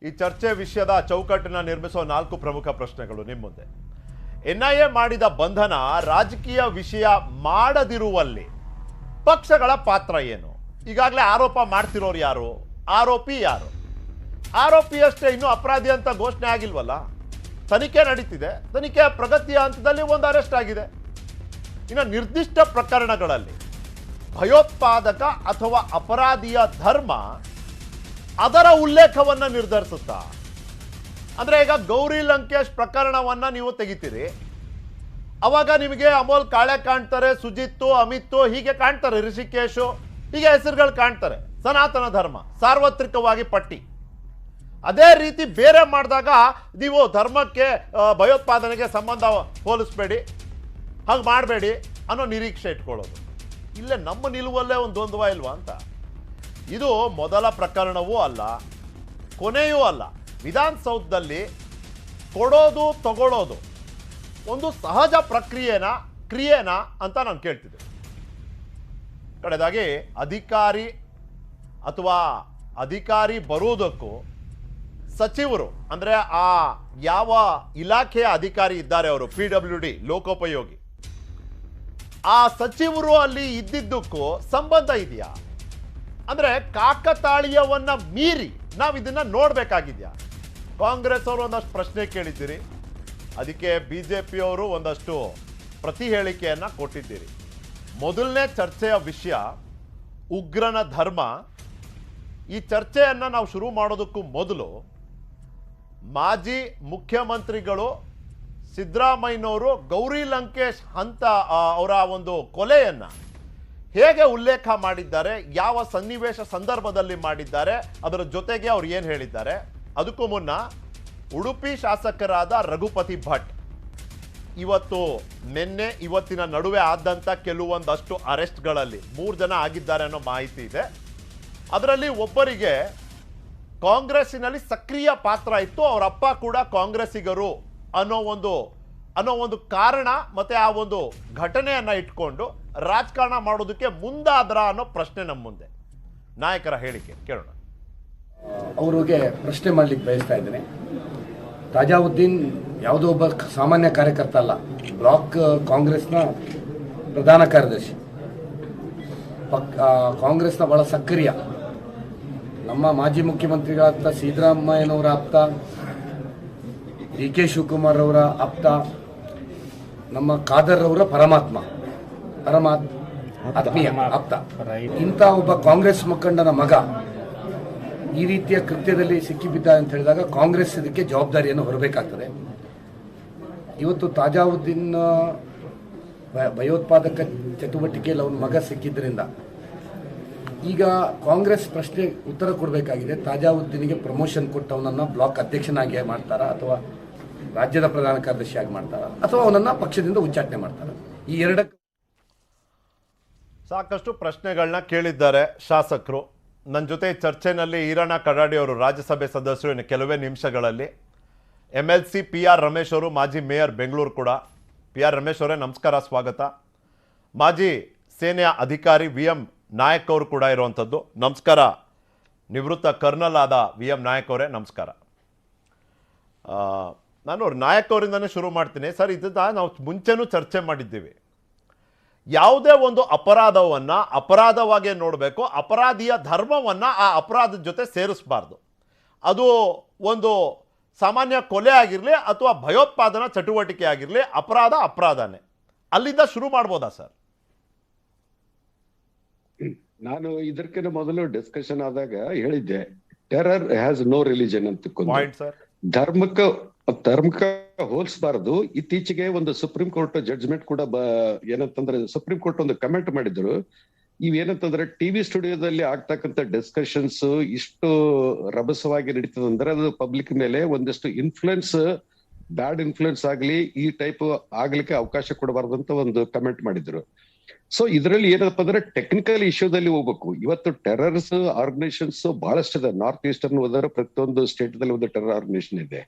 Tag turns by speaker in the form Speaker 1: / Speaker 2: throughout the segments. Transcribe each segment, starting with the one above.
Speaker 1: ಈ ಚರ್ಚೆ ವಿಷಯದ ಚೌಕಟ್ಟನ್ನ ನಿರ್ಮಿಸುವ 4 ಪ್ರಮುಖ ಪ್ರಶ್ನೆಗಳು ನಿಮ್ಮ ಮುಂದೆ. NIA ಮಾಡಿದ ಬಂಧನ ರಾಜಕೀಯ ವಿಷಯ ಮಾಡದಿರುವಲ್ಲಿ ಪಕ್ಷಗಳ ಪಾತ್ರ ಏನು? ಈಗಾಗಲೇ ಆರೋಪ ಮಾಡ್ತಿರೋರು ಯಾರು? ಆರೋಪಿ ಯಾರು? ಆರೋಪಿಯಷ್ಟೇ, ಇನ್ನೂ ಅಪರಾಧಿ ಅಂತ ಘೋಷಣೆ ಆಗಿಲ್ವಲ್ಲ. ತನಿಖೆ ನಡೀತಿದೆ, ತನಿಖೆಯ ಪ್ರಗತಿಯ ಹಂತದಲ್ಲಿ ಒಂದು ಅರೆಸ್ಟ್ ಆಗಿದೆ. ಇನ್ನು ನಿರ್ದಿಷ್ಟ ಪ್ರಕರಣಗಳಲ್ಲಿ ಭಯೋತ್ಪಾದಕ ಅಥವಾ ಅಪರಾಧಿಯ ಧರ್ಮ ಅದರ ಉಲ್ಲೇಖವನ್ನು ನಿರ್ಧರಿಸುತ್ತಾ? ಅಂದ್ರೆ ಈಗ ಗೌರಿ ಲಂಕೇಶ್ ಪ್ರಕರಣವನ್ನ ನೀವು ತೆಗಿತೀರಿ, ಅವಾಗ ನಿಮಗೆ ಅಮೋಲ್ ಕಾಳೆ ಕಾಣ್ತಾರೆ, ಸುಜಿತ್ತು, ಅಮಿತ್ ಹೀಗೆ ಕಾಣ್ತಾರೆ, ರಿಷಿಕೇಶು ಹೀಗೆ ಹೆಸರುಗಳು ಕಾಣ್ತಾರೆ. ಸನಾತನ ಧರ್ಮ ಸಾರ್ವತ್ರಿಕವಾಗಿ ಪಟ್ಟಿ. ಅದೇ ರೀತಿ ಬೇರೆ ಮಾಡಿದಾಗ ನೀವು ಧರ್ಮಕ್ಕೆ ಭಯೋತ್ಪಾದನೆಗೆ ಸಂಬಂಧ ಹೋಲಿಸ್ಬೇಡಿ, ಹಾಗೆ ಮಾಡಬೇಡಿ ಅನ್ನೋ ನಿರೀಕ್ಷೆ ಇಟ್ಕೊಳ್ಳೋದು. ಇಲ್ಲೇ ನಮ್ಮ ನಿಲುವಲ್ಲೇ ಒಂದು ದ್ವಂದ್ವ ಇಲ್ವಾ ಅಂತ. ಇದು ಮೊದಲ ಪ್ರಕರಣವೂ ಅಲ್ಲ, ಕೊನೆಯೂ ಅಲ್ಲ. ವಿಧಾನಸೌಧದಲ್ಲಿ ಕೊಡೋದು ತಗೊಳ್ಳೋದು ಒಂದು ಸಹಜ ಕ್ರಿಯೆನಾ ಅಂತ ನಾನು ಕೇಳ್ತಿದ್ದೆ. ಕಡೆದಾಗಿ ಅಧಿಕಾರಿ ಬರುವುದಕ್ಕೂ ಸಚಿವರು ಅಂದರೆ ಆ ಯಾವ ಇಲಾಖೆಯ ಅಧಿಕಾರಿ ಇದ್ದಾರೆ ಅವರು, PWD ಲೋಕೋಪಯೋಗಿ, ಆ ಸಚಿವರು ಅಲ್ಲಿ ಇದ್ದಿದ್ದಕ್ಕೂ ಸಂಬಂಧ ಇದೆಯಾ? ಅಂದ್ರೆ ಕಾಕತಾಳೀಯವನ್ನ ಮೀರಿ ನಾವು ಇದನ್ನ ನೋಡ್ಬೇಕಾಗಿದ್ಯಾ? ಕಾಂಗ್ರೆಸ್ ಅವರು ಒಂದಷ್ಟು ಪ್ರಶ್ನೆ ಕೇಳಿದ್ದೀರಿ, ಅದಕ್ಕೆ BJP ಅವರು ಒಂದಷ್ಟು ಪ್ರತಿ ಹೇಳಿಕೆಯನ್ನ ಕೊಟ್ಟಿದ್ದೀರಿ. ಮೊದಲನೇ ಚರ್ಚೆಯ ವಿಷಯ ಉಗ್ರನ ಧರ್ಮ. ಈ ಚರ್ಚೆಯನ್ನ ನಾವು ಶುರು ಮಾಡೋದಕ್ಕೂ ಮೊದಲು ಮಾಜಿ ಮುಖ್ಯಮಂತ್ರಿಗಳು ಸಿದ್ದರಾಮಯ್ಯನವರು ಗೌರಿ ಲಂಕೇಶ್ ಹಂತ ಅವರ ಒಂದು ಕೊಲೆಯನ್ನ ಹೇಗೆ ಉಲ್ಲೇಖ ಮಾಡಿದ್ದಾರೆ, ಯಾವ ಸನ್ನಿವೇಶ ಸಂದರ್ಭದಲ್ಲಿ ಮಾಡಿದ್ದಾರೆ, ಅದರ ಜೊತೆಗೆ ಅವ್ರು ಏನು ಹೇಳಿದ್ದಾರೆ. ಅದಕ್ಕೂ ಮುನ್ನ ಉಡುಪಿ ಶಾಸಕರಾದ ರಘುಪತಿ ಭಟ್ ಇವತ್ತಿನ ನಡುವೆ ಆದಂಥ ಕೆಲವೊಂದಷ್ಟು ಅರೆಸ್ಟ್ಗಳಲ್ಲಿ 3 ಜನ ಆಗಿದ್ದಾರೆ ಅನ್ನೋ ಮಾಹಿತಿ ಇದೆ. ಅದರಲ್ಲಿ ಒಬ್ಬರಿಗೆ ಕಾಂಗ್ರೆಸ್ಸಿನಲ್ಲಿ ಸಕ್ರಿಯ ಪಾತ್ರ ಇತ್ತು, ಅವರ ಅಪ್ಪ ಕೂಡ ಕಾಂಗ್ರೆಸ್ಸಿಗರು ಅನ್ನೋ ಒಂದು ಕಾರಣ ಮತ್ತೆ ಆ ಒಂದು ಘಟನೆಯನ್ನ ಇಟ್ಕೊಂಡು ರಾಜಕಾರಣ ಮಾಡೋದಕ್ಕೆ ಮುಂದಾದ್ರ ಅನ್ನೋ ಪ್ರಶ್ನೆ ನಮ್ಮ ಮುಂದೆ. ನಾಯಕರ ಹೇಳಿಕೆ ಕೇಳೋಣ.
Speaker 2: ಅವರಿಗೆ ಪ್ರಶ್ನೆ ಮಾಡ್ಲಿಕ್ಕೆ ಬಯಸ್ತಾ ಇದ್ದೇನೆ. ತಾಜಾವುದ್ದೀನ್ ಯಾವುದೋ ಒಬ್ಬ ಸಾಮಾನ್ಯ ಕಾರ್ಯಕರ್ತ ಅಲ್ಲ, ಬ್ಲಾಕ್ ಕಾಂಗ್ರೆಸ್ನ ಪ್ರಧಾನ ಕಾರ್ಯದರ್ಶಿ, ಕಾಂಗ್ರೆಸ್ನ ಬಹಳ ಸಕ್ರಿಯ, ನಮ್ಮ ಮಾಜಿ ಮುಖ್ಯಮಂತ್ರಿಗಳಾದ ಸಿದ್ದರಾಮಯ್ಯನವರ ಆಪ್ತ, DK ಶಿವಕುಮಾರ್ ಅವರ ಆಪ್ತ, ನಮ್ಮ ಖಾದರ್ ಅವರ ಆತ್ಮೀಯ ಆಪ್ತ. ಇಂಥ ಒಬ್ಬ ಕಾಂಗ್ರೆಸ್ ಮುಖಂಡನ ಮಗ ಈ ರೀತಿಯ ಕೃತ್ಯದಲ್ಲಿ ಸಿಕ್ಕಿಬಿದ್ದ ಅಂತ ಹೇಳಿದಾಗ ಕಾಂಗ್ರೆಸ್ ಇದಕ್ಕೆ ಜವಾಬ್ದಾರಿಯನ್ನು ಹೊರಬೇಕಾಗ್ತದೆ. ಇವತ್ತು ತಾಜಾವುದ್ದೀನ್ ಭಯೋತ್ಪಾದಕ ಚಟುವಟಿಕೆಯಲ್ಲಿ ಅವನ ಮಗ ಸಿಕ್ಕಿದ್ರಿಂದ ಈಗ ಕಾಂಗ್ರೆಸ್ ಪ್ರಶ್ನೆ ಉತ್ತರ ಕೊಡಬೇಕಾಗಿದೆ. ತಾಜಾವುದ್ದೀನಿಗೆ ಪ್ರಮೋಷನ್ ಕೊಟ್ಟು ಅವನನ್ನು ಬ್ಲಾಕ್ ಅಧ್ಯಕ್ಷನಾಗಿ ಮಾಡ್ತಾರಾ, ಅಥವಾ ರಾಜ್ಯದ ಪ್ರಧಾನ ಕಾರ್ಯದರ್ಶಿಯಾಗಿ ಮಾಡ್ತಾರಾ, ಅಥವಾ ಅವನನ್ನು ಪಕ್ಷದಿಂದ ಉಚ್ಚಾಟನೆ ಮಾಡ್ತಾರಾ? ಈ ಎರಡಕ್ಕೆ
Speaker 1: ಸಾಕಷ್ಟು ಪ್ರಶ್ನೆಗಳನ್ನ ಕೇಳಿದ್ದಾರೆ ಶಾಸಕರು. ನನ್ನ ಜೊತೆ ಚರ್ಚೆನಲ್ಲಿ ಈರಣ್ಣ ಕಡಾಡಿ ಅವರು, ರಾಜ್ಯಸಭೆ ಸದಸ್ಯರು, ಇನ್ನು ಕೆಲವೇ ನಿಮಿಷಗಳಲ್ಲಿ. MLC PR ರಮೇಶ್ ಅವರು, ಮಾಜಿ ಮೇಯರ್ ಬೆಂಗಳೂರು ಕೂಡ. PR ರಮೇಶ್ ಅವರೇ ನಮಸ್ಕಾರ, ಸ್ವಾಗತ. ಮಾಜಿ ಸೇನೆಯ ಅಧಿಕಾರಿ VM ನಾಯಕ್ ಅವರು ಕೂಡ ಇರುವಂಥದ್ದು. ನಮಸ್ಕಾರ. ನಿವೃತ್ತ ಕರ್ನಲ್ ಆದ VM ನಾಯಕ್ ಅವರೇ ನಮಸ್ಕಾರ. ನಾನು ನಾಯಕ್ ಅವರಿಂದನೇ ಶುರು ಮಾಡ್ತೀನಿ. ಸರ್, ಇದನ್ನ ನಾವು ಮುಂಚೆನೂ ಚರ್ಚೆ ಮಾಡಿದ್ದೀವಿ. ಯಾವುದೇ ಒಂದು ಅಪರಾಧವನ್ನ ಅಪರಾಧವಾಗಿ ನೋಡಬೇಕು, ಅಪರಾಧಿಯ ಧರ್ಮವನ್ನ ಆ ಅಪರಾಧದ ಜೊತೆ ಸೇರಿಸಬಾರ್ದು. ಅದು ಒಂದು ಸಾಮಾನ್ಯ ಕೊಲೆ ಆಗಿರಲಿ ಅಥವಾ ಭಯೋತ್ಪಾದನಾ ಚಟುವಟಿಕೆ ಆಗಿರಲಿ, ಅಪರಾಧನೇ. ಅಲ್ಲಿಂದ ಶುರು ಮಾಡ್ಬೋದಾ ಸರ್?
Speaker 3: ನಾನು ಇದಕ್ಕಿಂತ ಮೊದಲು ಡಿಸ್ಕಷನ್ ಆದಾಗ ಹೇಳಿದ್ದೆ, ಟೆರರ್ ಹ್ಯಾಸ್ ನೋ ರಿಲಿಜನ್ ಅಂತ. ಧರ್ಮಕ್ಕೆ ಹೋಲಿಸಬಾರದು. ಇತ್ತೀಚೆಗೆ ಒಂದು ಸುಪ್ರೀಂ ಕೋರ್ಟ್ ಜಡ್ಜ್ಮೆಂಟ್ ಕೂಡ ಏನಂತಂದ್ರೆ, ಸುಪ್ರೀಂ ಕೋರ್ಟ್ ಒಂದು ಕಮೆಂಟ್ ಮಾಡಿದ್ರು. ಇವೇನಂತಂದ್ರೆ ಟಿವಿ ಸ್ಟುಡಿಯೋದಲ್ಲಿ ಆಗ್ತಕ್ಕಂಥ ಡಿಸ್ಕಷನ್ಸ್ ಇಷ್ಟು ರಭಸವಾಗಿ ನಡೀತದಂದ್ರೆ ಅದು ಪಬ್ಲಿಕ್ ಮೇಲೆ ಒಂದಷ್ಟು ಬ್ಯಾಡ್ ಇನ್ಫ್ಲುಯೆನ್ಸ್ ಆಗ್ಲಿ, ಈ ಟೈಪ್ ಆಗ್ಲಿಕ್ಕೆ ಅವಕಾಶ ಕೊಡಬಾರ್ದು ಅಂತ ಒಂದು ಕಮೆಂಟ್ ಮಾಡಿದ್ರು. ಸೊ ಇದರಲ್ಲಿ ಏನಪ್ಪ ಅಂದ್ರೆ ಟೆಕ್ನಿಕಲ್ ಇಶ್ಯೂದಲ್ಲಿ ಹೋಗ್ಬೇಕು. ಇವತ್ತು ಟೆರರ್ಸ್ ಆರ್ಗನೈಸೇಷನ್ಸ್ ಬಹಳಷ್ಟಿದೆ. ನಾರ್ತ್ ಈಸ್ಟರ್ನ್ ಹೋದರೆ ಪ್ರತಿಯೊಂದು ಸ್ಟೇಟ್ ದಲ್ಲಿ ಒಂದು ಟೆರರ್ ಆರ್ಗನೈಸೇಷನ್ ಇದೆ.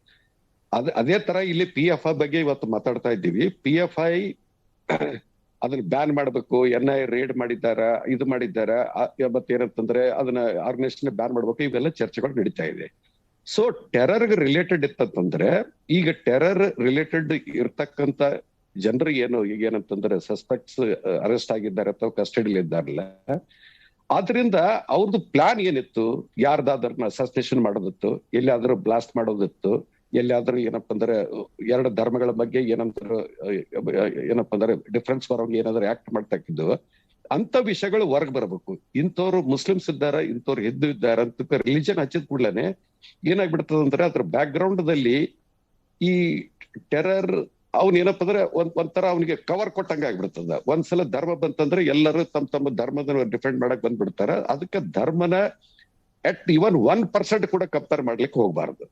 Speaker 3: ಅದೇ ತರ ಇಲ್ಲಿ PFI ಬಗ್ಗೆ ಇವತ್ತು ಮಾತಾಡ್ತಾ ಇದ್ದೀವಿ. PFI ಅದನ್ನ ಬ್ಯಾನ್ ಮಾಡ್ಬೇಕು, NIA ರೇಡ್ ಮಾಡಿದ್ದಾರ, ಮತ್ತೇನಂತಂದ್ರೆ ಅದನ್ನ ಆರ್ಗನೈಸೇಷನ್ ಬ್ಯಾನ್ ಮಾಡ್ಬೇಕು, ಇವೆಲ್ಲ ಚರ್ಚೆಗಳು ನಡೀತಾ ಇದೆ. ಸೊ ಟೆರರ್ ರಿಲೇಟೆಡ್ ಇತ್ತಂತಂದ್ರೆ ಈಗ ಟೆರರ್ ರಿಲೇಟೆಡ್ ಇರ್ತಕ್ಕಂತ ಜನರಿಗೆ ಏನು ಈಗ ಏನಂತಂದ್ರೆ ಸಸ್ಪೆಕ್ಟ್ಸ್ ಅರೆಸ್ಟ್ ಆಗಿದ್ದಾರೆ ಅಥವಾ ಕಸ್ಟಡಿಲಿ ಇದ್ದಾರಲ್ಲ, ಆದ್ರಿಂದ ಅವ್ರದ್ದು ಪ್ಲಾನ್ ಏನಿತ್ತು, ಯಾರ್ದಾದ್ರನ್ನ ಅಸಾಸಿನೇಷನ್ ಮಾಡೋದಿತ್ತು, ಎಲ್ಲಿಯಾದ್ರೂ ಬ್ಲಾಸ್ಟ್ ಮಾಡೋದಿತ್ತು, ಎಲ್ಲಿಯಾದ್ರೂ ಏನಪ್ಪಾ ಅಂದ್ರೆ ಎರಡು ಧರ್ಮಗಳ ಬಗ್ಗೆ ಏನಪ್ಪಾ ಅಂದ್ರೆ ಡಿಫ್ರೆನ್ಸ್ ಬರೋಂಗೆ ಏನಾದ್ರು ಆಕ್ಟ್ ಮಾಡ್ತಾಕಿದ್ದು ಅಂತ ವಿಷಯಗಳು ಹೊರಗ್ ಬರಬೇಕು. ಇಂಥವ್ರು ಮುಸ್ಲಿಮ್ಸ್ ಇದ್ದಾರ, ಇಂಥವ್ರು ಹಿಂದೂ ಇದ್ದಾರ ಅಂತ ರಿಲಿಜನ್ ಹಚ್ಚಿದ ಕೂಡಲೇ ಏನಾಗ್ಬಿಡ್ತದಂದ್ರೆ ಅದ್ರ ಬ್ಯಾಕ್ ಗ್ರೌಂಡ್ ದಲ್ಲಿ ಈ ಟೆರರ್ ಅವ್ನ ಏನಪ್ಪ ಅಂದ್ರೆ ಒಂಥರ ಅವನಿಗೆ ಕವರ್ ಕೊಟ್ಟಂಗ ಆಗ್ಬಿಡ್ತದ. ಒಂದ್ಸಲ ಧರ್ಮ ಬಂತಂದ್ರೆ ಎಲ್ಲರೂ ತಮ್ಮ ಧರ್ಮದ ಡಿಫೆಂಡ್ ಮಾಡಕ್ ಬಂದ್ಬಿಡ್ತಾರ. ಅದಕ್ಕೆ ಧರ್ಮನ ಅಟ್ ಇವನ್ 1% ಕೂಡ ಕಂಪೇರ್ ಮಾಡ್ಲಿಕ್ಕೆ ಹೋಗ್ಬಾರ್ದು.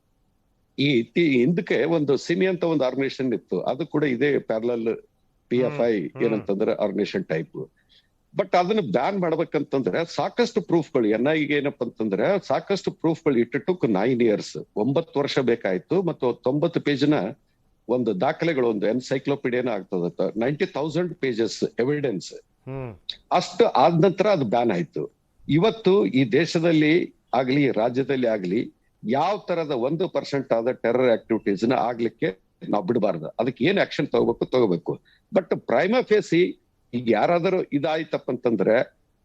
Speaker 3: ಈ ಹಿಂದಕ್ಕೆ ಒಂದು ಸಿಮಿ ಅಂತ ಒಂದು ಆರ್ಗನೈಸೇಷನ್ ಇತ್ತು, ಅದು ಕೂಡ ಇದೇ ಪ್ಯಾರಲಲ್ PFI ಏನಂತಂದ್ರೆ ಆರ್ಗನೈಸೇಷನ್ ಟೈಪ್. ಬಟ್ ಅದನ್ನ ಬ್ಯಾನ್ ಮಾಡ್ಬೇಕಂತಂದ್ರೆ ಸಾಕಷ್ಟು ಪ್ರೂಫ್ಗಳು NIA ಏನಪ್ಪಾ ಅಂತಂದ್ರೆ ಸಾಕಷ್ಟು ಪ್ರೂಫ್ಗಳು ಇಟ್ಟು 9 years 9 ವರ್ಷ ಬೇಕಾಯ್ತು. ಮತ್ತು 90 ಪೇಜ್ನ ಒಂದು ದಾಖಲೆಗಳು, ಒಂದು ಎನ್ಸೈಕ್ಲೋಪೀಡಿಯಾನ ಆಗ್ತದ, 90,000 pages ಎವಿಡೆನ್ಸ್. ಅಷ್ಟು ಆದ ನಂತರ ಅದು ಬ್ಯಾನ್ ಆಯ್ತು. ಇವತ್ತು ಈ ದೇಶದಲ್ಲಿ ಆಗ್ಲಿ ರಾಜ್ಯದಲ್ಲಿ ಆಗ್ಲಿ ಯಾವ ತರದ 1% ಆದ ಟೆರರ್ ಆಕ್ಟಿವಿಟೀಸ್ ನ ಆಗ್ಲಿಕ್ಕೆ ನಾವು ಬಿಡಬಾರ್ದು. ಅದಕ್ಕೆ ಏನ್ ಆಕ್ಷನ್ ತಗೋಬೇಕು. ಬಟ್ ಪ್ರೈಮಾ ಫೇಸಿ ಈಗ ಯಾರಾದರೂ ಇದಾಯ್ತಪ್ಪ ಅಂತಂದ್ರೆ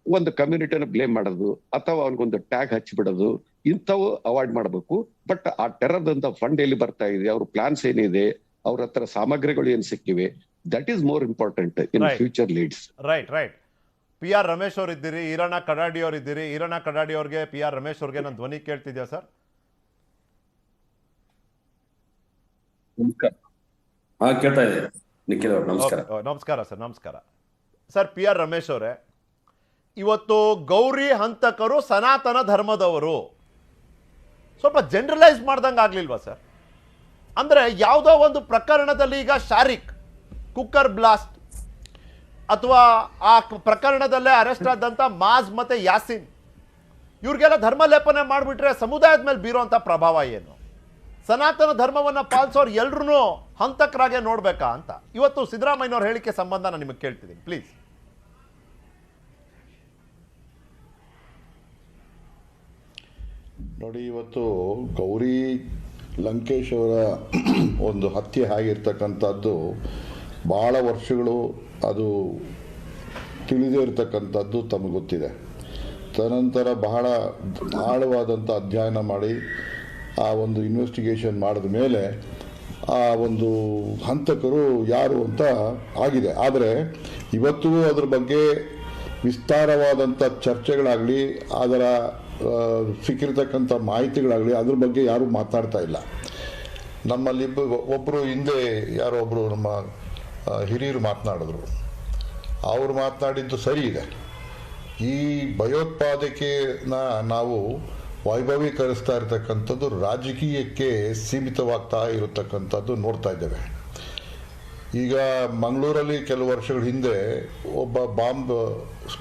Speaker 3: ಒಂದು ಕಮ್ಯುನಿಟಿನ ಬ್ಲೇಮ್ ಮಾಡೋದು ಅಥವಾ ಅವನಿಗೊಂದು ಟ್ಯಾಗ್ ಹಚ್ಚಿಬಿಡೋದು, ಇಂಥವು ಅವಾಯ್ಡ್ ಮಾಡ್ಬೇಕು. ಬಟ್ ಆ ಟೆರರ್ದಿಂದ ಫಂಡ್ ಎಲ್ಲಿ ಬರ್ತಾ ಇದೆ, ಅವ್ರ ಪ್ಲಾನ್ಸ್ ಏನಿದೆ, ಅವ್ರ ಹತ್ರ ಸಾಮಗ್ರಿಗಳು ಏನ್ ಸಿಕ್ಕಿವೆ, that is more important in future leads.
Speaker 1: Right. PR Ramesh ಅವ್ರು ಇದ್ದೀರಿ, ಈರಣ್ಣ ಕಡಾಡಿ ಅವ್ರು ಇದ್ದೀರಿ. ಈರಣ್ಣ ಕಡಾಡಿ ಅವ್ರಿಗೆ PR ರಮೇಶ್ ಅವ್ರಿಗೆ ನನ್ನ ಧ್ವನಿ ಕೇಳ್ತಿದ್ಯಾ ಸರ್?
Speaker 4: ಕೇಳ್ತಾ ಇದೆ ನಿಖಿಲ್ ಅವ್ರು. ನಮಸ್ಕಾರ.
Speaker 1: ನಮಸ್ಕಾರ ಸರ್. ನಮಸ್ಕಾರ ಸರ್. PR ರಮೇಶ್ ಅವರೇ, ಇವತ್ತು ಗೌರಿ ಹಂತಕರು ಸನಾತನ ಧರ್ಮದವರು, ಸ್ವಲ್ಪ ಜನರಲೈಸ್ ಮಾಡ್ದಂಗೆ ಆಗ್ಲಿಲ್ವಾ ಸರ್? ಅಂದ್ರೆ ಯಾವುದೋ ಒಂದು ಪ್ರಕರಣದಲ್ಲಿ ಈಗ ಶಾರಿಕ್ ಕುಕ್ಕರ್ ಬ್ಲಾಸ್ಟ್ ಅಥವಾ ಆ ಪ್ರಕರಣದಲ್ಲೇ ಅರೆಸ್ಟ್ ಆದಂತ ಮಾಜ್ ಮತ್ತೆ ಯಾಸಿನ್, ಇವ್ರಿಗೆಲ್ಲ ಧರ್ಮ ಲೇಪನೆ ಮಾಡಿಬಿಟ್ರೆ ಸಮುದಾಯದ ಮೇಲೆ ಬೀರುವಂತ ಪ್ರಭಾವ ಏನು? ಸನಾತನ ಧರ್ಮವನ್ನ ಪಾಲಿಸೋರು ಎಲ್ರೂ ಹಂತಕರಾಗೆ ನೋಡ್ಬೇಕಾ ಅಂತ ಇವತ್ತು ಸಿದ್ದರಾಮಯ್ಯನವ್ರ ಹೇಳಿಕೆ ಸಂಬಂಧ ನಾನು ನಿಮಗೆ ಕೇಳ್ತಿದ್ದೀನಿ ಪ್ಲೀಸ್.
Speaker 5: ನೋಡಿ, ಇವತ್ತು ಗೌರಿ ಲಂಕೇಶ್ ಅವರ ಒಂದು ಹತ್ಯೆ ಆಗಿರ್ತಕ್ಕಂಥದ್ದು ಭಾಳ ವರ್ಷಗಳು ಅದು ತಿಳಿದೇ ಇರತಕ್ಕಂಥದ್ದು ತಮಗೆ ಗೊತ್ತಿದೆ. ತದನಂತರ ಬಹಳ ಆಳವಾದಂಥ ಅಧ್ಯಯನ ಮಾಡಿ ಆ ಒಂದು ಇನ್ವೆಸ್ಟಿಗೇಷನ್ ಮಾಡಿದ ಮೇಲೆ ಆ ಒಂದು ಹಂತಕರು ಯಾರು ಅಂತ ಆಗಿದೆ. ಆದರೆ ಇವತ್ತಿಗೂ ಅದರ ಬಗ್ಗೆ ವಿಸ್ತಾರವಾದಂಥ ಚರ್ಚೆಗಳಾಗಲಿ, ಅದರ ಸಿಕ್ಕಿರ್ತಕ್ಕಂಥ ಮಾಹಿತಿಗಳಾಗಲಿ, ಅದ್ರ ಬಗ್ಗೆ ಯಾರೂ ಮಾತನಾಡ್ತಾ ಇಲ್ಲ. ನಮ್ಮಲ್ಲಿ ಒಬ್ಬರು ಹಿಂದೆ ಯಾರೋ ಒಬ್ಬರು ನಮ್ಮ ಹಿರಿಯರು ಮಾತನಾಡಿದ್ರು. ಅವರು ಮಾತನಾಡಿದ್ದು ಸರಿ ಇದೆ. ಈ ಭಯೋತ್ಪಾದಕೆನ ನಾವು ವೈಭವೀಕರಿಸ್ತಾ ಇರತಕ್ಕಂಥದ್ದು ರಾಜಕೀಯಕ್ಕೆ ಸೀಮಿತವಾಗ್ತಾ ಇರತಕ್ಕಂಥದ್ದು ನೋಡ್ತಾ ಇದ್ದೇವೆ. ಈಗ ಮಂಗಳೂರಲ್ಲಿ ಕೆಲವು ವರ್ಷಗಳ ಹಿಂದೆ ಒಬ್ಬ ಬಾಂಬ್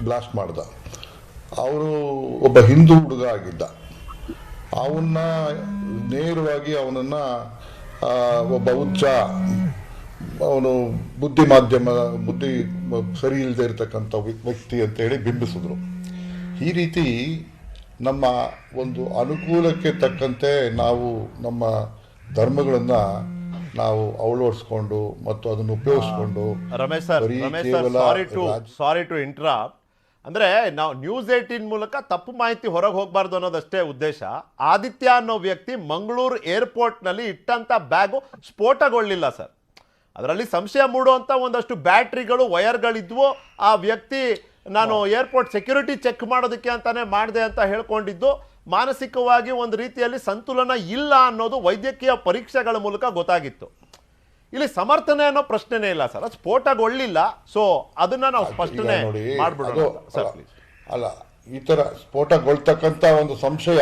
Speaker 5: ಬ್ಲಾಸ್ಟ್ ಮಾಡ್ದ. ಅವರು ಒಬ್ಬ ಹಿಂದೂ ಹುಡುಗ ಆಗಿದ್ದ. ಅವನ್ನ ನೇರವಾಗಿ ಅವನನ್ನು ಒಬ್ಬ ಹುಚ್ಚ, ಅವನು ಬುದ್ಧಿ ಸರಿ ಇಲ್ಲದೆ ಇರತಕ್ಕಂಥ ವ್ಯಕ್ತಿ ಅಂತೇಳಿ ಬಿಂಬಿಸಿದ್ರು. ಈ ರೀತಿ ನಮ್ಮ ಒಂದು ಅನುಕೂಲಕ್ಕೆ ತಕ್ಕಂತೆ ನಾವು ನಮ್ಮ ಧರ್ಮಗಳನ್ನು ನಾವು ಅಳವಡಿಸ್ಕೊಂಡು ಮತ್ತು ಅದನ್ನು ಉಪಯೋಗಿಸ್ಕೊಂಡು
Speaker 1: ರಮೇಶ್ ಸಾರಿ ಟು ಇಂಟರಪ್ಟ್. ಅಂದ್ರೆ ನಾವು ನ್ಯೂಸ್ 18 ಮೂಲಕ ತಪ್ಪು ಮಾಹಿತಿ ಹೊರಗೆ ಹೋಗಬಾರ್ದು ಅನ್ನೋದಷ್ಟೇ ಉದ್ದೇಶ. ಆದಿತ್ಯ ಅನ್ನೋ ವ್ಯಕ್ತಿ ಮಂಗಳೂರು ಏರ್ಪೋರ್ಟ್ನಲ್ಲಿ ಇಟ್ಟಂತ ಬ್ಯಾಗು ಸ್ಫೋಟಗೊಳ್ಳಿಲ್ಲ ಸರ್. ಅದರಲ್ಲಿ ಸಂಶಯ ಮೂಡುವಂಥ ಒಂದಷ್ಟು ಬ್ಯಾಟ್ರಿಗಳು, ವೈರ್ಗಳಿದ್ವು. ಆ ವ್ಯಕ್ತಿ ನಾನು ಏರ್ಪೋರ್ಟ್ ಸೆಕ್ಯೂರಿಟಿ ಚೆಕ್ ಮಾಡೋದಕ್ಕೆ ಅಂತಾನೆ ಮಾಡಿದೆ ಅಂತ ಹೇಳ್ಕೊಂಡಿದ್ದು ಮಾನಸಿಕವಾಗಿ ಒಂದು ರೀತಿಯಲ್ಲಿ ಸಂತುಲನ ಇಲ್ಲ ಅನ್ನೋದು ವೈದ್ಯಕೀಯ ಪರೀಕ್ಷೆಗಳ ಮೂಲಕ ಗೊತ್ತಾಗಿತ್ತು. ಇಲ್ಲಿ ಸಮರ್ಥನೆ ಅನ್ನೋ ಪ್ರಶ್ನೆನೇ ಇಲ್ಲ ಸರ್. ಸ್ಫೋಟಗೊಳ್ಳಿಲ್ಲ. ಸೊ ಅದನ್ನ ನಾವು ಸ್ಪಷ್ಟನೆ ಮಾಡ್ಬಿಡೋಣ ಸರ್ ಪ್ಲೀಸ್.
Speaker 5: ಅಲ್ಲ, ಈ ತರ ಸ್ಫೋಟಗೊಳ್ತಕ್ಕಂಥ ಒಂದು ಸಂಶಯ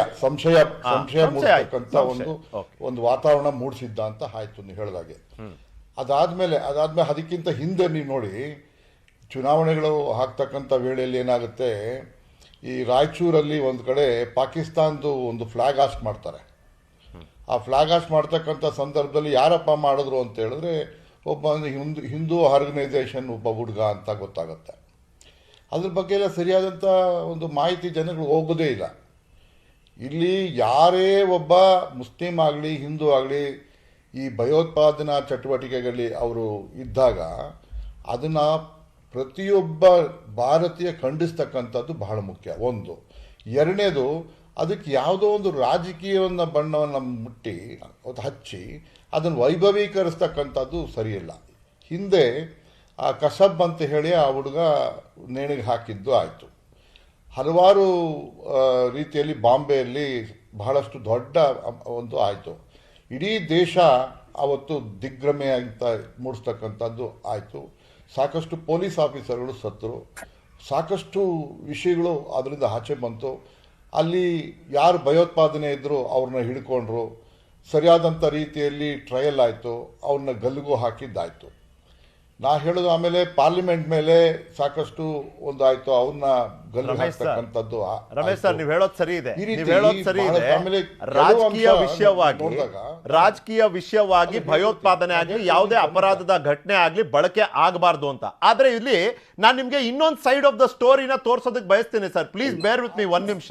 Speaker 5: ಮೂಡಿಸ್ತಕ್ಕಂಥ ಒಂದು ವಾತಾವರಣ ಮೂಡಿಸಿದ್ದ ಅಂತ ಆಯ್ತು ನೀವು ಹೇಳಿದಾಗೆ. ಅದಾದ್ಮೇಲೆ ಅದಕ್ಕಿಂತ ಹಿಂದೆ ನೀವು ನೋಡಿ, ಚುನಾವಣೆಗಳು ಆಗ್ತಕ್ಕಂಥ ವೇಳೆಯಲ್ಲಿ ಏನಾಗುತ್ತೆ, ಈ ರಾಯಚೂರಲ್ಲಿ ಒಂದು ಕಡೆ ಪಾಕಿಸ್ತಾನದ್ದು ಒಂದು ಫ್ಲಾಗ್ ಹಾಸ್ಟ್ ಮಾಡ್ತಾರೆ. ಆ ಫ್ಲಾಗ್ ಹಾಸ್ಟ್ ಮಾಡ್ತಕ್ಕಂಥ ಸಂದರ್ಭದಲ್ಲಿ ಯಾರಪ್ಪ ಮಾಡಿದ್ರು ಅಂತ ಹೇಳಿದ್ರೆ ಒಬ್ಬ ಹಿಂದೂ ಆರ್ಗನೈಸೇಷನ್ ಒಬ್ಬ ಹುಡುಗ ಅಂತ ಗೊತ್ತಾಗುತ್ತೆ. ಅದ್ರ ಬಗ್ಗೆ ಎಲ್ಲ ಸರಿಯಾದಂಥ ಒಂದು ಮಾಹಿತಿ ಜನಗಳು ಹೋಗೋದೇ ಇಲ್ಲ. ಇಲ್ಲಿ ಯಾರೇ ಒಬ್ಬ ಮುಸ್ಲಿಂ ಆಗಲಿ ಹಿಂದೂ ಆಗಲಿ ಈ ಭಯೋತ್ಪಾದನಾ ಚಟುವಟಿಕೆಗಳಲ್ಲಿ ಅವರು ಇದ್ದಾಗ ಅದನ್ನು ಪ್ರತಿಯೊಬ್ಬ ಭಾರತೀಯ ಖಂಡಿಸ್ತಕ್ಕಂಥದ್ದು ಬಹಳ ಮುಖ್ಯ. ಒಂದು. ಎರಡನೇದು, ಅದಕ್ಕೆ ಯಾವುದೋ ಒಂದು ರಾಜಕೀಯವನ್ನು ಬಣ್ಣವನ್ನು ಮುಟ್ಟಿ ಹಚ್ಚಿ ಅದನ್ನು ವೈಭವೀಕರಿಸ್ತಕ್ಕಂಥದ್ದು ಸರಿಯಿಲ್ಲ. ಹಿಂದೆ ಆ ಕಸಬ್ ಅಂತ ಹೇಳಿ ಆ ಹುಡುಗ ನೇಣಿಗೆ ಹಾಕಿದ್ದು ಆಯಿತು. ಹಲವಾರು ರೀತಿಯಲ್ಲಿ ಬಾಂಬೆಯಲ್ಲಿ ಬಹಳಷ್ಟು ದೊಡ್ಡ ಒಂದು ಆಯಿತು. ಇಡೀ ದೇಶ ಅವತ್ತು ದಿಗ್ಭ್ರಮೆ ಅಂತ ಮೂಡಿಸ್ತಕ್ಕಂಥದ್ದು ಆಯಿತು. ಸಾಕಷ್ಟು ಪೊಲೀಸ್ ಆಫೀಸರ್ಗಳು ಸತ್ತರು, ಸಾಕಷ್ಟು ವಿಷಯಗಳು ಅದರಿಂದ ಆಚೆ ಬಂತು. ಅಲ್ಲಿ ಯಾರು ಭಯೋತ್ಪಾದನೆ ಇದ್ದರು ಅವ್ರನ್ನ ಹಿಡ್ಕೊಂಡ್ರು, ಸರಿಯಾದಂಥ ರೀತಿಯಲ್ಲಿ ಟ್ರಯಲ್ ಆಯಿತು, ಅವ್ರನ್ನ ಗಲ್ಲಿಗೂ ಹಾಕಿದ್ದಾಯಿತು. ನಾ ಹೇಳೋದು ಆಮೇಲೆ ಪಾರ್ಲಿಮೆಂಟ್ ಮೇಲೆ ಸಾಕಷ್ಟು ಒಂದಾಯ್ತು, ಅವ್ರನ್ನ ಗಲ್ಲು ಹಾಕ್ತಕ್ಕಂಥದ್ದು.
Speaker 1: ರಮೇಶ್ ಸರ್, ನೀವು ಹೇಳೋದು ಸರಿ ಇದೆ, ನೀವು ಹೇಳೋದು ಸರಿ ಇದೆ. ರಾಜಕೀಯ ವಿಷಯವಾಗಿ ಭಯೋತ್ಪಾದನೆ ಆಗಲಿ ಯಾವುದೇ ಅಪರಾಧದ ಘಟನೆ ಆಗಲಿ ಬಳಕೆ ಆಗಬಾರ್ದು ಅಂತ. ಆದ್ರೆ ಇಲ್ಲಿ ನಾನು ನಿಮ್ಗೆ ಇನ್ನೊಂದು ಸೈಡ್ ಆಫ್ ದ ಸ್ಟೋರಿನ ತೋರ್ಸೋದಕ್ಕೆ ಬಯಸ್ತೀನಿ ಸರ್. ಪ್ಲೀಸ್ ಬೇರ್ ವಿತ್ ಮೀ 1 ನಿಮಿಷ.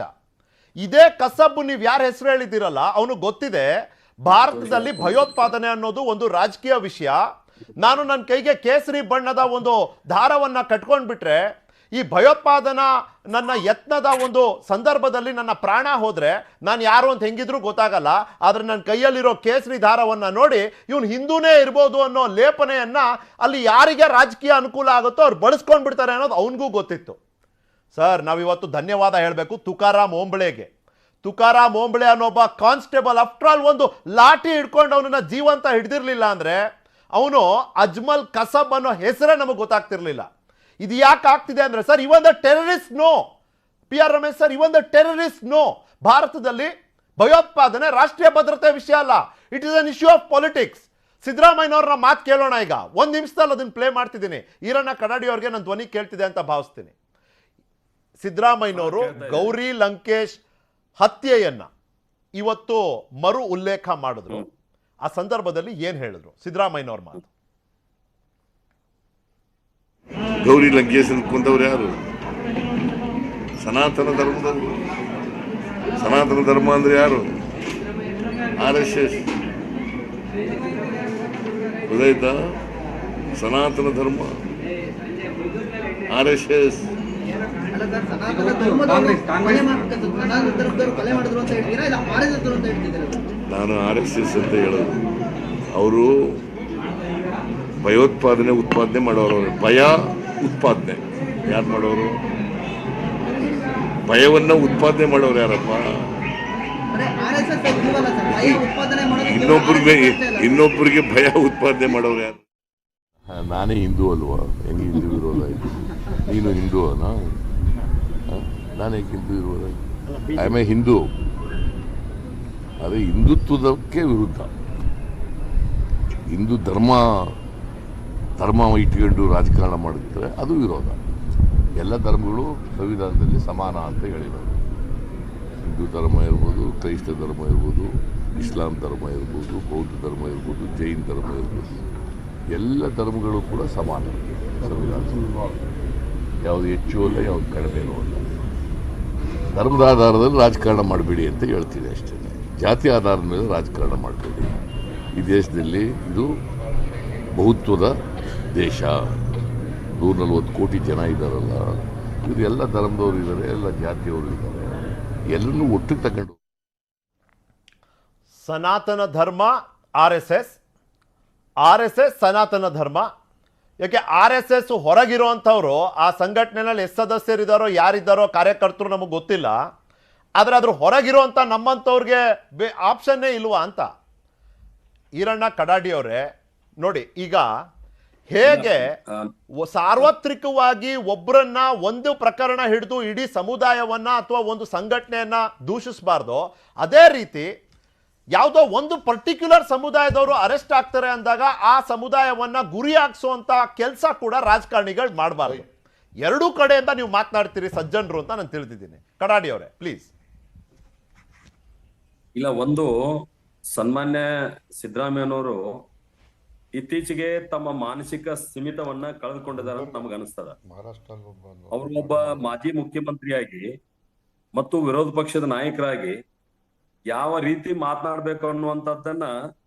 Speaker 1: ಇದೇ ಕಸಬ್ ನೀವು ಯಾರ ಹೆಸರು ಹೇಳಿದ್ದೀರಲ್ಲ, ಅವನು ಗೊತ್ತಿದೆ ಭಾರತದಲ್ಲಿ ಭಯೋತ್ಪಾದನೆ ಅನ್ನೋದು ಒಂದು ರಾಜಕೀಯ ವಿಷಯ. ನಾನು ನನ್ನ ಕೈಗೆ ಕೇಸರಿ ಬಣ್ಣದ ಒಂದು ದಾರವನ್ನ ಕಟ್ಕೊಂಡ್ಬಿಟ್ರೆ ಈ ಭಯೋತ್ಪಾದನಾ ನನ್ನ ಯತ್ನದ ಒಂದು ಸಂದರ್ಭದಲ್ಲಿ ನನ್ನ ಪ್ರಾಣ ಹೋದ್ರೆ ನಾನು ಯಾರು ಅಂತ ಹೆಂಗಿದ್ರು ಗೊತ್ತಾಗಲ್ಲ. ಆದ್ರೆ ನನ್ನ ಕೈಯಲ್ಲಿರೋ ಕೇಸರಿ ದಾರವನ್ನ ನೋಡಿ ಇವನು ಹಿಂದೂನೇ ಇರ್ಬೋದು ಅನ್ನೋ ಲೇಪನೆಯನ್ನ ಅಲ್ಲಿ ಯಾರಿಗೆ ರಾಜಕೀಯ ಅನುಕೂಲ ಆಗುತ್ತೋ ಅವ್ರು ಬಳಸ್ಕೊಂಡ್ಬಿಡ್ತಾರೆ ಅನ್ನೋದು ಅವನಿಗೂ ಗೊತ್ತಿತ್ತು. ಸರ್, ನಾವಿವತ್ತು ಧನ್ಯವಾದ ಹೇಳಬೇಕು ತುಕಾರಾಮ್ ಓಂಬಳೆಗೆ. ತುಕಾರಾಮ್ ಓಂಬಳೆ ಅನ್ನೋಬ್ಬ ಕಾನ್ಸ್ಟೇಬಲ್ ಆಫ್ಟರ್ ಆಲ್ ಒಂದು ಲಾಠಿ ಹಿಡ್ಕೊಂಡು ಅವನನ್ನ ಜೀವಂತ ಹಿಡ್ದಿರ್ಲಿಲ್ಲ ಅಂದ್ರೆ ಅವನು ಅಜ್ಮಲ್ ಕಸಬ್ ಅನ್ನೋ ಹೆಸರೇ ನಮಗೆ ಗೊತ್ತಾಗ್ತಿರ್ಲಿಲ್ಲ. ಇದು ಯಾಕೆ ಆಗ್ತಿದೆ ಅಂದ್ರೆ sir, even the terrorist no. PR Ramesh sir, even the terrorist no. ಭಾರತದಲ್ಲಿ ಭಯೋತ್ಪಾದನೆ ರಾಷ್ಟ್ರೀಯ ಭದ್ರತೆ ವಿಷಯ ಅಲ್ಲ, it is an issue of politics. ಸಿದ್ದರಾಮಯ್ಯನವ್ರನ್ನ ಮಾತು ಕೇಳೋಣ ಈಗ. 1 ನಿಮಿಷದಲ್ಲಿ ಅದನ್ನ ಪ್ಲೇ ಮಾಡ್ತಿದ್ದೀನಿ. ಈರಣ್ಣ ಕಡಾಡಿ ಅವ್ರಿಗೆ ನನ್ನ ಧ್ವನಿ ಕೇಳ್ತಿದೆ ಅಂತ ಭಾವಿಸ್ತೀನಿ. ಸಿದ್ದರಾಮಯ್ಯನವರು ಗೌರಿ ಲಂಕೇಶ್ ಹತ್ಯೆಯನ್ನ ಇವತ್ತು ಮರು ಉಲ್ಲೇಖ ಮಾಡಿದ್ರು. ಆ ಸಂದರ್ಭದಲ್ಲಿ ಏನ್ ಹೇಳಿದ್ರು ಸಿದ್ದರಾಮಯ್ಯನವ್ರ ಮಾತು?
Speaker 6: ಗೌರಿ ಲಂಕೇಶ್ ಕೊಂದವ್ರು ಯಾರು? ಸನಾತನ ಧರ್ಮದವರು. ಸನಾತನ ಧರ್ಮ ಅಂದ್ರೆ ಯಾರು? RSS. ಗೊತ್ತಾಯ್ತಾ? ಸನಾತನ ಧರ್ಮ RSS. ನಾನು RSS ಅಂತ ಹೇಳೋದು. ಅವರು ಭಯೋತ್ಪಾದನೆ ಉತ್ಪಾದನೆ ಮಾಡೋರು. ಭಯ ಉತ್ಪಾದನೆ ಯಾರು ಮಾಡೋರು? ಭಯವನ್ನ ಉತ್ಪಾದನೆ ಮಾಡೋರು ಯಾರಪ್ಪ? ಇನ್ನೊಬ್ಬರಿಗೆ ಭಯ ಉತ್ಪಾದನೆ ಮಾಡೋರು ಯಾರು? ನಾನೇ ಹಿಂದೂ ಅಲ್ವಾ? ಹೆಂಗೆ ಹಿಂದೂ ವಿರೋಧ ಆಯ್ತು? ನೀನು ಹಿಂದೂ ಅನಾ? ನಾನೇ ಹಿಂದೂ ವಿರೋಧ? I am A Hindu. ಆದರೆ ಹಿಂದುತ್ವದಕ್ಕೆ ವಿರುದ್ಧ. ಹಿಂದೂ ಧರ್ಮ ಇಟ್ಕೊಂಡು ರಾಜಕಾರಣ ಮಾಡಿದ್ರೆ ಅದು ವಿರೋಧ. ಎಲ್ಲ ಧರ್ಮಗಳು ಸಂವಿಧಾನದಲ್ಲಿ ಸಮಾನ ಅಂತ ಹೇಳಿರೋದು. ಹಿಂದೂ ಧರ್ಮ ಇರ್ಬೋದು, ಕ್ರೈಸ್ತ ಧರ್ಮ ಇರ್ಬೋದು, ಇಸ್ಲಾಂ ಧರ್ಮ ಇರ್ಬೋದು, ಬೌದ್ಧ ಧರ್ಮ ಇರ್ಬೋದು, ಜೈನ್ ಧರ್ಮ ಇರ್ಬೋದು, ಎಲ್ಲ ಧರ್ಮಗಳು ಕೂಡ ಸಮಾನ ಸಂವಿಧಾನ. ಯಾವುದು ಹೆಚ್ಚು ಅಲ್ಲ, ಯಾವುದು ಕಡಿಮೆನೂ ಅಲ್ಲ. ಧರ್ಮದ ಆಧಾರದಲ್ಲಿ ರಾಜಕಾರಣ ಮಾಡಬೇಡಿ ಅಂತ ಹೇಳ್ತೀನಿ ಅಷ್ಟೇ. ಜಾತಿ ಆಧಾರದ ಮೇಲೆ ರಾಜಕಾರಣ ಮಾಡಬೇಡಿ. ಈ ದೇಶದಲ್ಲಿ ಇದು ಬಹುತ್ವದ ದೇಶ. 140 ಕೋಟಿ ಜನ ಇದ್ದಾರಲ್ಲ, ಇದು ಎಲ್ಲ ಧರ್ಮದವರು ಇದ್ದಾರೆ, ಎಲ್ಲ ಜಾತಿಯವರು ಇದ್ದಾರೆ. ಎಲ್ಲರನ್ನೂ ಒಟ್ಟಿಗೆ ತಗೊಂಡು
Speaker 1: ಸನಾತನ ಧರ್ಮ RSS ಸನಾತನ ಧರ್ಮ. ಯಾಕೆ RSS ಹೊರಗಿರುವಂಥವ್ರು ಆ ಸಂಘಟನೆಯಲ್ಲಿ ಎಷ್ಟು ಸದಸ್ಯರಿದ್ದಾರೋ, ಯಾರಿದ್ದಾರೋ, ಕಾರ್ಯಕರ್ತರು ನಮಗೆ ಗೊತ್ತಿಲ್ಲ. ಆದರೆ ಅದ್ರ ಹೊರಗಿರುವಂಥ ನಮ್ಮಂಥವ್ರಿಗೆ ಆಪ್ಷನ್ನೇ ಇಲ್ವಾ ಅಂತ. ಈರಣ್ಣ ಕಡಾಡಿ ಅವರೇ ನೋಡಿ, ಈಗ ಹೇಗೆ ಸಾರ್ವತ್ರಿಕವಾಗಿ ಒಬ್ಬರನ್ನ ಒಂದು ಪ್ರಕರಣ ಹಿಡಿದು ಇಡೀ ಸಮುದಾಯವನ್ನ ಅಥವಾ ಒಂದು ಸಂಘಟನೆಯನ್ನ ದೂಷಿಸಬಾರ್ದು, ಅದೇ ರೀತಿ ಯಾವುದೋ ಒಂದು ಪರ್ಟಿಕ್ಯುಲರ್ ಸಮುದಾಯದವರು ಅರೆಸ್ಟ್ ಆಗ್ತಾರೆ ಅಂದಾಗ ಆ ಸಮುದಾಯವನ್ನ ಗುರಿ ಹಾಕ್ಸುವಂತ ಕೆಲಸ ಕೂಡ ರಾಜಕಾರಣಿಗಳು ಮಾಡಬಾರ್ದು. ಎರಡೂ ಕಡೆಯಿಂದ ನೀವು ಮಾತನಾಡ್ತೀರಿ ಸಜ್ಜನರು ಅಂತ ನಾನು ತಿಳಿದಿದ್ದೀನಿ. ಕಡಾಡಿ ಅವರೇ ಪ್ಲೀಸ್.
Speaker 4: ಇಲ್ಲ, ಒಂದು ಸನ್ಮಾನ್ಯ ಸಿದ್ದರಾಮಯ್ಯನವರು ಇತ್ತೀಚೆಗೆ ತಮ್ಮ ಮಾನಸಿಕ ಸ್ಥಿಮಿತವನ್ನ ಕಳೆದುಕೊಂಡಿದ್ದಾರೆ ಅಂತ ನಮ್ಗೆ ಅನಿಸ್ತದ. ಅವರು ಒಬ್ಬ ಮಾಜಿ ಮುಖ್ಯಮಂತ್ರಿಯಾಗಿ ಮತ್ತು ವಿರೋಧ ಪಕ್ಷದ ನಾಯಕರಾಗಿ ಯಾವ ರೀತಿ ಮಾತನಾಡ್ಬೇಕು ಅನ್ನುವಂಥದ್ದನ್ನ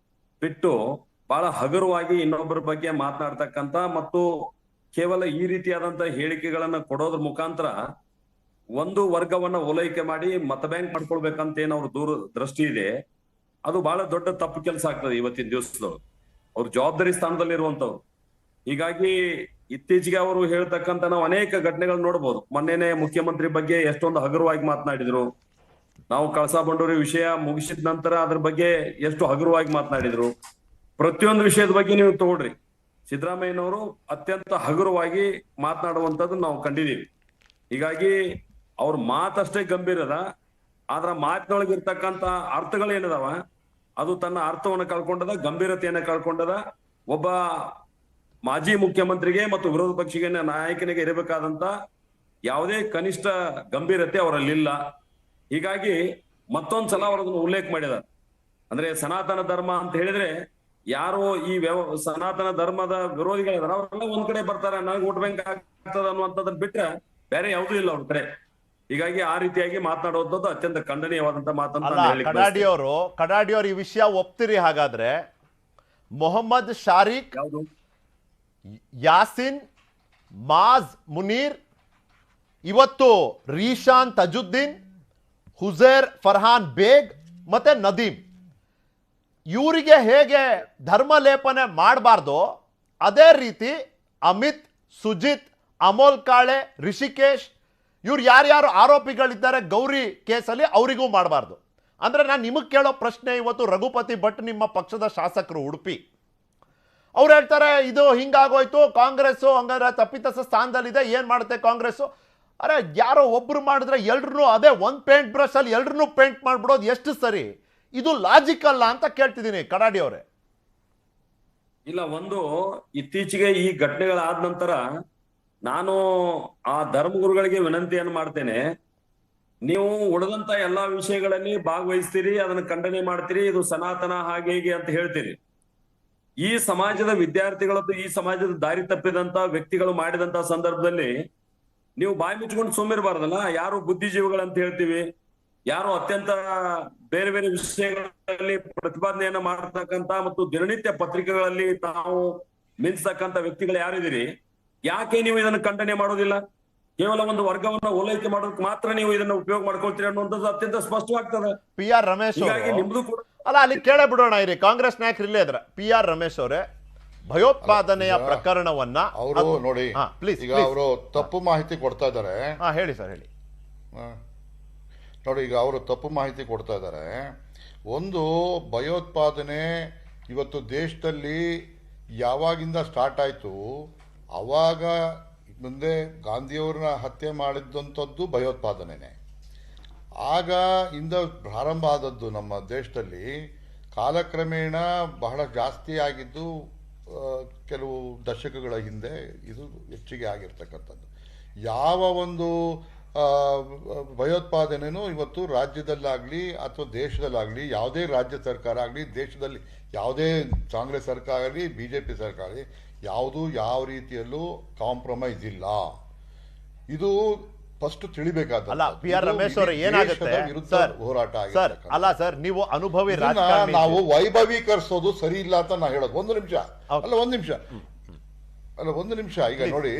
Speaker 4: ಬಿಟ್ಟು ಬಹಳ ಹಗುರವಾಗಿ ಇನ್ನೊಬ್ಬರ ಬಗ್ಗೆ ಮಾತನಾಡ್ತಕ್ಕಂತ ಮತ್ತು ಕೇವಲ ಈ ರೀತಿಯಾದಂತ ಹೇಳಿಕೆಗಳನ್ನ ಕೊಡೋದ್ರ ಮುಖಾಂತರ ಒಂದು ವರ್ಗವನ್ನ ಓಲೈಕೆ ಮಾಡಿ ಮತ ಬ್ಯಾಂಕ್ ಮಾಡ್ಕೊಳ್ಬೇಕಂತ ಏನ್ ಅವ್ರ ದೃಷ್ಟಿ ಇದೆ, ಅದು ಬಹಳ ದೊಡ್ಡ ತಪ್ಪು ಕೆಲಸ ಆಗ್ತದೆ ಇವತ್ತಿನ ದಿವಸದೊಳಗೆ. ಅವ್ರ ಜವಾಬ್ದಾರಿ ಸ್ಥಾನದಲ್ಲಿರುವಂತವ್ರು. ಹೀಗಾಗಿ ಇತ್ತೀಚೆಗೆ ಅವರು ಹೇಳ್ತಕ್ಕಂತ ನಾವು ಅನೇಕ ಘಟನೆಗಳು ನೋಡ್ಬೋದು. ಮೊನ್ನೆನೆ ಮುಖ್ಯಮಂತ್ರಿ ಬಗ್ಗೆ ಎಷ್ಟೊಂದು ಹಗುರವಾಗಿ ಮಾತನಾಡಿದ್ರು. ನಾವು ಕಳಸಾ ಬಂಡೂರಿ ವಿಷಯ ಮುಗಿಸಿದ ನಂತರ ಅದ್ರ ಬಗ್ಗೆ ಎಷ್ಟು ಹಗುರವಾಗಿ ಮಾತನಾಡಿದ್ರು. ಪ್ರತಿಯೊಂದು ವಿಷಯದ ಬಗ್ಗೆ ನೀವು ತಗೊಳ್ರಿ, ಸಿದ್ದರಾಮಯ್ಯನವರು ಅತ್ಯಂತ ಹಗುರವಾಗಿ ಮಾತನಾಡುವಂಥದ್ದು ನಾವು ಕಂಡಿದ್ದೀವಿ. ಹೀಗಾಗಿ ಅವ್ರ ಮಾತಷ್ಟೇ ಗಂಭೀರ ಅದ, ಆದ್ರ ಮಾತಿನೊಳಗಿರ್ತಕ್ಕಂತ ಅರ್ಥಗಳೇನದಾವ ಅದು ತನ್ನ ಅರ್ಥವನ್ನು ಕಳ್ಕೊಂಡದ, ಗಂಭೀರತೆಯನ್ನ ಕಳ್ಕೊಂಡದ. ಒಬ್ಬ ಮಾಜಿ ಮುಖ್ಯಮಂತ್ರಿಗೆ ಮತ್ತು ವಿರೋಧ ಪಕ್ಷಿಗೆ ನಾಯಕನಿಗೆ ಇರಬೇಕಾದಂತ ಯಾವುದೇ ಕನಿಷ್ಠ ಗಂಭೀರತೆ ಅವರಲ್ಲಿಲ್ಲ. ಹೀಗಾಗಿ ಮತ್ತೊಂದ್ಸಲ ಅವರದನ್ನು ಉಲ್ಲೇಖ ಮಾಡಿದಾರೆ. ಅಂದ್ರೆ ಸನಾತನ ಧರ್ಮ ಅಂತ ಹೇಳಿದ್ರೆ ಯಾರು ಈ ಸನಾತನ ಧರ್ಮದ ವಿರೋಧಿಗಳಿದಾರ ಅವರೆಲ್ಲ ಒಂದ್ ಕಡೆ ಬರ್ತಾರೆ, ನನಗೆ ವೋಟ್ ಬ್ಯಾಂಕ್ ಆಗ್ತದ ಅನ್ನುವಂಥದ್ದನ್ನ ಬಿಟ್ರೆ ಬೇರೆ ಯಾವುದೂ ಇಲ್ಲ ಅವ್ರ ಕಡೆ. ಹೀಗಾಗಿ ಆ ರೀತಿಯಾಗಿ ಮಾತನಾಡುವಂಥದ್ದು ಅತ್ಯಂತ ಖಂಡನೀಯವಾದಂತ ಮಾತಂತ
Speaker 1: ಕಡಾಡಿಯವರು ಈ ವಿಷಯ ಒಪ್ತಿರಿ? ಹಾಗಾದ್ರೆ ಮೊಹಮ್ಮದ್ ಶಾರಿಕ್, ಯಾಸಿನ್, ಮಾಜ್ ಮುನೀರ್, ಇವತ್ತು ರೀಶಾನ್ ತಜುದ್ದೀನ್, ಹುಜೇರ್ ಫರ್ಹಾನ್ ಬೇಗ್ ಮತ್ತೆ ನದೀಮ್, ಇವರಿಗೆ ಹೇಗೆ ಧರ್ಮಲೇಪನೆ ಮಾಡಬಾರ್ದು ಅದೇ ರೀತಿ ಅಮಿತ್, ಸುಜಿತ್, ಅಮೋಲ್ ಕಾಳೆ, ರಿಷಿಕೇಶ್, ಇವ್ರು ಯಾರ್ಯಾರು ಆರೋಪಿಗಳಿದ್ದಾರೆ ಗೌರಿ ಕೇಸಲ್ಲಿ ಅವರಿಗೂ ಮಾಡಬಾರ್ದು. ಅಂದ್ರೆ ನಾನು ನಿಮಗೆ ಕೇಳೋ ಪ್ರಶ್ನೆ, ಇವತ್ತು ರಘುಪತಿ ಭಟ್ ನಿಮ್ಮ ಪಕ್ಷದ ಶಾಸಕರು ಉಡುಪಿ, ಅವ್ರು ಹೇಳ್ತಾರೆ ಇದು ಹಿಂಗಾಗೋಯ್ತು, ಕಾಂಗ್ರೆಸ್ಸು ಹಂಗಾದ್ರೆ ತಪ್ಪಿತಸ್ಥ ಸ್ಥಾನದಲ್ಲಿದೆ, ಏನ್ ಮಾಡುತ್ತೆ ಕಾಂಗ್ರೆಸ್ಸು? ಅರೆ ಯಾರೋ ಒಬ್ರು ಮಾಡಿದ್ರೆ ಎಲ್ರು ಅದೇ ಒಂದ್ ಪೇಂಟ್ ಬ್ರಷ್ ಅಲ್ಲಿ ಎಲ್ರು ಪೇಂಟ್ ಮಾಡ್ಬಿಡೋದು ಎಷ್ಟು ಸರಿ? ಇದು ಲಾಜಿಕ್ ಅಲ್ಲ ಅಂತ ಕೇಳ್ತಿದ್ದೀನಿ ಕಡಾಡಿ ಅವರೇ.
Speaker 4: ಇಲ್ಲ, ಒಂದು ಇತ್ತೀಚೆಗೆ ಈ ಘಟನೆಗಳಾದ ನಂತರ ನಾನು ಆ ಧರ್ಮಗುರುಗಳಿಗೆ ವಿನಂತಿಯನ್ನು ಮಾಡ್ತೇನೆ, ನೀವು ಉಳಿದಂತ ಎಲ್ಲಾ ವಿಷಯಗಳಲ್ಲಿ ಭಾಗವಹಿಸ್ತೀರಿ, ಅದನ್ನ ಖಂಡನೆ ಮಾಡ್ತೀರಿ, ಇದು ಸನಾತನ ಹಾಗೆ ಹೀಗೆ ಅಂತ ಹೇಳ್ತೀರಿ. ಈ ಸಮಾಜದ ವಿದ್ಯಾರ್ಥಿಗಳದ್ದು, ಈ ಸಮಾಜದ ದಾರಿ ತಪ್ಪಿದಂತ ವ್ಯಕ್ತಿಗಳು ಮಾಡಿದಂತ ಸಂದರ್ಭದಲ್ಲಿ ನೀವು ಬಾಯಿ ಮುಚ್ಕೊಂಡು ಸುಮ್ಮಿರಬಾರ್ದಲ್ಲ. ಯಾರು ಬುದ್ಧಿಜೀವಿಗಳಂತ ಹೇಳ್ತೀವಿ, ಯಾರು ಅತ್ಯಂತ ಬೇರೆ ಬೇರೆ ವಿಷಯಗಳಲ್ಲಿ ಪ್ರತಿಪಾದನೆಯನ್ನ ಮಾಡತಕ್ಕಂತ ಮತ್ತು ದಿನನಿತ್ಯ ಪತ್ರಿಕೆಗಳಲ್ಲಿ ತಾವು ಮಿಂಚತಕ್ಕಂತ ವ್ಯಕ್ತಿಗಳು ಯಾರಿದ್ದೀರಿ, ಯಾಕೆ ನೀವು ಇದನ್ನು ಖಂಡನೆ ಮಾಡೋದಿಲ್ಲ? ಕೇವಲ ಒಂದು ವರ್ಗವನ್ನ ಓಲೈಕೆ ಮಾಡೋದಕ್ಕೆ ಮಾತ್ರ ನೀವು ಇದನ್ನ ಉಪಯೋಗ ಮಾಡ್ಕೊಳ್ತೀರಿ ಅನ್ನುವಂಥದ್ದು ಅತ್ಯಂತ ಸ್ಪಷ್ಟವಾಗ್ತದೆ.
Speaker 1: ಪಿ ಆರ್ ರಮೇಶ್
Speaker 4: ನಿಮ್ದು ಕೂಡ
Speaker 1: ಅಲ್ಲ, ಅಲ್ಲಿ ಕೇಳೇ ಬಿಡೋಣ ಇರಿ, ಕಾಂಗ್ರೆಸ್ ನಾಯಕರು ಇಲ್ಲೇ ಇದ್ರ. ಪಿ ಆರ್ ರಮೇಶ್ ಅವರೇ, ಭಯೋತ್ಪಾದನೆಯ ಪ್ರಕರಣವನ್ನ
Speaker 5: ಅವರು ನೋಡಿ, ಈಗ ಅವರು ತಪ್ಪು ಮಾಹಿತಿ ಕೊಡ್ತಾ ಇದ್ದಾರೆ.
Speaker 1: ಹೇಳಿ ಸರ್, ಹೇಳಿ.
Speaker 5: ನೋಡಿ, ಈಗ ಅವರು ತಪ್ಪು ಮಾಹಿತಿ ಕೊಡ್ತಾ ಇದ್ದಾರೆ. ಒಂದು, ಭಯೋತ್ಪಾದನೆ ಇವತ್ತು ದೇಶದಲ್ಲಿ ಯಾವಾಗಿಂದ ಸ್ಟಾರ್ಟ್ ಆಯಿತು, ಅವಾಗ ಮುಂದೆ ಗಾಂಧಿಯವ್ರನ್ನ ಹತ್ಯೆ ಮಾಡಿದಂಥದ್ದು ಭಯೋತ್ಪಾದನೆನೇ. ಆಗ ಇಂದ ಪ್ರಾರಂಭ ಆದದ್ದು ನಮ್ಮ ದೇಶದಲ್ಲಿ. ಕಾಲಕ್ರಮೇಣ ಬಹಳ ಜಾಸ್ತಿ ಆಗಿದ್ದು ಕೆಲವು ದಶಕಗಳ ಹಿಂದೆ ಇದು ಹೆಚ್ಚಿಗೆ ಆಗಿರ್ತಕ್ಕಂಥದ್ದು. ಯಾವ ಒಂದು ಭಯೋತ್ಪಾದನೆಯೂ ಇವತ್ತು ರಾಜ್ಯದಲ್ಲಾಗಲಿ ಅಥವಾ ದೇಶದಲ್ಲಾಗಲಿ, ಯಾವುದೇ ರಾಜ್ಯ ಸರ್ಕಾರ ಆಗಲಿ, ದೇಶದಲ್ಲಿ ಯಾವುದೇ ಕಾಂಗ್ರೆಸ್ ಸರ್ಕಾರ ಆಗಲಿ, BJP ಸರ್ಕಾರ ಆಗಲಿ, ಯಾವುದು ಯಾವ ರೀತಿಯಲ್ಲೂ ಕಾಂಪ್ರಮೈಸ್ ಇಲ್ಲ. ಇದು ಫಸ್ಟ್ ತಿಳಿಬೇಕಾದ.
Speaker 1: ಅಲ್ಲ ಪಿ ಆರ್ ರಮೇಶ್ ಅವರೇ, ಏನಾಗುತ್ತೆ ಸರ್
Speaker 5: ಹೋರಾಟ
Speaker 1: ಅಲ್ಲ ಸರ್, ನೀವು ಅನುಭವಿ
Speaker 5: ನಾವು ವೈಭವೀಕರಿಸೋದು ಸರಿ ಇಲ್ಲ ಅಂತ ನಾ ಹೇಳೋದು. ಒಂದು ನಿಮಿಷ ಒಂದು ನಿಮಿಷ. ಈಗ ನೋಡಿ,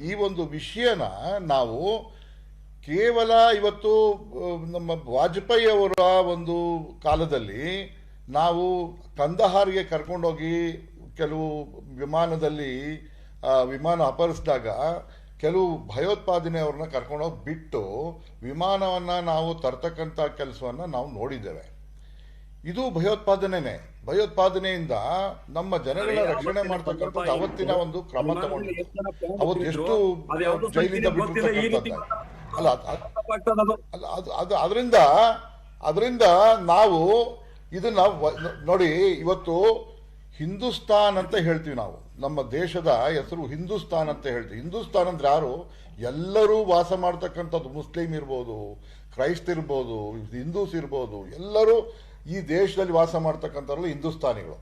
Speaker 5: ಈ ಒಂದು ವಿಷಯನ ನಾವು ಕೇವಲ ಇವತ್ತು ನಮ್ಮ ವಾಜಪೇಯಿ ಅವರ ಒಂದು ಕಾಲದಲ್ಲಿ ನಾವು ಕಂದಹಾರ್ಗೆ ಕರ್ಕೊಂಡೋಗಿ ಕೆಲವು ವಿಮಾನದಲ್ಲಿ ವಿಮಾನ ಅಪಹರಿಸಿದಾಗ ಕೆಲವು ಭಯೋತ್ಪಾದನೆ ಅವ್ರನ್ನ ಕರ್ಕೊಂಡೋಗಿ ಬಿಟ್ಟು ವಿಮಾನವನ್ನ ನಾವು ತರ್ತಕ್ಕಂಥ ಕೆಲಸವನ್ನ ನಾವು ನೋಡಿದ್ದೇವೆ. ಇದು ಭಯೋತ್ಪಾದನೆನೇ. ಭಯೋತ್ಪಾದನೆಯಿಂದ ನಮ್ಮ ಜನಗಳ ರಕ್ಷಣೆ ಮಾಡ್ತಕ್ಕಂಥದ್ದು ಅವತ್ತಿನ ಒಂದು ಕ್ರಮ ತಗೊಂಡಿದೆ. ಅವತ್ತು ಎಷ್ಟು ಜೈಲಿಂದ ಬಿಟ್ಟಿರ್ತಕ್ಕಂಥದ್ದು ಅಲ್ಲ. ಅದರಿಂದ ನಾವು ಇದನ್ನ ನೋಡಿ, ಇವತ್ತು ಹಿಂದೂಸ್ತಾನ್ ಅಂತ ಹೇಳ್ತೀವಿ ನಾವು. ನಮ್ಮ ದೇಶದ ಹೆಸರು ಹಿಂದೂಸ್ತಾನ್ ಅಂತ ಹೇಳ್ತೀವಿ. ಹಿಂದೂಸ್ತಾನ್ ಅಂದ್ರೆ ಯಾರು? ಎಲ್ಲರೂ ವಾಸ ಮಾಡ್ತಕ್ಕಂಥದ್ದು. ಮುಸ್ಲಿಂ ಇರ್ಬೋದು, ಕ್ರೈಸ್ತ ಇರ್ಬೋದು, ಹಿಂದೂಸ್ ಇರ್ಬೋದು, ಎಲ್ಲರೂ ಈ ದೇಶದಲ್ಲಿ ವಾಸ ಮಾಡ್ತಕ್ಕಂಥವ್ರು ಹಿಂದೂಸ್ತಾನಿಗಳು.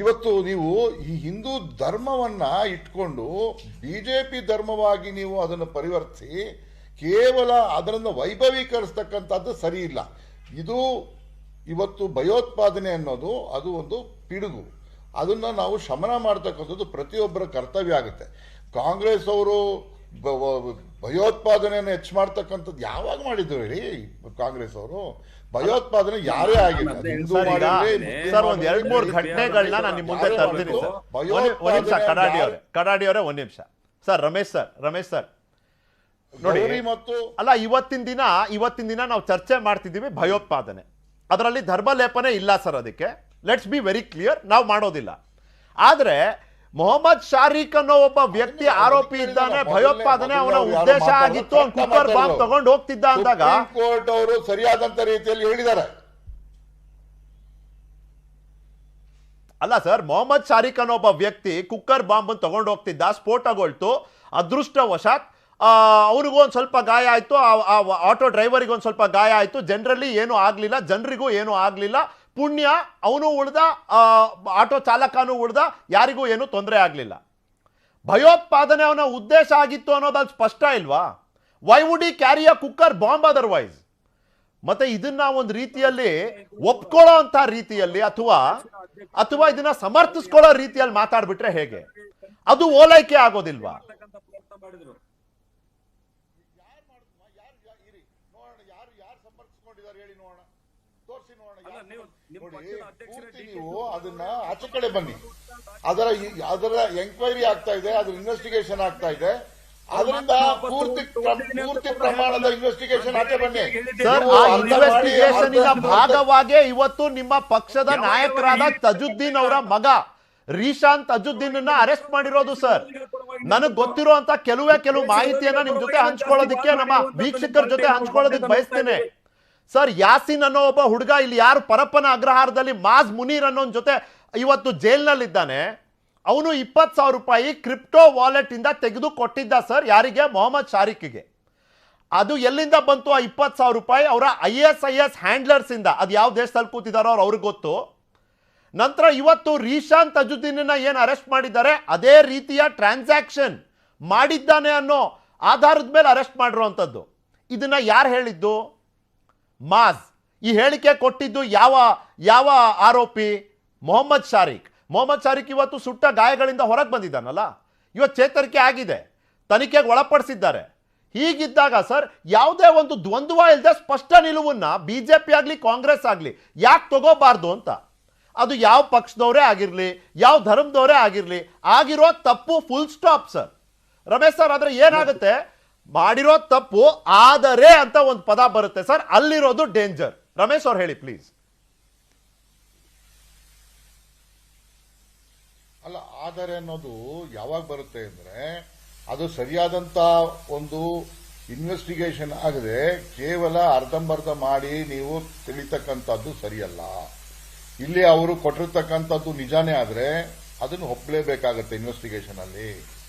Speaker 5: ಇವತ್ತು ನೀವು ಈ ಹಿಂದೂ ಧರ್ಮವನ್ನ ಇಟ್ಕೊಂಡು BJP ಧರ್ಮವಾಗಿ ನೀವು ಅದನ್ನು ಪರಿವರ್ತಿಸಿ ಕೇವಲ ಅದನ್ನು ವೈಭವೀಕರಿಸ್ತಕ್ಕಂಥದ್ದು ಸರಿ ಇಲ್ಲ. ಇದು ಇವತ್ತು ಭಯೋತ್ಪಾದನೆ ಅನ್ನೋದು ಅದು ಒಂದು ಪಿಡುಗು. ಅದನ್ನ ನಾವು ಶಮನ ಮಾಡ್ತಕ್ಕಂಥದ್ದು ಪ್ರತಿಯೊಬ್ಬರ ಕರ್ತವ್ಯ ಆಗುತ್ತೆ. ಕಾಂಗ್ರೆಸ್ ಅವರು ಭಯೋತ್ಪಾದನೆಯನ್ನು ಹೆಚ್ಚು ಮಾಡ್ತಕ್ಕಂಥದ್ದು ಯಾವಾಗ ಮಾಡಿದ್ರು ಹೇಳಿ? ಕಾಂಗ್ರೆಸ್ ಅವರು ಭಯೋತ್ಪಾದನೆ ಯಾರೇ ಆಗಿಲ್ಲ, ಹಿಂದೂ
Speaker 1: ಸರ್ ಒಂದ್ 2-3 ಘಟನೆಗಳನ್ನ ನಾನು ನಿಮ್ಮ ಮುಂದೆ ತರ್ತೀನಿ ಸರ್. ಒಂದ್ ನಿಮಿಷ ಕಡಾಡಿ ಅವರೇ ಒಂದ್ ನಿಮಿಷ ಸರ್. ರಮೇಶ್ ಸರ್ ನೋಡಿ,
Speaker 5: ಮತ್ತು
Speaker 1: ಅಲ್ಲ ಇವತ್ತಿನ ದಿನ ನಾವು ಚರ್ಚೆ ಮಾಡ್ತಿದ್ದೀವಿ ಭಯೋತ್ಪಾದನೆ, ಅದರಲ್ಲಿ ಧರ್ಮಲೇಪನೆ ಇಲ್ಲ ಸರ್. ಅದಕ್ಕೆ ಲೆಟ್ಸ್ ಬಿ ವೆರಿ ಕ್ಲಿಯರ್, ನಾವು ಮಾಡೋದಿಲ್ಲ. ಆದ್ರೆ ಮೊಹಮ್ಮದ್ ಶಾರೀಕ್ ಅನ್ನೋ ಒಬ್ಬ ವ್ಯಕ್ತಿ ಆರೋಪಿ ಇದ್ದಾನೆ, ಭಯೋತ್ಪಾದನೆ ಅವನ ಉದ್ದೇಶ ಆಗಿತ್ತು, ಅವ್ನು ಕುಕ್ಕರ್ ಬಾಂಬ್ ತಗೊಂಡು ಹೋಗ್ತಿದ್ದ ಅಂದಾಗ
Speaker 5: ಕೋರ್ಟ್ ಅವರು ಸರಿಯಾದಂತ ರೀತಿಯಲ್ಲಿ ಹೇಳಿದ್ದಾರೆ.
Speaker 1: ಅಲ್ಲ ಸರ್, ಮೊಹಮ್ಮದ್ ಶಾರೀಕ್ ಅನ್ನೋ ಒಬ್ಬ ವ್ಯಕ್ತಿ ಕುಕ್ಕರ್ ಬಾಂಬ್ ತಗೊಂಡು ಹೋಗ್ತಿದ್ದ, ಸ್ಫೋಟಗೊಳ್ತು. ಅದೃಷ್ಟವಶಾತ್ ಅವ್ರಿಗೂ ಒಂದು ಸ್ವಲ್ಪ ಗಾಯ ಆಯ್ತು, ಆಟೋ ಡ್ರೈವರಿಗೆ ಒಂದು ಸ್ವಲ್ಪ ಗಾಯ ಆಯ್ತು. ಜನರಲಿ ಏನೂ ಆಗ್ಲಿಲ್ಲ, ಜನರಿಗೂ ಏನೂ ಆಗ್ಲಿಲ್ಲ. ಪುಣ್ಯ, ಅವನು ಉಳ್ದ, ಆಟೋ ಚಾಲಕನೂ ಉಳ್ದ, ಯಾರಿಗೂ ಏನೂ ತೊಂದರೆ ಆಗಲಿಲ್ಲ. ಭಯೋತ್ಪಾದನೆ ಅವನ ಉದ್ದೇಶ ಆಗಿತ್ತು ಅನ್ನೋದು ಅದು ಸ್ಪಷ್ಟ ಇಲ್ವಾ? ವೈ ವುಡ್ ಈ ಕ್ಯಾರಿ ಅ ಕುಕ್ಕರ್ ಬಾಂಬ್ ಅದರ್ವೈಸ್? ಮತ್ತೆ ಇದನ್ನ ಒಂದು ರೀತಿಯಲ್ಲಿ ಒಪ್ಕೊಳ್ಳೋ ಅಂತ ರೀತಿಯಲ್ಲಿ ಅಥವಾ ಇದನ್ನ ಸಮರ್ಥಿಸ್ಕೊಳ್ಳೋ ರೀತಿಯಲ್ಲಿ ಮಾತಾಡ್ಬಿಟ್ರೆ ಹೇಗೆ? ಅದು ಓಲೈಕೆ ಆಗೋದಿಲ್ವಾ?
Speaker 5: ನೀವು ಅದನ್ನ ಆಚೆ ಕಡೆ ಬನ್ನಿ, ಅದರ ಎಂಕ್ವೈರಿ ಆಗ್ತಾ ಇದೆ, ಅದ್ರ ಇನ್ವೆಸ್ಟಿಗೇಷನ್ ಆಗ್ತಾ ಇದೆ. ಅದರಿಂದ ಪೂರ್ತಿ ಪ್ರಮಾಣದ ಇನ್ವೆಸ್ಟಿಗೇಷನ್ ಆಚೆ ಬನ್ನಿ
Speaker 1: ಸರ್. ಆ ಇನ್ವೆಸ್ಟಿಗೇಷನ್ ಭಾಗವಾಗಿ ಇವತ್ತು ನಿಮ್ಮ ಪಕ್ಷದ ನಾಯಕರಾದ ತಜುದ್ದೀನ್ ಅವರ ಮಗ ರೀಶಾನ್ ತಜುದ್ದೀನ್ ಅರೆಸ್ಟ್ ಮಾಡಿರೋದು ಸರ್. ನನಗೆ ಗೊತ್ತಿರುವಂತ ಕೆಲವು ಮಾಹಿತಿಯನ್ನ ನಿಮ್ ಜೊತೆ ಹಂಚ್ಕೊಳ್ಳೋದಿಕ್ಕೆ, ನಮ್ಮ ವೀಕ್ಷಕರ ಜೊತೆ ಹಂಚ್ಕೊಳ್ಳೋದಕ್ಕೆ ಬಯಸ್ತೇನೆ ಸರ್. ಯಾಸಿನ್ ಅನ್ನೋ ಒಬ್ಬ ಹುಡುಗ, ಇಲ್ಲಿ ಯಾರು ಪರಪ್ಪನ ಅಗ್ರಹಾರದಲ್ಲಿ ಮಾಜ್ ಮುನೀರ್ ಅನ್ನೋ ಜೊತೆ ಇವತ್ತು ಜೈಲ್ನಲ್ಲಿದ್ದಾನೆ. ಅವನು 20,000 ರೂಪಾಯಿ ಕ್ರಿಪ್ಟೋ ವಾಲೆಟ್ ಇಂದ ತೆಗೆದು ಕೊಟ್ಟಿದ್ದ ಸರ್. ಯಾರಿಗೆ? ಮೊಹಮ್ಮದ್ ಶಾರೀಕ್ಗೆ. ಅದು ಎಲ್ಲಿಂದ ಬಂತು ಆ 20,000 ರೂಪಾಯಿ? ಅವರ ISIS ಹ್ಯಾಂಡ್ಲರ್ಸ್ ಇಂದ. ಅದು ಯಾವ ದೇಶದಲ್ಲಿ ಕೂತಿದಾರೋ ಅವ್ರಿಗೆ ಗೊತ್ತು. ನಂತರ ಇವತ್ತು ರೀಶಾನ್ ತಜುದ್ದೀನ್ ಏನು ಅರೆಸ್ಟ್ ಮಾಡಿದ್ದಾರೆ, ಅದೇ ರೀತಿಯ ಟ್ರಾನ್ಸಾಕ್ಷನ್ ಮಾಡಿದ್ದಾನೆ ಅನ್ನೋ ಆಧಾರದ ಮೇಲೆ ಅರೆಸ್ಟ್ ಮಾಡಿರುವಂಥದ್ದು. ಇದನ್ನ ಯಾರು ಹೇಳಿದ್ದು? ಮಾಜ್. ಈ ಹೇಳಿಕೆ ಕೊಟ್ಟಿದ್ದು ಯಾವ ಆರೋಪಿ? ಮೊಹಮ್ಮದ್ ಶಾರೀಕ್ ಇವತ್ತು ಸುಟ್ಟ ಗಾಯಗಳಿಂದ ಹೊರಗೆ ಬಂದಿದ್ದಾನಲ್ಲ, ಇವತ್ತು ಚೇತರಿಕೆ ಆಗಿದೆ, ತನಿಖೆಗೆ ಒಳಪಡಿಸಿದ್ದಾರೆ. ಹೀಗಿದ್ದಾಗ ಸರ್, ಯಾವುದೇ ಒಂದು ದ್ವಂದ್ವ ಇಲ್ಲದೆ ಸ್ಪಷ್ಟ ನಿಲುವನ್ನ ಬಿಜೆಪಿ ಆಗಲಿ ಕಾಂಗ್ರೆಸ್ ಆಗಲಿ ಯಾಕೆ ತಗೋಬಾರ್ದು ಅಂತ. ಅದು ಯಾವ ಪಕ್ಷದವರೇ ಆಗಿರಲಿ, ಯಾವ ಧರ್ಮದವರೇ ಆಗಿರಲಿ, ಆಗಿರೋ ತಪ್ಪು full stop sir. Ramesh sir, ಆದ್ರೆ ಏನಾಗುತ್ತೆ, ಮಾಡಿರೋ ತಪ್ಪು ಆದರೆ ಅಂತ ಒಂದು ಪದ ಬರುತ್ತೆ ಸರ್, ಅಲ್ಲಿರೋದು ಡೇಂಜರ್. ರಮೇಶ್ ಅವ್ರು ಹೇಳಿ ಪ್ಲೀಸ್.
Speaker 5: ಅಲ್ಲ, ಆದರೆ ಅನ್ನೋದು ಯಾವಾಗ ಬರುತ್ತೆ ಅಂದ್ರೆ, ಅದು ಸರಿಯಾದಂತ ಒಂದು ಇನ್ವೆಸ್ಟಿಗೇಷನ್ ಆಗದೆ ಕೇವಲ ಅರ್ಧಂಬರ್ಧ ಮಾಡಿ ನೀವು ತಿಳಿತಕ್ಕಂಥದ್ದು ಸರಿಯಲ್ಲ. ಇಲ್ಲಿ ಅವರು ಕೊಟ್ಟಿರ್ತಕ್ಕಂಥದ್ದು ನಿಜಾನೇ ಆದ್ರೆ ಅದನ್ನು ಒಪ್ಪಲೇಬೇಕಾಗತ್ತೆ ಇನ್ವೆಸ್ಟಿಗೇಷನ್ ಅಲ್ಲಿ.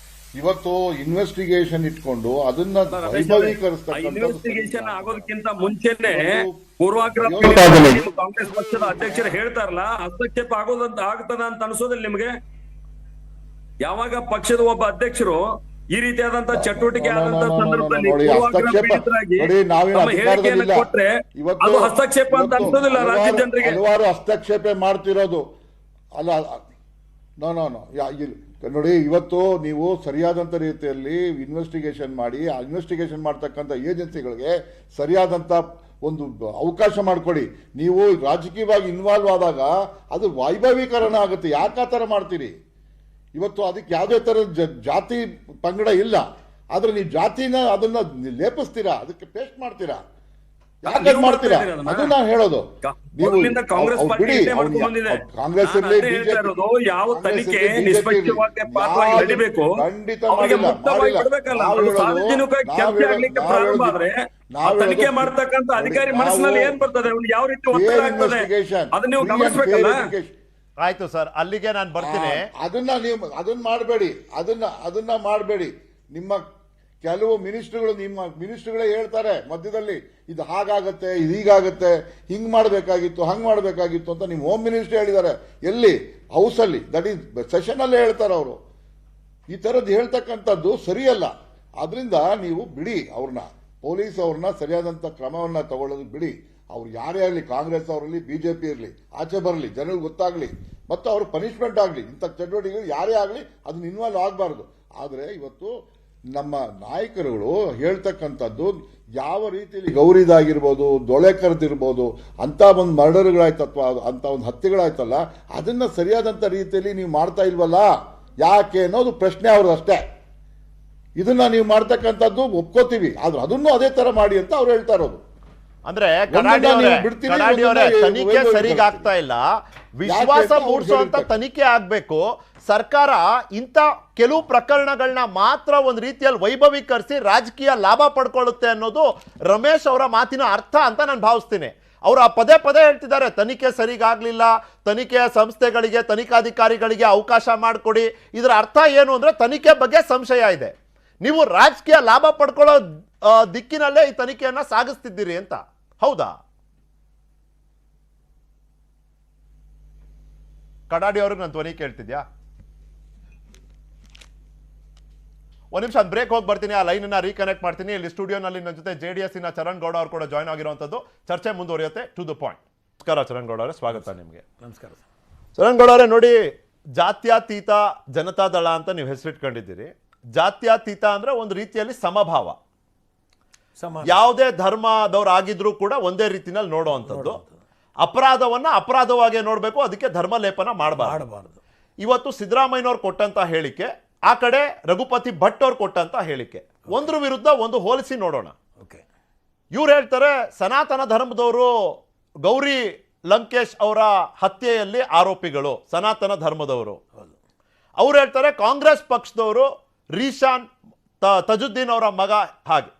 Speaker 5: ಇವತ್ತು ಇನ್ವೆಸ್ಟಿಗೇಷನ್ ಇಟ್ಕೊಂಡು ಅದನ್ನ
Speaker 4: ಇನ್ವೆಸ್ಟಿಗೇಷನ್ ಆಗೋದಕ್ಕಿಂತ ಮುಂಚೆನೆ ಪೂರ್ವಾಗ್ರಹ ಕಾಂಗ್ರೆಸ್ ಪಕ್ಷದ ಅಧ್ಯಕ್ಷರು ಹೇಳ್ತಾರಲ್ಲ, ಹಸ್ತಕ್ಷೇಪ ಆಗ್ತದ ಅಂತ ಅನ್ಸೋದಿಲ್ಲ ನಿಮ್ಗೆ? ಯಾವಾಗ ಪಕ್ಷದ ಒಬ್ಬ ಅಧ್ಯಕ್ಷರು ಈ ರೀತಿಯಾದಂತಹ ಚಟುವಟಿಕೆ ಆದಂತ ಸಂದರ್ಭದಲ್ಲಿ ಹೇಳಿಕೆಯನ್ನು ಕೊಟ್ರೆ ಅದು ಹಸ್ತಕ್ಷೇಪ ಅಂತ ಅನ್ಸೋದಿಲ್ಲ ರಾಜ್ಯ ಜನರಿಗೆ?
Speaker 5: ಹಲವಾರು ಹಸ್ತಕ್ಷೇಪ ಮಾಡ್ತಿರೋದು ಅಲ್ಲ. ನೋಡಿ, ಇವತ್ತು ನೀವು ಸರಿಯಾದಂತ ರೀತಿಯಲ್ಲಿ ಇನ್ವೆಸ್ಟಿಗೇಷನ್ ಮಾಡಿ, ಆ ಇನ್ವೆಸ್ಟಿಗೇಷನ್ ಮಾಡ್ತಕ್ಕಂಥ ಏಜೆನ್ಸಿಗಳಿಗೆ ಸರಿಯಾದಂತ ಒಂದು ಅವಕಾಶ ಮಾಡಿಕೊಡಿ. ನೀವು ರಾಜಕೀಯವಾಗಿ ಇನ್ವಾಲ್ವ್ ಆದಾಗ ಅದು ವೈಭವೀಕರಣ ಆಗುತ್ತೆ. ಯಾಕೆ ಆ ಥರ ಮಾಡ್ತೀರಿ? ಇವತ್ತು ಅದಕ್ಕೆ ಯಾವುದೇ ಥರದ ಜಾತಿ ಪಂಗಡ ಇಲ್ಲ, ಆದ್ರೆ ನೀವು ಜಾತಿನ ಅದನ್ನ ಲೇಪಿಸ್ತೀರಾ, ಅದಕ್ಕೆ ಪೇಸ್ಟ್ ಮಾಡ್ತೀರಾ. ಯಾಕೆ ಮಾಡ್ತೀರಾ? ಅದು ನಾನು ಹೇಳೋದು. ನೀವು ಬಿಡಿ, ಕಾಂಗ್ರೆಸ್ ಇರಲಿ,
Speaker 4: ಯಾವ ತನಿಖೆ ನಿಷ್ಪಕ್ಷವಾಗಿ ನಡಿಬೇಕು,
Speaker 5: ಖಂಡಿತ
Speaker 4: ತನಿಖೆ ಮಾಡ್ತಕ್ಕಂಥ ಅಧಿಕಾರಿ ಮನಸ್ಸಿನಲ್ಲಿ ಏನ್ ಬರ್ತದೆ, ಯಾವ ರೀತಿ ಒತ್ತಡ ಆಗ್ತದೆ, ಅದನ್ನ ನೀವು ಗಮನಿಸಬೇಕಲ್ಲ.
Speaker 1: ಆಯ್ತು ಸರ್, ಅಲ್ಲಿಗೆ ನಾನು ಬರ್ತೀನಿ.
Speaker 5: ಅದನ್ನ ಮಾಡಬೇಡಿ. ನಿಮ್ಮ ಕೆಲವು ಮಿನಿಸ್ಟ್ರುಗಳೇ ಹೇಳ್ತಾರೆ ಮಧ್ಯದಲ್ಲಿ, ಇದು ಹಾಗಾಗತ್ತೆ, ಇದು ಹೀಗಾಗತ್ತೆ, ಹಿಂಗ್ ಮಾಡಬೇಕಾಗಿತ್ತು, ಹಂಗ್ ಮಾಡಬೇಕಾಗಿತ್ತು ಅಂತ ನಿಮ್ಮ ಹೋಮ್ ಮಿನಿಸ್ಟರ್ ಹೇಳಿದ್ದಾರೆ. ಎಲ್ಲಿ? ಹೌಸ್ ಅಲ್ಲಿ, ದಟ್ ಈಸ್ ಸೆಷನ್ ಅಲ್ಲೇ ಹೇಳ್ತಾರೆ ಅವರು. ಈ ತರದ್ದು ಹೇಳ್ತಕ್ಕಂಥದ್ದು ಸರಿಯಲ್ಲ. ಆದ್ರಿಂದ ನೀವು ಬಿಡಿ, ಅವ್ರನ್ನ ಪೊಲೀಸ್ ಅವ್ರನ್ನ ಸರಿಯಾದಂತ ಕ್ರಮವನ್ನ ತಗೊಳ್ಳೋದು ಬಿಡಿ. ಅವ್ರು ಯಾರೇ ಆಗಲಿ, ಕಾಂಗ್ರೆಸ್ ಅವರಲ್ಲಿ ಬಿಜೆಪಿ ಇರಲಿ, ಆಚೆ ಬರಲಿ, ಜನರಿಗೆ ಗೊತ್ತಾಗ್ಲಿ, ಮತ್ತು ಅವ್ರ ಪನಿಷ್ಮೆಂಟ್ ಆಗಲಿ. ಇಂಥ ಚಟುವಟಿಕೆಗಳು ಯಾರೇ ಆಗಲಿ ಅದನ್ನ ಇನ್ವಾಲ್ವ್ ಆಗಬಾರ್ದು. ಆದರೆ ಇವತ್ತು ನಮ್ಮ ನಾಯಕರುಗಳು ಹೇಳ್ತಕ್ಕಂಥದ್ದು ಯಾವ ರೀತಿಯಲ್ಲಿ ಗೌರಿದಾಗಿರ್ಬೋದು, ದೊಳೆಕರ್ದಿರ್ಬೋದು, ಅಂತ ಒಂದು ಮರ್ಡರ್ಗಳಾಯ್ತು ಅಥವಾ ಅಂತ ಒಂದು ಹತ್ಯೆಗಳಾಯ್ತಲ್ಲ, ಅದನ್ನ ಸರಿಯಾದಂಥ ರೀತಿಯಲ್ಲಿ ನೀವು ಮಾಡ್ತಾ ಇಲ್ವಲ್ಲ, ಯಾಕೆ ಅನ್ನೋದು ಪ್ರಶ್ನೆ ಅವ್ರದ್ದು ಅಷ್ಟೇ. ಇದನ್ನ ನೀವು ಮಾಡ್ತಕ್ಕಂಥದ್ದು ಒಪ್ಕೋತೀವಿ, ಆದ್ರೆ ಅದನ್ನು ಅದೇ ತರ ಮಾಡಿ ಅಂತ ಅವ್ರು ಹೇಳ್ತಾ ಇರೋದು.
Speaker 1: ಅಂದ್ರೆ ಕಡಾಡಿಯವರೇ ತನಿಖೆ ಸರಿಗಾಗ್ತಾ ಇಲ್ಲ, ವಿಶ್ವಾಸ ಮೂಡಿಸುವಂತ ತನಿಖೆ ಆಗ್ಬೇಕು. ಸರ್ಕಾರ ಇಂಥ ಕೆಲವು ಪ್ರಕರಣಗಳನ್ನ ಮಾತ್ರ ಒಂದು ರೀತಿಯಲ್ಲಿ ವೈಭವೀಕರಿಸಿ ರಾಜಕೀಯ ಲಾಭ ಪಡ್ಕೊಳ್ಳುತ್ತೆ ಅನ್ನೋದು ರಮೇಶ್ ಅವರ ಮಾತಿನ ಅರ್ಥ ಅಂತ ನಾನು ಭಾವಿಸ್ತೀನಿ. ಅವರು ಪದೇ ಪದೇ ಹೇಳ್ತಿದ್ದಾರೆ ತನಿಖೆ ಸರಿಗಾಗ್ಲಿಲ್ಲ, ತನಿಖೆಯ ಸಂಸ್ಥೆಗಳಿಗೆ, ತನಿಖಾಧಿಕಾರಿಗಳಿಗೆ ಅವಕಾಶ ಮಾಡಿಕೊಡಿ. ಇದರ ಅರ್ಥ ಏನು ಅಂದ್ರೆ ತನಿಖೆ ಬಗ್ಗೆ ಸಂಶಯ ಇದೆ, ನೀವು ರಾಜಕೀಯ ಲಾಭ ಪಡ್ಕೊಳ್ಳೋ ದಿಕ್ಕಿನಲ್ಲೇ ಈ ತನಿಖೆಯನ್ನ ಸಾಗಿಸ್ತಿದ್ದೀರಿ ಅಂತ. ಹೌದಾ? ಕಡಾಡಿ ಅವ್ರಿಗೆ ನಾನು ಧ್ವನಿ ಕೇಳ್ತಿದ್ಯಾ? ಒಂದ್ ನಿಮಿಷ ಬ್ರೇಕ್ ಹೋಗಿ ಬರ್ತೀನಿ, ಆ ಲೈನ್ ರೀಕನೆಕ್ಟ್ ಮಾಡ್ತೀನಿ. ಇಲ್ಲಿ ಸ್ಟುಡಿಯೋನಲ್ಲಿ ನನ್ನ ಜೊತೆ JDS ಚರಣ್ ಗೌಡ ಅವರು ಕೂಡ ಜಾಯ್ನ್ ಆಗಿರುವಂತದ್ದು. ಚರ್ಚೆ ಮುಂದುವರಿಯುತ್ತೆ. To the point. ನಮಸ್ಕಾರ ಚರಣ್ ಗೌಡ ಅವರೇ, ಸ್ವಾಗತ ನಿಮಗೆ.
Speaker 2: ನಮಸ್ಕಾರ
Speaker 1: ಚರಣ್ ಗೌಡ ಅವರೇ, ನೋಡಿ, ಜಾತ್ಯತೀತ ಜನತಾದಳ ಅಂತ ನೀವು ಹೆಸರಿಟ್ಕೊಂಡಿದ್ದೀರಿ. ಜಾತ್ಯತೀತ ಅಂದ್ರೆ ಒಂದು ರೀತಿಯಲ್ಲಿ ಸಮಭಾವ, ಯಾವುದೇ ಧರ್ಮದವ್ರು ಆಗಿದ್ರು ಕೂಡ ಒಂದೇ ರೀತಿನಲ್ಲಿ ನೋಡುವಂಥದ್ದು. ಅಪರಾಧವನ್ನ ಅಪರಾಧವಾಗಿ ನೋಡ್ಬೇಕು, ಅದಕ್ಕೆ ಧರ್ಮ ಲೇಪನ ಮಾಡಬಾರದು. ಇವತ್ತು ಸಿದ್ದರಾಮಯ್ಯನವ್ರು ಕೊಟ್ಟಂತ ಹೇಳಿಕೆ, ಆ ಕಡೆ ರಘುಪತಿ ಭಟ್ ಅವ್ರು ಕೊಟ್ಟಂತ ಹೇಳಿಕೆ, ಒಂದ್ರ ವಿರುದ್ಧ ಒಂದು ಹೋಲಿಸಿ ನೋಡೋಣ. ಇವ್ರು ಹೇಳ್ತಾರೆ ಸನಾತನ ಧರ್ಮದವರು ಗೌರಿ ಲಂಕೇಶ್ ಅವರ ಹತ್ಯೆಯಲ್ಲಿ ಆರೋಪಿಗಳು ಸನಾತನ ಧರ್ಮದವರು. ಅವ್ರು ಹೇಳ್ತಾರೆ ಕಾಂಗ್ರೆಸ್ ಪಕ್ಷದವರು ರೀಶಾನ್ ತಜುದ್ದೀನ್ ಅವರ ಮಗ. ಹಾಗೆ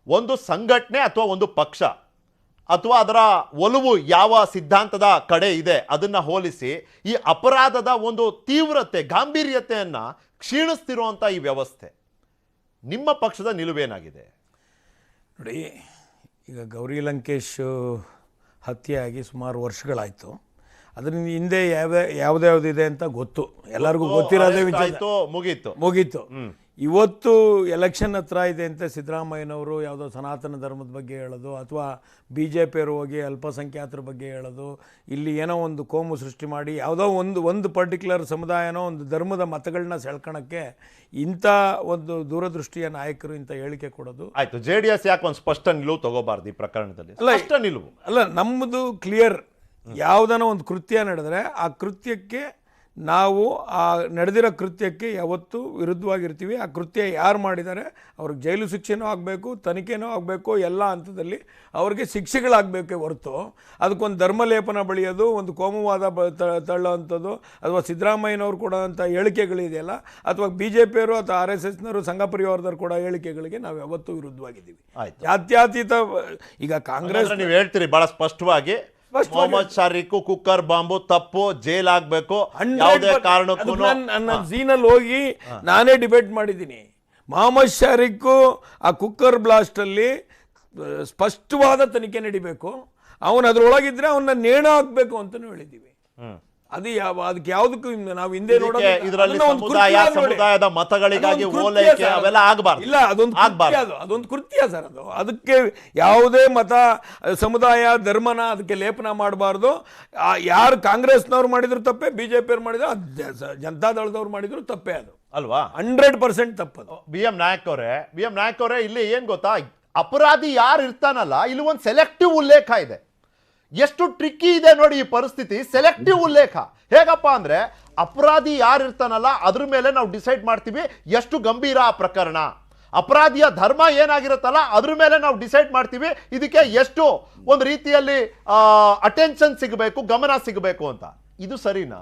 Speaker 1: ಒಂದು ಸಂಘಟನೆ ಅಥವಾ ಒಂದು ಪಕ್ಷ ಅಥವಾ ಅದರ ಒಲವು ಯಾವ ಸಿದ್ಧಾಂತದ ಕಡೆ ಇದೆ ಅದನ್ನ ಹೋಲಿಸಿ ಈ ಅಪರಾಧದ ಒಂದು ತೀವ್ರತೆ, ಗಾಂಭೀರ್ಯತೆಯನ್ನ ಕ್ಷೀಣಿಸ್ತಿರುವಂಥ ಈ ವ್ಯವಸ್ಥೆ, ನಿಮ್ಮ ಪಕ್ಷದ ನಿಲುವೇನಾಗಿದೆ?
Speaker 7: ನೋಡಿ, ಈಗ ಗೌರಿ ಲಂಕೇಶ್ ಹತ್ಯೆಯಾಗಿ ಸುಮಾರು ವರ್ಷಗಳಾಯಿತು. ಅದರಿಂದ ಹಿಂದೆ ಯಾವುದ್ಯಾವುದಿದೆ ಅಂತ ಗೊತ್ತು, ಎಲ್ಲರಿಗೂ ಗೊತ್ತಿರೋದೇ ಮುಗೀತು. ಇವತ್ತು ಎಲೆಕ್ಷನ್ ಹತ್ರ ಇದೆ ಅಂತ ಸಿದ್ದರಾಮಯ್ಯನವರು ಯಾವುದೋ ಸನಾತನ ಧರ್ಮದ ಬಗ್ಗೆ ಹೇಳೋದು, ಅಥವಾ BJPಯವರು ಹೋಗಿ ಅಲ್ಪಸಂಖ್ಯಾತರ ಬಗ್ಗೆ ಹೇಳೋದು, ಇಲ್ಲಿ ಏನೋ ಒಂದು ಕೋಮು ಸೃಷ್ಟಿ ಮಾಡಿ ಯಾವುದೋ ಒಂದು ಪರ್ಟಿಕ್ಯುಲರ್ ಸಮುದಾಯನೋ ಒಂದು ಧರ್ಮದ ಮತಗಳನ್ನ ಸೆಳ್ಕೊಳಕ್ಕೆ ಇಂಥ ಒಂದು ದೂರದೃಷ್ಟಿಯ ನಾಯಕರು ಇಂಥ ಹೇಳಿಕೆ ಕೊಡೋದು.
Speaker 1: ಆಯ್ತು, JDS ಯಾಕೆ ಒಂದು ಸ್ಪಷ್ಟ ನಿಲುವು ತಗೋಬಾರ್ದು ಈ ಪ್ರಕರಣದಲ್ಲಿ? ಸ್ಪಷ್ಟ ನಿಲುವು
Speaker 7: ಅಲ್ಲ, ನಮ್ಮದು ಕ್ಲಿಯರ್. ಯಾವುದನ್ನ ಒಂದು ಕೃತ್ಯ ನಡೆದರೆ ಆ ಕೃತ್ಯಕ್ಕೆ ನಾವು ಆ ನಡೆದಿರೋ ಕೃತ್ಯಕ್ಕೆ ಯಾವತ್ತೂ ವಿರುದ್ಧವಾಗಿರ್ತೀವಿ. ಆ ಕೃತ್ಯ ಯಾರು ಮಾಡಿದ್ದಾರೆ ಅವ್ರಿಗೆ ಜೈಲು ಶಿಕ್ಷೆನೂ ಆಗಬೇಕು, ತನಿಖೆನೂ ಆಗಬೇಕು, ಎಲ್ಲ ಹಂತದಲ್ಲಿ ಅವ್ರಿಗೆ ಶಿಕ್ಷೆಗಳಾಗಬೇಕೇ ಹೊರತು ಅದಕ್ಕೊಂದು ಧರ್ಮಲೇಪನ ಬಳಿಯೋದು, ಒಂದು ಕೋಮುವಾದ ತಳ್ಳೋವಂಥದ್ದು, ಅಥವಾ ಸಿದ್ದರಾಮಯ್ಯನವ್ರು ಕೊಡೋವಂಥ ಹೇಳಿಕೆಗಳಿದೆಯಲ್ಲ, ಅಥವಾ BJPಯವರು ಅಥವಾ RSSನವರು ಸಂಘ ಪರಿವಾರದವ್ರು ಕೊಡೋ ಹೇಳಿಕೆಗಳಿಗೆ ನಾವು ಯಾವತ್ತೂ ವಿರುದ್ಧವಾಗಿದ್ದೀವಿ. ಜಾತ್ಯತೀತ ಈಗ ಕಾಂಗ್ರೆಸ್
Speaker 1: ನೀವು ಹೇಳ್ತೀರಿ ಬಹಳ ಸ್ಪಷ್ಟವಾಗಿ, ಮೊಹಮ್ಮದ್ ಶಾರೀಕ್ ಕುಕ್ಕರ್ ಬಾಂಬು ತಪ್ಪು, ಜೈಲ್ ಆಗ್ಬೇಕು, ಯಾವುದೇ ಕಾರಣಕ್ಕೂ.
Speaker 7: ನನ್ನ ಝೀನಲ್ಲಿ ಹೋಗಿ ನಾನೇ ಡಿಬೇಟ್ ಮಾಡಿದ್ದೀನಿ. ಮೊಹಮ್ಮದ್ ಶಾರೀಕ್ ಆ ಕುಕ್ಕರ್ ಬ್ಲಾಸ್ಟ್ ಅಲ್ಲಿ ಸ್ಪಷ್ಟವಾದ ತನಿಖೆ ನಡಿಬೇಕು, ಅವನು ಅದ್ರೊಳಗಿದ್ರೆ ಅವನ್ನ ನೇಣ ಹಾಕ್ಬೇಕು ಅಂತಾನು ಹೇಳಿದ್ದೀವಿ. ಅದು ಅದಕ್ಕೆ ಯಾವುದಕ್ಕೂ ನಾವು ಹಿಂದೆ
Speaker 1: ಸಮುದಾಯದ ಮತಗಳಿಗಾಗಿ ಓಲೈಕೆ ಅವೆಲ್ಲ ಆಗಬಾರ್ದು.
Speaker 7: ಇಲ್ಲ, ಅದೊಂದು ಕೃತ್ಯ ಸರ್. ಅದಕ್ಕೆ ಯಾವುದೇ ಮತ, ಸಮುದಾಯ, ಧರ್ಮನ ಅದಕ್ಕೆ ಲೇಪನ ಮಾಡಬಾರ್ದು. ಯಾರು ಕಾಂಗ್ರೆಸ್ನವ್ರು ಮಾಡಿದ್ರು ತಪ್ಪೇ, BJPಯವ್ರು ಮಾಡಿದ್ರು, ಜನತಾದಳದವ್ರು ಮಾಡಿದ್ರು ತಪ್ಪೇ. ಅದು
Speaker 1: ಅಲ್ವಾ?
Speaker 7: 100% ತಪ್ಪದು.
Speaker 1: BM ನಾಯಕ್ ಅವರೇ, ಇಲ್ಲಿ ಏನ್ ಗೊತ್ತಾ, ಅಪರಾಧಿ ಯಾರು ಇರ್ತಾನಲ್ಲ, ಇಲ್ಲಿ ಒಂದು ಸೆಲೆಕ್ಟಿವ್ ಉಲ್ಲೇಖ ಇದೆ. ಎಷ್ಟು ಟ್ರಿಕ್ಕಿ ಇದೆ ನೋಡಿ ಈ ಪರಿಸ್ಥಿತಿ. ಸೆಲೆಕ್ಟಿವ್ ಉಲ್ಲೇಖ ಹೇಗಪ್ಪ ಅಂದ್ರೆ, ಅಪರಾಧಿ ಯಾರು ಇರ್ತಾನಲ್ಲ ಅದ್ರ ಮೇಲೆ ನಾವು ಡಿಸೈಡ್ ಮಾಡ್ತೀವಿ ಎಷ್ಟು ಗಂಭೀರ ಆ ಪ್ರಕರಣ, ಅಪರಾಧಿಯ ಧರ್ಮ ಏನಾಗಿರುತ್ತಲ್ಲ ಅದ್ರ ಮೇಲೆ ನಾವು ಡಿಸೈಡ್ ಮಾಡ್ತೀವಿ ಇದಕ್ಕೆ ಎಷ್ಟು ಒಂದು ರೀತಿಯಲ್ಲಿ ಅಟೆನ್ಷನ್ ಸಿಗಬೇಕು, ಗಮನ ಸಿಗಬೇಕು ಅಂತ. ಇದು ಸರಿನಾ?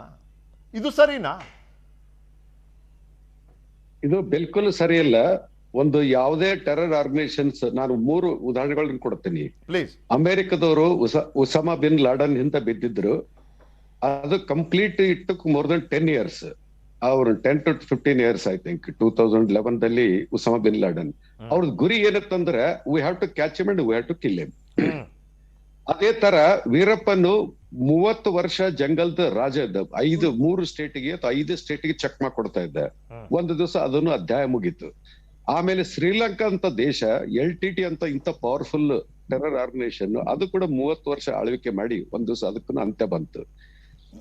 Speaker 3: ಇದು ಬಿಲ್ಕುಲ್ ಸರಿ ಇಲ್ಲ. ಒಂದು ಯಾವುದೇ ಟೆರರ್ ಆರ್ಗನೈಸೇಷನ್ಸ್, ನಾನು 3 ಉದಾಹರಣೆಗಳನ್ನ ಕೊಡ್ತೀನಿ.
Speaker 1: ಪ್ಲೀಸ್.
Speaker 3: ಅಮೆರಿಕದವರು ಉಸಾಮಾ ಬಿನ್ ಲಾಡನ್ ಹಿಂದೆ ಬಿದ್ದಿದ್ರು. ಅದು complete it took more than 10 years. ಅವರು 10 to 15 years I think 2011 Osama bin Laden ಅವ್ರದ್ದು ಗುರಿ ಏನತ್ತಂದ್ರೆ, we have to catch him and we have to kill him. ಅದೇ ತರ ವೀರಪ್ಪನು 30 ವರ್ಷ ಜಂಗಲ್ದ ರಾಜ ಇದ್ದ. 3 ಸ್ಟೇಟ್ಗೆ ಅಥವಾ 5 ಸ್ಟೇಟ್ಗೆ ಚೆಕ್ ಮಾಡ್ಕೊಡ್ತಾ ಇದ್ದ. ಒಂದು ದಿವಸ ಅದನ್ನು ಅಧ್ಯಾಯ ಮುಗೀತು. ಆಮೇಲೆ ಶ್ರೀಲಂಕಾ ಅಂತ ದೇಶ LTT ಅಂತ ಇಂಥ ಪವರ್ಫುಲ್ ಟೆರರ್ ಆರ್ಗನೈಸೇಷನ್ ಅದು ಕೂಡ 30 ವರ್ಷ ಆಳ್ವಿಕೆ ಮಾಡಿ ಒಂದ್ ದಿವಸ ಅದಕ್ಕೂ ಅಂತ್ಯ ಬಂತು.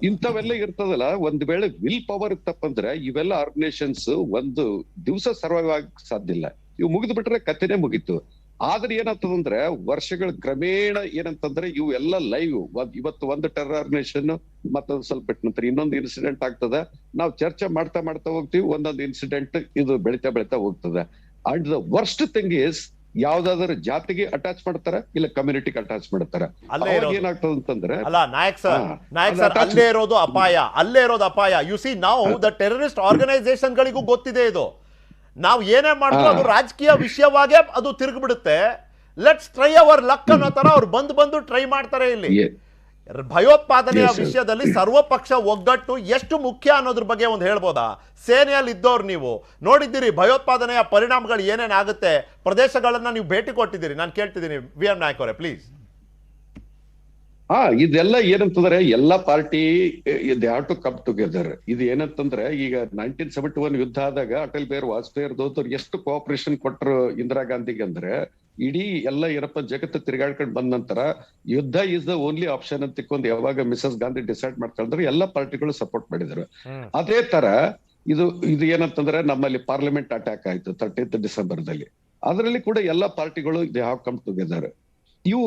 Speaker 3: ಇಂಥವೆಲ್ಲ ಇರ್ತದಲ್ಲ, ಒಂದ್ ವೇಳೆ ವಿಲ್ ಪವರ್ ಇತ್ತಪ್ಪಂದ್ರೆ ಇವೆಲ್ಲ ಆರ್ಗನೈಸೇಷನ್ಸ್ ಒಂದು ದಿವಸ ಸರ್ವೈವ್ ಆಗಕ್ ಸಾಧ್ಯ ಇಲ್ಲ. ಇವು ಮುಗಿದು ಬಿಟ್ರೆ ಕಥೆನೇ ಮುಗೀತು. ಆದ್ರೆ ಏನಾಗ್ತದಂದ್ರೆ ವರ್ಷಗಳ ಕ್ರಮೇಣ ಏನಂತಂದ್ರೆ ಇವು ಎಲ್ಲ ಲೈವ್. ಇವತ್ತು ಒಂದು ಟೆರರ್ ಆರ್ಗನೈಸೇಷನ್ ಮತ್ತೊಂದು ಸ್ವಲ್ಪ ಬಿಟ್ಟ ನಂತರ ಇನ್ನೊಂದು ಇನ್ಸಿಡೆಂಟ್ ಆಗ್ತದ. ನಾವು ಚರ್ಚೆ ಮಾಡ್ತಾ ಹೋಗ್ತೀವಿ, ಒಂದೊಂದು ಇನ್ಸಿಡೆಂಟ್ ಇದು ಬೆಳಿತಾ ಹೋಗ್ತದೆ. And the worst thing is ಯಾವ್ದಾದ್ರು ಜಾತಿಗೆ ಅಟ್ಯಾಚ್ ಮಾಡ್ತಾರ, ಇಲ್ಲ ಕಮ್ಯುನಿಟಿಗೆ ಅಟ್ಯಾಚ್ ಮಾಡ್ತಾರ. ಏನಾಗ್ತದೆ ಅಂತಂದ್ರೆ
Speaker 1: ಅಲ್ಲ ನಾಯಕ್ ಸರ್ ಅಲ್ಲೇ ಇರೋದು ಅಪಾಯ. ಯು ಸಿ ನಾವು ದ ಟೆರರಿಸ್ಟ್ ಆರ್ಗನೈಸೇಷನ್ ಗಳಿಗೂ ಗೊತ್ತಿದೆ ಇದು. ನಾವು ಏನೇ ಮಾಡ್ತೀವಿ ಅದು ರಾಜಕೀಯ ವಿಷಯವಾಗೇ ಅದು ತಿರುಗಿಬಿಡುತ್ತೆ. ಲೆಟ್ಸ್ ಟ್ರೈ ಅವರ್ ಲಕ್ ಅನ್ನೋ ತರ ಅವ್ರು ಬಂದು ಟ್ರೈ ಮಾಡ್ತಾರೆ. ಇಲ್ಲಿ ಭಯೋತ್ಪಾದನೆಯ ವಿಷಯದಲ್ಲಿ ಸರ್ವಪಕ್ಷ ಒಗ್ಗಟ್ಟು ಎಷ್ಟು ಮುಖ್ಯ ಅನ್ನೋದ್ರ ಬಗ್ಗೆ ಒಂದು ಹೇಳ್ಬೋದಾ? ಸೇನೆಯಲ್ಲಿ ಇದ್ದವ್ರು ನೀವು ನೋಡಿದ್ದೀರಿ ಭಯೋತ್ಪಾದನೆಯ ಪರಿಣಾಮಗಳು ಏನೇನಾಗುತ್ತೆ. ಪ್ರದೇಶಗಳನ್ನ ನೀವು ಭೇಟಿ ಕೊಟ್ಟಿದ್ದೀರಿ. ನಾನು ಕೇಳ್ತಿದ್ದೀನಿ ವಿ ಎಂ ನಾಯಕ್ ಅವರೇ ಪ್ಲೀಸ್.
Speaker 3: ಇದೆಲ್ಲ ಏನಂತಂದ್ರೆ ಎಲ್ಲಾ party they have to come together. ಇದು ಏನಂತಂದ್ರೆ ಈಗ 1971 ಯುದ್ಧ ಆದಾಗ ಅಟಲ್ ಬಿಹಾರಿ ವಾಜಪೇಯಿ ಅವ್ರು ಎಷ್ಟು ಕೋಆಪರೇಷನ್ ಕೊಟ್ಟರು ಇಂದಿರಾ ಗಾಂಧಿಗೆ ಅಂದ್ರೆ, ಇಡೀ ಎಲ್ಲ ಏನಪ್ಪ ಜಗತ್ತು ತಿರುಗಾಡ್ಕೊಂಡು ಬಂದ ನಂತರ ಯುದ್ಧ ಇಸ್ ದ ಓನ್ಲಿ ಆಪ್ಷನ್ ಅಂತ ತಿಕ್ಕೊಂಡು ಯಾವಾಗ ಮಿಸಸ್ ಗಾಂಧಿ ಡಿಸೈಡ್ ಮಾಡ್ಕೊಂಡ್ರೆ ಎಲ್ಲಾ ಪಾರ್ಟಿಗಳು ಸಪೋರ್ಟ್ ಮಾಡಿದ್ರು. ಅದೇ ತರ ಇದು ಏನಂತಂದ್ರೆ ನಮ್ಮಲ್ಲಿ ಪಾರ್ಲಿಮೆಂಟ್ ಅಟ್ಯಾಕ್ ಆಯ್ತು 30th ಡಿಸೆಂಬರ್ದಲ್ಲಿ. ಅದರಲ್ಲಿ ಕೂಡ ಎಲ್ಲಾ ಪಾರ್ಟಿಗಳು ದೇ ಹ್ಯಾವ್ ಕಮ್ ಟುಗೆದರ್. ಇವು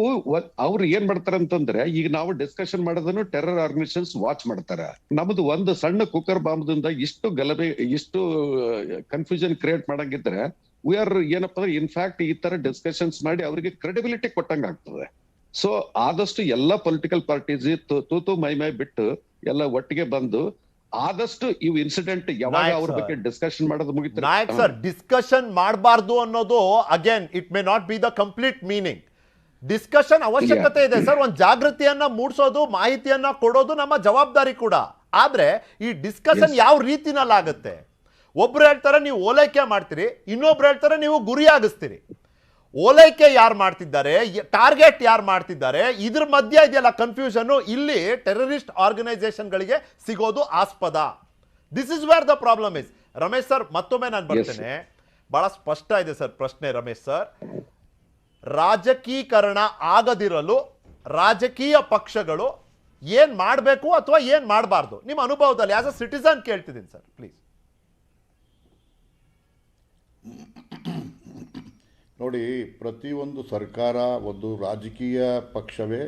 Speaker 3: ಅವ್ರು ಏನ್ ಮಾಡ್ತಾರ ಅಂತಂದ್ರೆ, ಈಗ ನಾವು ಡಿಸ್ಕಷನ್ ಮಾಡೋದನ್ನು ಟೆರರ್ ಆರ್ಗನೈಸೇಷನ್ಸ್ ವಾಚ್ ಮಾಡ್ತಾರ. ನಮ್ದು ಒಂದು ಸಣ್ಣ ಕುಕ್ಕರ್ ಬಾಂಬ್ದಿಂದ ಇಷ್ಟು ಗಲಭೆ ಇಷ್ಟು ಕನ್ಫ್ಯೂಷನ್ ಕ್ರಿಯೇಟ್ ಮಾಡಂಗಿದ್ರೆ ವಿ ಆರ್ ಏನಪ್ಪಾ ಅಂದ್ರೆ ಇನ್ಫ್ಯಾಕ್ಟ್ ಈ ತರ ಡಿಸ್ಕಷನ್ಸ್ ಮಾಡಿ ಅವರಿಗೆ ಕ್ರೆಡಿಬಿಲಿಟಿ ಕೊಟ್ಟಂಗ ಆಗ್ತದೆ. ಸೊ ಆದಷ್ಟು ಎಲ್ಲಾ ಪೊಲಿಟಿಕಲ್ ಪಾರ್ಟೀಸ್ ತೂತು ಮೈ ಬಿಟ್ಟು ಎಲ್ಲ ಒಟ್ಟಿಗೆ ಬಂದು ಆದಷ್ಟು ಇವು ಇನ್ಸಿಡೆಂಟ್ ಯಾವಾಗ ಅವ್ರ ಬಗ್ಗೆ ಡಿಸ್ಕಷನ್ ಮಾಡೋದು ಮುಗಿತಾರೆ.
Speaker 1: ನಾಯಕ್ ಸರ್, ಡಿಸ್ಕಷನ್ ಮಾಡಬಾರ್ದು ಅನ್ನೋದು again it may not be the complete meaning. Discussion ಅವಶ್ಯಕತೆ ಇದೆ ಸರ್. ಒಂದು ಜಾಗೃತಿಯನ್ನ ಮೂಡಿಸೋದು, ಮಾಹಿತಿಯನ್ನ ಕೊಡೋದು ನಮ್ಮ ಜವಾಬ್ದಾರಿ ಕೂಡ. ಆದ್ರೆ ಈ ಡಿಸ್ಕಷನ್ ಯಾವ ರೀತಿನಲ್ಲಾಗುತ್ತೆ? ಒಬ್ರು ಹೇಳ್ತಾರೆ ನೀವು ಓಲೈಕೆ ಮಾಡ್ತೀರಿ, ಇನ್ನೊಬ್ರು ಹೇಳ್ತಾರೆ ನೀವು ಗುರಿ ಆಗಿಸ್ತೀರಿ. ಓಲೈಕೆ ಯಾರು ಮಾಡ್ತಿದ್ದಾರೆ, ಟಾರ್ಗೆಟ್ ಯಾರು ಮಾಡ್ತಿದ್ದಾರೆ, ಇದ್ರ ಮಧ್ಯೆ ಇದೆಯಲ್ಲ ಕನ್ಫ್ಯೂಷನ್. ಇಲ್ಲಿ ಟೆರರಿಸ್ಟ್ ಆರ್ಗನೈಸೇಷನ್ಗಳಿಗೆ ಸಿಗೋದು ಆಸ್ಪದ. This is where the problem is. Ramesh sir, ಮತ್ತೊಮ್ಮೆ ನಾನು ಬರ್ತೇನೆ. ಬಹಳ ಸ್ಪಷ್ಟ ಇದೆ ಸರ್ ಪ್ರಶ್ನೆ ರಮೇಶ್ ಸರ್. ರಾಜಕೀಕರಣ ಆಗದಿರಲು ರಾಜಕೀಯ ಪಕ್ಷಗಳು ಏನ್ ಮಾಡಬೇಕು ಅಥವಾ ಏನ್ ಮಾಡಬಾರ್ದು ನಿಮ್ಮ ಅನುಭವದಲ್ಲಿ ಆಸ್ ಅ ಸಿಟಿಸನ್ ಕೇಳ್ತಿದ್ದೀನಿ ಸರ್ ಪ್ಲೀಸ್.
Speaker 5: ನೋಡಿ, ಪ್ರತಿಯೊಂದು ಸರ್ಕಾರ ಒಂದು ರಾಜಕೀಯ ಪಕ್ಷವೇ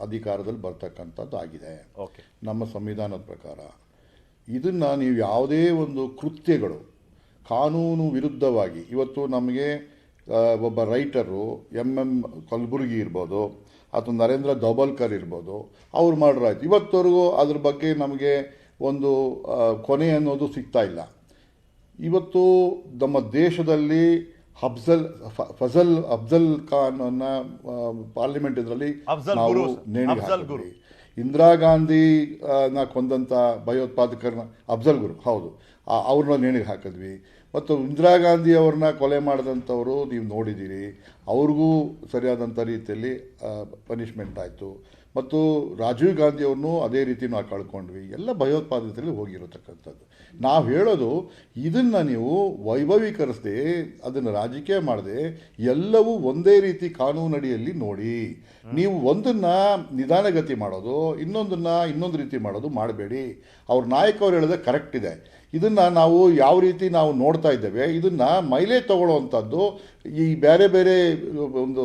Speaker 5: ಅಧಿಕಾರದಲ್ಲಿ ಬರ್ತಕ್ಕಂಥದ್ದು ಆಗಿದೆ ನಮ್ಮ ಸಂವಿಧಾನದ ಪ್ರಕಾರ. ಇದನ್ನು ನೀವು ಯಾವುದೇ ಒಂದು ಕೃತ್ಯಗಳು ಕಾನೂನು ವಿರುದ್ಧವಾಗಿ, ಇವತ್ತು ನಮಗೆ ಒಬ್ಬ ರೈಟರು ಎಂ ಕಲಬುರ್ಗಿ ಇರ್ಬೋದು ಅಥವಾ ನರೇಂದ್ರ ದೌಬಲ್ಕರ್ ಇರ್ಬೋದು, ಅವ್ರು ಮಾಡ್ರಾಯ್ತು. ಇವತ್ತವರೆಗೂ ಅದ್ರ ಬಗ್ಗೆ ನಮಗೆ ಒಂದು ಕೊನೆ ಅನ್ನೋದು ಸಿಗ್ತಾ ಇಲ್ಲ. ಇವತ್ತು ನಮ್ಮ ದೇಶದಲ್ಲಿ ಫಜಲ್ ಅಫ್ಜಲ್ ಖಾನ್ ಅನ್ನ ಪಾರ್ಲಿಮೆಂಟ್ ಇದರಲ್ಲಿ ನಾವು ನೇಣಿಗೆ ಹಾಕಿದ್ವಿ. ಇಂದಿರಾ ಗಾಂಧಿ ಕೊಂದಂಥ ಭಯೋತ್ಪಾದಕರನ್ನ ಅಫ್ಜಲ್ ಗುರು, ಹೌದು, ಅವ್ರನ್ನ ನೇಣಿಗೆ ಹಾಕಿದ್ವಿ. ಮತ್ತು ಇಂದಿರಾ ಗಾಂಧಿ ಅವ್ರನ್ನ ಕೊಲೆ ಮಾಡಿದಂಥವರು ನೀವು ನೋಡಿದ್ದೀರಿ, ಅವ್ರಿಗೂ ಸರಿಯಾದಂಥ ರೀತಿಯಲ್ಲಿ ಪನಿಷ್ಮೆಂಟ್ ಆಯಿತು. ಮತ್ತು ರಾಜೀವ್ ಗಾಂಧಿ ಅವ್ರನ್ನೂ ಅದೇ ರೀತಿ ನಾವು ಕಳ್ಕೊಂಡ್ವಿ. ಎಲ್ಲ ಭಯೋತ್ಪಾದನೆಯಲ್ಲಿ ಹೋಗಿರತಕ್ಕಂಥದ್ದು. ನಾವು ಹೇಳೋದು ಇದನ್ನು ನೀವು ವೈಭವೀಕರಿಸದೆ, ಅದನ್ನು ರಾಜಕೀಯ ಮಾಡದೆ, ಎಲ್ಲವೂ ಒಂದೇ ರೀತಿ ಕಾನೂನಡಿಯಲ್ಲಿ ನೋಡಿ. ನೀವು ಒಂದನ್ನು ನಿಧಾನಗತಿ ಮಾಡೋದು, ಇನ್ನೊಂದನ್ನು ಇನ್ನೊಂದು ರೀತಿ ಮಾಡೋದು ಮಾಡಬೇಡಿ. ಅವ್ರ ನಾಯಕವ್ರು ಹೇಳೋದೇ ಕರೆಕ್ಟ್ ಇದೆ. ಇದನ್ನು ನಾವು ಯಾವ ರೀತಿ ನಾವು ನೋಡ್ತಾ ಇದ್ದೇವೆ, ಇದನ್ನು ಮೈಲೇಜ್ ತಗೊಳ್ಳೋವಂಥದ್ದು ಈ ಬೇರೆ ಬೇರೆ ಒಂದು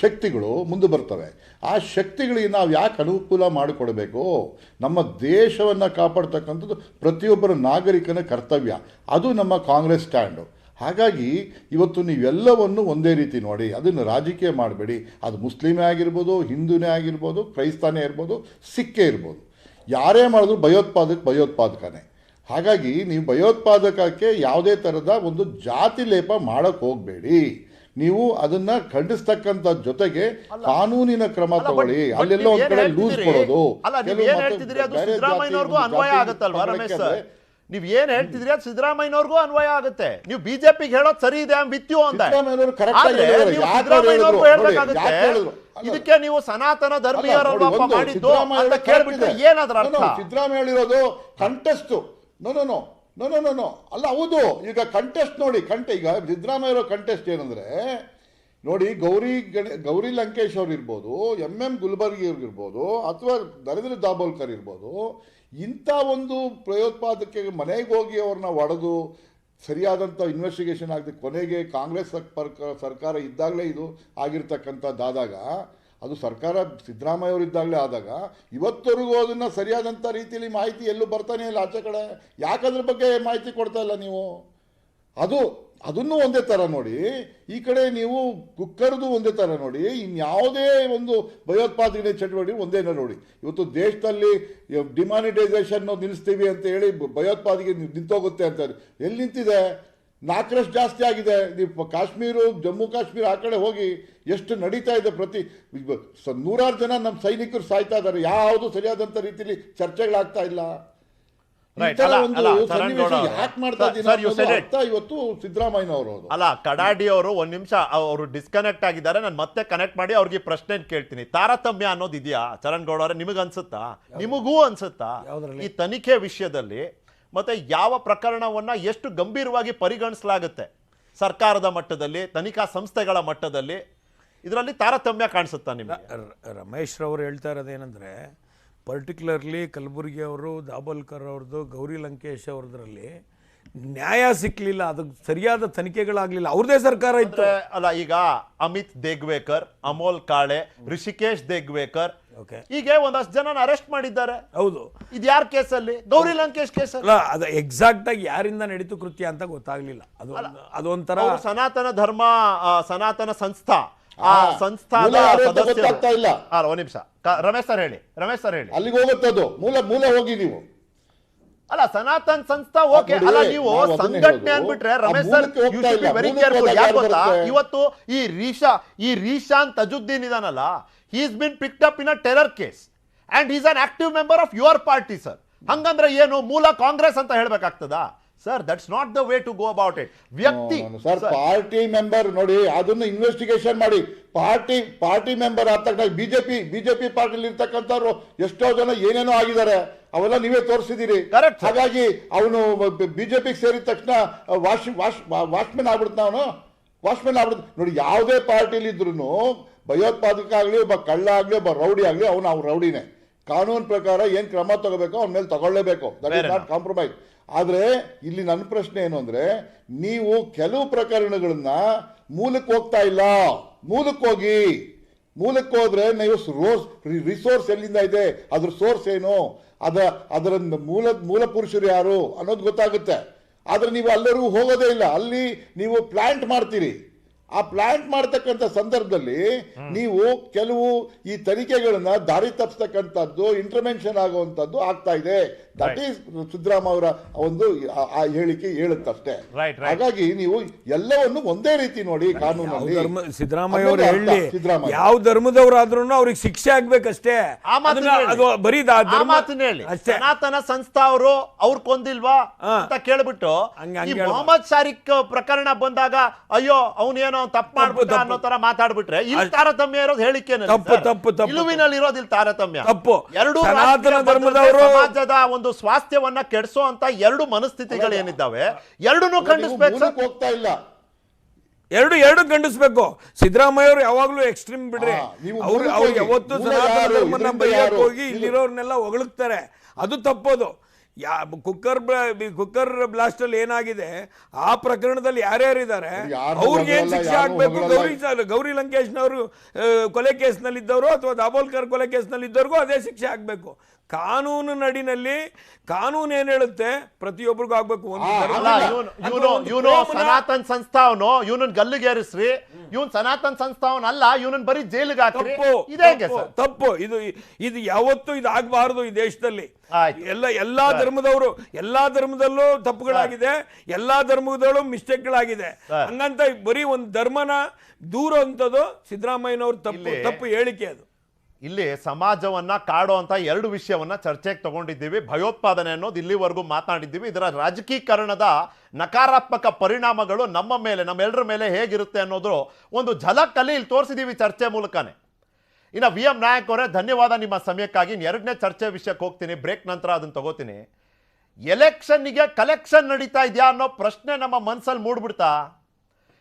Speaker 5: ಶಕ್ತಿಗಳು ಮುಂದೆ ಬರ್ತವೆ. ಆ ಶಕ್ತಿಗಳಿಗೆ ನಾವು ಯಾಕೆ ಅನುಕೂಲ ಮಾಡಿಕೊಡಬೇಕು? ನಮ್ಮ ದೇಶವನ್ನು ಕಾಪಾಡ್ತಕ್ಕಂಥದ್ದು ಪ್ರತಿಯೊಬ್ಬರ ನಾಗರಿಕನ ಕರ್ತವ್ಯ. ಅದು ನಮ್ಮ ಕಾಂಗ್ರೆಸ್ ಸ್ಟ್ಯಾಂಡು. ಹಾಗಾಗಿ ಇವತ್ತು ನೀವೆಲ್ಲವನ್ನು ಒಂದೇ ರೀತಿ ನೋಡಿ, ಅದನ್ನು ರಾಜಕೀಯ ಮಾಡಬೇಡಿ. ಅದು ಮುಸ್ಲಿಮೇ ಆಗಿರ್ಬೋದು, ಹಿಂದೂನೇ ಆಗಿರ್ಬೋದು, ಕ್ರೈಸ್ತನೇ ಇರ್ಬೋದು, ಸಿಕ್ಕೇ ಇರ್ಬೋದು, ಯಾರೇ ಮಾಡಿದ್ರು ಭಯೋತ್ಪಾದಕನೇ. ಹಾಗಾಗಿ ನೀವು ಭಯೋತ್ಪಾದಕಕ್ಕೆ ಯಾವುದೇ ಥರದ ಒಂದು ಜಾತಿ ಲೇಪ ಮಾಡೋಕ್ಕೆ ಹೋಗಬೇಡಿ. ನೀವು ಅದನ್ನ ಖಂಡಿಸ್ತಕ್ಕಂಥ ಜೊತೆಗೆ ಕಾನೂನಿನ ಕ್ರಮ ತಗೊಳ್ಳಿ. ಅಲ್ಲೆಲ್ಲ ಒಂದ್ ಕಡೆ ಲೂಸ್ ಕೊಡೋದು.
Speaker 1: ಸಿದ್ದರಾಮಯ್ಯನವ್ರಿಗೂ ಅನ್ವಯ ಆಗುತ್ತಲ್ವಾ ರಮೇಶ್ ಸರ್? ನೀವ್ ಏನ್ ಹೇಳ್ತಿದ್ರಿ ಅದು ಸಿದ್ದರಾಮಯ್ಯನವ್ರಿಗೂ ಅನ್ವಯ ಆಗುತ್ತೆ. ನೀವು ಬಿಜೆಪಿಗೆ ಹೇಳೋದು ಸರಿ ಇದೆ ವಿತ್ಯು ಅಂತ, ಇದಕ್ಕೆ ನೀವು ಸನಾತನ ಧರ್ಮೀಯರಲ್ವಾ ಮಾಡಿದ್ದು ಅಂತ ಕೇಳ್ಬಿಟ್ರೆ ಏನದ್ರ ಅರ್ಥ?
Speaker 5: ಸಿದ್ದರಾಮಯ್ಯ ಹೇಳಿರೋದು ಕಂಟೆಸ್ಟ್ ನೋ ಅಲ್ಲ, ಹೌದು. ಈಗ ಕಂಟೆಸ್ಟ್ ನೋಡಿ, ಈಗ ಸಿದ್ದರಾಮಯ್ಯ ಕಂಟೆಸ್ಟ್ ಏನಂದ್ರೆ, ನೋಡಿ, ಗೌರಿ ಲಂಕೇಶ್ ಅವ್ರು ಇರ್ಬೋದು, ಎಂ ಗುಲ್ಬರ್ಗಿ ಅವ್ರು ಇರ್ಬೋದು, ಅಥವಾ ನರೇಂದ್ರ ದಾಬೋಲ್ಕರ್ ಇರ್ಬೋದು, ಇಂಥ ಒಂದು ಭಯೋತ್ಪಾದಕ್ಕೆ ಮನೆಗೆ ಹೋಗಿ ಅವ್ರನ್ನ ಒಡೆದು ಸರಿಯಾದಂಥ ಇನ್ವೆಸ್ಟಿಗೇಷನ್ ಆಗದೆ ಕೊನೆಗೆ ಕಾಂಗ್ರೆಸ್ ಸರ್ಕಾರ ಇದ್ದಾಗಲೇ ಇದು ಆಗಿರ್ತಕ್ಕಂಥದ್ದಾದಾಗ, ಅದು ಸರ್ಕಾರ ಸಿದ್ದರಾಮಯ್ಯ ಅವರು ಇದ್ದಾಗಲೇ ಆದಾಗ ಇವತ್ತವರೆಗೂ ಅದನ್ನು ಸರಿಯಾದಂಥ ರೀತಿಯಲ್ಲಿ ಮಾಹಿತಿ ಎಲ್ಲೂ ಬರ್ತಾನೆ ಇಲ್ಲ ಆಚೆ ಕಡೆ. ಯಾಕಂದ್ರ ಬಗ್ಗೆ ಮಾಹಿತಿ ಕೊಡ್ತಾ ಇಲ್ಲ ನೀವು? ಅದನ್ನು ಒಂದೇ ಥರ ನೋಡಿ, ಈ ಕಡೆ ನೀವು ಕುಕ್ಕರ್ದು ಒಂದೇ ಥರ ನೋಡಿ, ಇನ್ಯಾವುದೇ ಒಂದು ಭಯೋತ್ಪಾದನೆ ಚಟುವಟಿಕೆ ಒಂದೇ ನೋಡಿ. ಇವತ್ತು ದೇಶದಲ್ಲಿ ಡಿಮಾನಿಟೈಸೇಷನ್ ನಿಲ್ಲಿಸ್ತೀವಿ ಅಂತ ಹೇಳಿ ಭಯೋತ್ಪಾದನೆ ನಿಂತೋಗುತ್ತೆ ಅಂತ ಎಲ್ಲಿ ನಿಂತಿದೆ? 4ರಷ್ಟು ಜಾಸ್ತಿ ಆಗಿದೆ. ನೀವು ಕಾಶ್ಮೀರ, ಜಮ್ಮು ಕಾಶ್ಮೀರ ಆ ಕಡೆ ಹೋಗಿ ಎಷ್ಟು ನಡೀತಾ ಇದೆ. ಪ್ರತಿ 100 ಜನ ನಮ್ಮ ಸೈನಿಕರು ಸಾಯ್ತಾ ಇದ್ದಾರೆ. ಯಾವುದು ಸರಿಯಾದಂಥ ರೀತಿಯಲ್ಲಿ ಚರ್ಚೆಗಳಾಗ್ತಾ ಇಲ್ಲ. ಇವತ್ತು ಸಿದ್ದರಾಮಯ್ಯ ಅವರು
Speaker 1: ಅಲ್ಲ, ಕಡಾಡಿ ಅವರು ಒಂದ್ ನಿಮಿಷ ಅವರು ಡಿಸ್ಕನೆಕ್ಟ್ ಆಗಿದ್ದಾರೆ. ನಾನು ಮತ್ತೆ ಕನೆಕ್ಟ್ ಮಾಡಿ ಅವ್ರಿಗೆ ಪ್ರಶ್ನೆ ಕೇಳ್ತೀನಿ. ತಾರತಮ್ಯ ಅನ್ನೋದು ಇದೆಯಾ ಚರಣ್ ಗೌಡ ಅವರೇ? ನಿಮಗ್ ಅನ್ಸುತ್ತಾ? ನಿಮಗೂ ಅನ್ಸುತ್ತಾ ಈ ತನಿಖೆ ವಿಷಯದಲ್ಲಿ? ಮತ್ತೆ ಯಾವ ಪ್ರಕರಣವನ್ನ ಎಷ್ಟು ಗಂಭೀರವಾಗಿ ಪರಿಗಣಿಸಲಾಗುತ್ತೆ ಸರ್ಕಾರದ ಮಟ್ಟದಲ್ಲಿ, ತನಿಖಾ ಸಂಸ್ಥೆಗಳ ಮಟ್ಟದಲ್ಲಿ? ಇದರಲ್ಲಿ ತಾರತಮ್ಯ ಕಾಣಿಸುತ್ತಾ ನಿಮಗೆ?
Speaker 7: ರಮೇಶ್ ರವರು ಹೇಳ್ತಾ ಇರೋದೇನೆಂದ್ರೆ, ಪರ್ಟಿಕ್ಯುಲರ್ಲಿ ಕಲಬುರ್ಗಿ ಅವರು, ದಾಬೋಲ್ಕರ್ ಅವ್ರದ್ದು, ಗೌರಿ ಲಂಕೇಶ್ ಅವ್ರದ್ರಲ್ಲಿ ನ್ಯಾಯ ಸಿಕ್ಲಿಲ್ಲ, ಅದಕ್ಕೆ ಸರಿಯಾದ ತನಿಖೆಗಳಾಗ್ಲಿಲ್ಲ. ಅವ್ರದೇ ಸರ್ಕಾರ ಇತ್ತು
Speaker 1: ಅಲ್ಲ. ಈಗ ಅಮಿತ್ ದೇಗ್ವೇಕರ್, ಅಮೋಲ್ ಕಾಳೆ, ಋಷಿಕೇಶ್ ದೇಗ್ವೇಕರ್, ಹೀಗೆ ಒಂದಷ್ಟು ಜನ ಅರೆಸ್ಟ್ ಮಾಡಿದ್ದಾರೆ.
Speaker 7: ಹೌದು,
Speaker 1: ಇದು ಯಾರ ಕೇಸಲ್ಲಿ? ಗೌರಿ ಲಂಕೇಶ್ ಕೇಸಲ್ಲಿ.
Speaker 7: ಅಲ್ಲ, ಅದು ಎಕ್ಸಾಕ್ಟ್ ಆಗಿ ಯಾರಿಂದ ನಡೀತು ಕೃತ್ಯ ಅಂತ ಗೊತ್ತಾಗ್ಲಿಲ್ಲ. ಅದೊಂಥರ
Speaker 1: ಸನಾತನ ಧರ್ಮ, ಸನಾತನ ಸಂಸ್ಥಾ, ಆ ಸಂಸ್ಥಾದ ಸದಸ್ಯರು. ಒಂದ್ ನಿಮಿಷ, ರಮೇಶ್ ಸರ್ ಹೇಳಿ.
Speaker 5: ಅಲ್ಲಿಗೆ ಹೋಗುತ್ತದು ಮೂಲ ಹೋಗಿ ನೀವು.
Speaker 1: ಅಲ್ಲ, ಸನಾತನ್ ಸಂಸ್ಥಾ ಓಕೆ. ಅಲ್ಲ, ನೀವು ಸಂಘಟನೆ ಅಂದ್ಬಿಟ್ರೆ Ramesh sir you should be very careful. ಯಾಕೆ ಗೊತ್ತಾ, ಇವತ್ತು ಈ ರೀಶಾನ್ ತಜುದ್ದೀನ್ ಇದಾನಲ್ಲ, he has been picked up in a terror case and he is an active member of your party, sir. ಹಂಗಂದ್ರೆ ಏನು, ಮೂಲ ಕಾಂಗ್ರೆಸ್ ಅಂತ ಹೇಳ್ಬೇಕಾಗ್ತದಾ sir? That's not the way to go about it. ವ್ಯಕ್ತಿ
Speaker 5: ಸರ್, ಪಾರ್ಟಿ ಮೆಂಬರ್ ನೋಡಿ, ಅದನ್ನು investigation ಮಾಡಿ. Party member ಆದ ತಕ್ಷಣ ಬಿಜೆಪಿ ಪಾರ್ಟಿಲಿ ಇರ್ತಕ್ಕಂಥವ್ರು ಎಷ್ಟೋ ಜನ ಏನೇನೋ ಆಗಿದ್ದಾರೆ, ಅವೆಲ್ಲ ನೀವೇ ತೋರಿಸಿದಿರಿ. ಹಾಗಾಗಿ ಅವನು ಬಿಜೆಪಿಗೆ ಸೇರಿದ ತಕ್ಷಣ ವಾಚ್ಮೆನ್ ಆಗ್ಬಿಡ್ತಾನ, ಅವನು ವಾಚ್ಮೆನ್ ಆಗ್ಬಿಡ್ತ. ನೋಡಿ, ಯಾವುದೇ ಪಾರ್ಟಿಲಿ ಇದ್ರು ಭಯೋತ್ಪಾದಕ ಆಗಲಿ, ಒಬ್ಬ ಕಳ್ಳ ಆಗಲಿ, ಒಬ್ಬ ರೌಡಿ ಆಗಲಿ, ಅವ್ನು ರೌಡಿನೇ. ಕಾನೂನು ಪ್ರಕಾರ ಏನು ಕ್ರಮ ತಗೋಬೇಕು ಅವನ ಮೇಲೆ ತಗೊಳ್ಳೇಬೇಕು. That is not compromise. ಆದರೆ ಇಲ್ಲಿ ನನ್ನ ಪ್ರಶ್ನೆ ಏನು ಅಂದರೆ, ನೀವು ಕೆಲವು ಪ್ರಕರಣಗಳನ್ನ ಮೂಲಕ್ಕೆ ಹೋಗ್ತಾ ಇಲ್ಲ. ಮೂಲಕ್ಕೆ ಹೋದ್ರೆ ನೀವು ರಿಸೋರ್ಸ್ ಎಲ್ಲಿಂದ ಇದೆ, ಅದ್ರ ಸೋರ್ಸ್ ಏನು, ಅದರ ಮೂಲ ಪುರುಷರು ಯಾರು ಅನ್ನೋದು ಗೊತ್ತಾಗುತ್ತೆ. ಆದರೆ ನೀವು ಅಲ್ಲರಿಗೂ ಹೋಗೋದೇ ಇಲ್ಲ. ಅಲ್ಲಿ ನೀವು ಪ್ಲಾಂಟ್ ಮಾಡ್ತೀರಿ. ಆ ಪ್ಲಾಂಟ್ ಮಾಡತಕ್ಕಂಥ ಸಂದರ್ಭದಲ್ಲಿ ನೀವು ಕೆಲವು ಈ ತನಿಖೆಗಳನ್ನ ದಾರಿ ತಪ್ಪಿಸ್ತಕ್ಕಂಥದ್ದು, ಇಂಟರ್ವೆನ್ಷನ್ ಆಗುವಂಥದ್ದು ಆಗ್ತಾ ಇದೆ. ದಟ್ ಈಸ್ ಸಿದ್ದರಾಮಯ್ಯ ಅವರ ಒಂದು ಆ ಹೇಳಿಕೆ ಹೇಳುತ್ತಷ್ಟೇ. ಹಾಗಾಗಿ ನೀವು ಎಲ್ಲವನ್ನು ಒಂದೇ ರೀತಿ ನೋಡಿ. ಕಾನೂನಲ್ಲಿ
Speaker 7: ಸಿದ್ದರಾಮಯ್ಯ ಅವರು ಹೇಳಿ, ಯಾವ ಧರ್ಮದವರಾದ್ರೂ ಅವ್ರಿಗೆ ಶಿಕ್ಷೆ ಆಗ್ಬೇಕಷ್ಟೇ. ಬರೀ
Speaker 1: ಸನಾತನ ಸಂಸ್ಥಾ ಅವ್ರು ಕೊಂದಿಲ್ವಾ ಅಂತ ಕೇಳ್ಬಿಟ್ಟು ಮೊಹಮ್ಮದ್ ಶಾರಿಕ್ ಪ್ರಕರಣ ಬಂದಾಗ ಅಯ್ಯೋ ಅವನೇನೋ ತಪ್ಪು ಮಾಡ್ಬಿಟ್ಟ ಅನ್ನೋ ತರ ಮಾತಾಡ್ಬಿಟ್ರೆ ಇಲ್ಲಿ ತಾರತಮ್ಯ ಇರೋದು ಹೇಳಿಕೆ. ಇಳುವಿನಲ್ಲಿ ಇರೋದು ಇಲ್ಲಿ ತಾರತಮ್ಯ. ಎರಡು ಸಮಾಜದ ಒಂದು ಸ್ವಾಸ್ಥ್ಯವನ್ನ ಕೆಡಿಸೋ ಅಂತ ಎರಡು ಮನಸ್ಥಿತಿಗಳು ಏನಿದ್ದಾವೆ, ಎರಡನ್ನೂ ಖಂಡಿಸಬೇಕು.
Speaker 5: ಹೋಗ್ತಾ ಇಲ್ಲ,
Speaker 7: ಎರಡು ಖಂಡಿಸ್ಬೇಕು. ಸಿದ್ದರಾಮಯ್ಯ ಅವರು ಯಾವಾಗ್ಲೂ ಎಕ್ಸ್ಟ್ರೀಮ್ ಬಿಡ್ರಿ. ಅವ್ರು ಯಾವತ್ತು ಸನಾತನ ಧರ್ಮನ ಬೈಯಕ್ಕೆ ಹೋಗಿ ಇಲ್ಲಿರೋರ್ನೆಲ್ಲ ಹೊಗಳುತ್ತಾರೆ, ಅದು ತಪ್ಪೋದು. ಕುಕ್ಕರ್ ಬ್ಲಾಸ್ಟ್ ಅಲ್ಲಿ ಏನಾಗಿದೆ, ಆ ಪ್ರಕರಣದಲ್ಲಿ ಯಾರ್ಯಾರಿದ್ದಾರೆ ಅವ್ರಿಗೆ ಏನ್ ಶಿಕ್ಷೆ ಆಗ್ಬೇಕು. ಗೌರಿ ಲಂಕೇಶ್ನವರು ಕೊಲೆ ಕೇಸ್ನಲ್ಲಿದ್ದವರು ಅಥವಾ ದಾಬೋಲ್ಕರ್ ಕೊಲೆ ಕೇಸ್ನಲ್ಲಿದ್ದವ್ರಿಗೂ ಅದೇ ಶಿಕ್ಷೆ ಆಗ್ಬೇಕು. ಕಾನೂನು ನಡಿನಲ್ಲಿ ಕಾನೂನು ಏನ್ ಹೇಳುತ್ತೆ ಪ್ರತಿಯೊಬ್ಬರಿಗೂ ಆಗ್ಬೇಕು.
Speaker 1: ಇವನು ಸನಾತನ್ ಸಂಸ್ಥಾವನು, ಇವನನ್ನ ಗಲ್ಲಿಗೇರಿಸ್ರಿ. ಇವನ್ ಸನಾತನ್ ಸಂಸ್ಥಾವನಲ್ಲ, ಇವನನ್ನ ಬರೀ ಜೈಲಿಗೆ ಹಾಕ್ರಿ.
Speaker 7: ತಪ್ಪು. ಇದು ಯಾವತ್ತೂ ಇದು ಆಗ್ಬಾರ್ದು ಈ ದೇಶದಲ್ಲಿ. ಎಲ್ಲಾ ಧರ್ಮದಲ್ಲೂ ತಪ್ಪುಗಳಾಗಿದೆ, ಎಲ್ಲಾ ಧರ್ಮದಲ್ಲೂ ಮಿಸ್ಟೇಕ್ಗಳಾಗಿದೆ. ಹಂಗಂತ ಬರೀ ಒಂದು ಧರ್ಮನ ದೂರ ಅಂತದ್ದು ಸಿದ್ದರಾಮಯ್ಯನವ್ರ ತಪ್ಪು ಹೇಳಿಕೆ. ಅದು
Speaker 1: ಇಲ್ಲಿ ಸಮಾಜವನ್ನ ಕಾಡುವಂತ ಎರಡು ವಿಷಯವನ್ನ ಚರ್ಚೆಗೆ ತಗೊಂಡಿದ್ದೀವಿ. ಭಯೋತ್ಪಾದನೆ ಅನ್ನೋದು ಇಲ್ಲಿವರೆಗೂ ಮಾತನಾಡಿದ್ದೀವಿ. ಇದರ ರಾಜಕೀಕರಣದ ನಕಾರಾತ್ಮಕ ಪರಿಣಾಮಗಳು ನಮ್ಮ ಮೇಲೆ, ನಮ್ಮೆಲ್ಲರ ಮೇಲೆ ಹೇಗಿರುತ್ತೆ ಅನ್ನೋದು ಒಂದು ಝಲಕಲ್ಲಿ ಇಲ್ಲಿ ತೋರಿಸಿದ್ದೀವಿ ಚರ್ಚೆ ಮೂಲಕನೇ. ಇನ್ನು ವಿ ಎಂ ನಾಯಕ್ ಅವರೇ, ಧನ್ಯವಾದ ನಿಮ್ಮ ಸಮಯಕ್ಕಾಗಿ. ಎರಡನೇ ಚರ್ಚೆ ವಿಷಯಕ್ಕೆ ಹೋಗ್ತೀನಿ, ಬ್ರೇಕ್ ನಂತರ ಅದನ್ನು ತಗೋತೀನಿ. ಎಲೆಕ್ಷನ್ನಿಗೆ ಕಲೆಕ್ಷನ್ ನಡೀತಾ ಇದೆಯಾ ಅನ್ನೋ ಪ್ರಶ್ನೆ ನಮ್ಮ ಮನಸ್ಸಲ್ಲಿ ಮೂಡ್ಬಿಡ್ತಾ?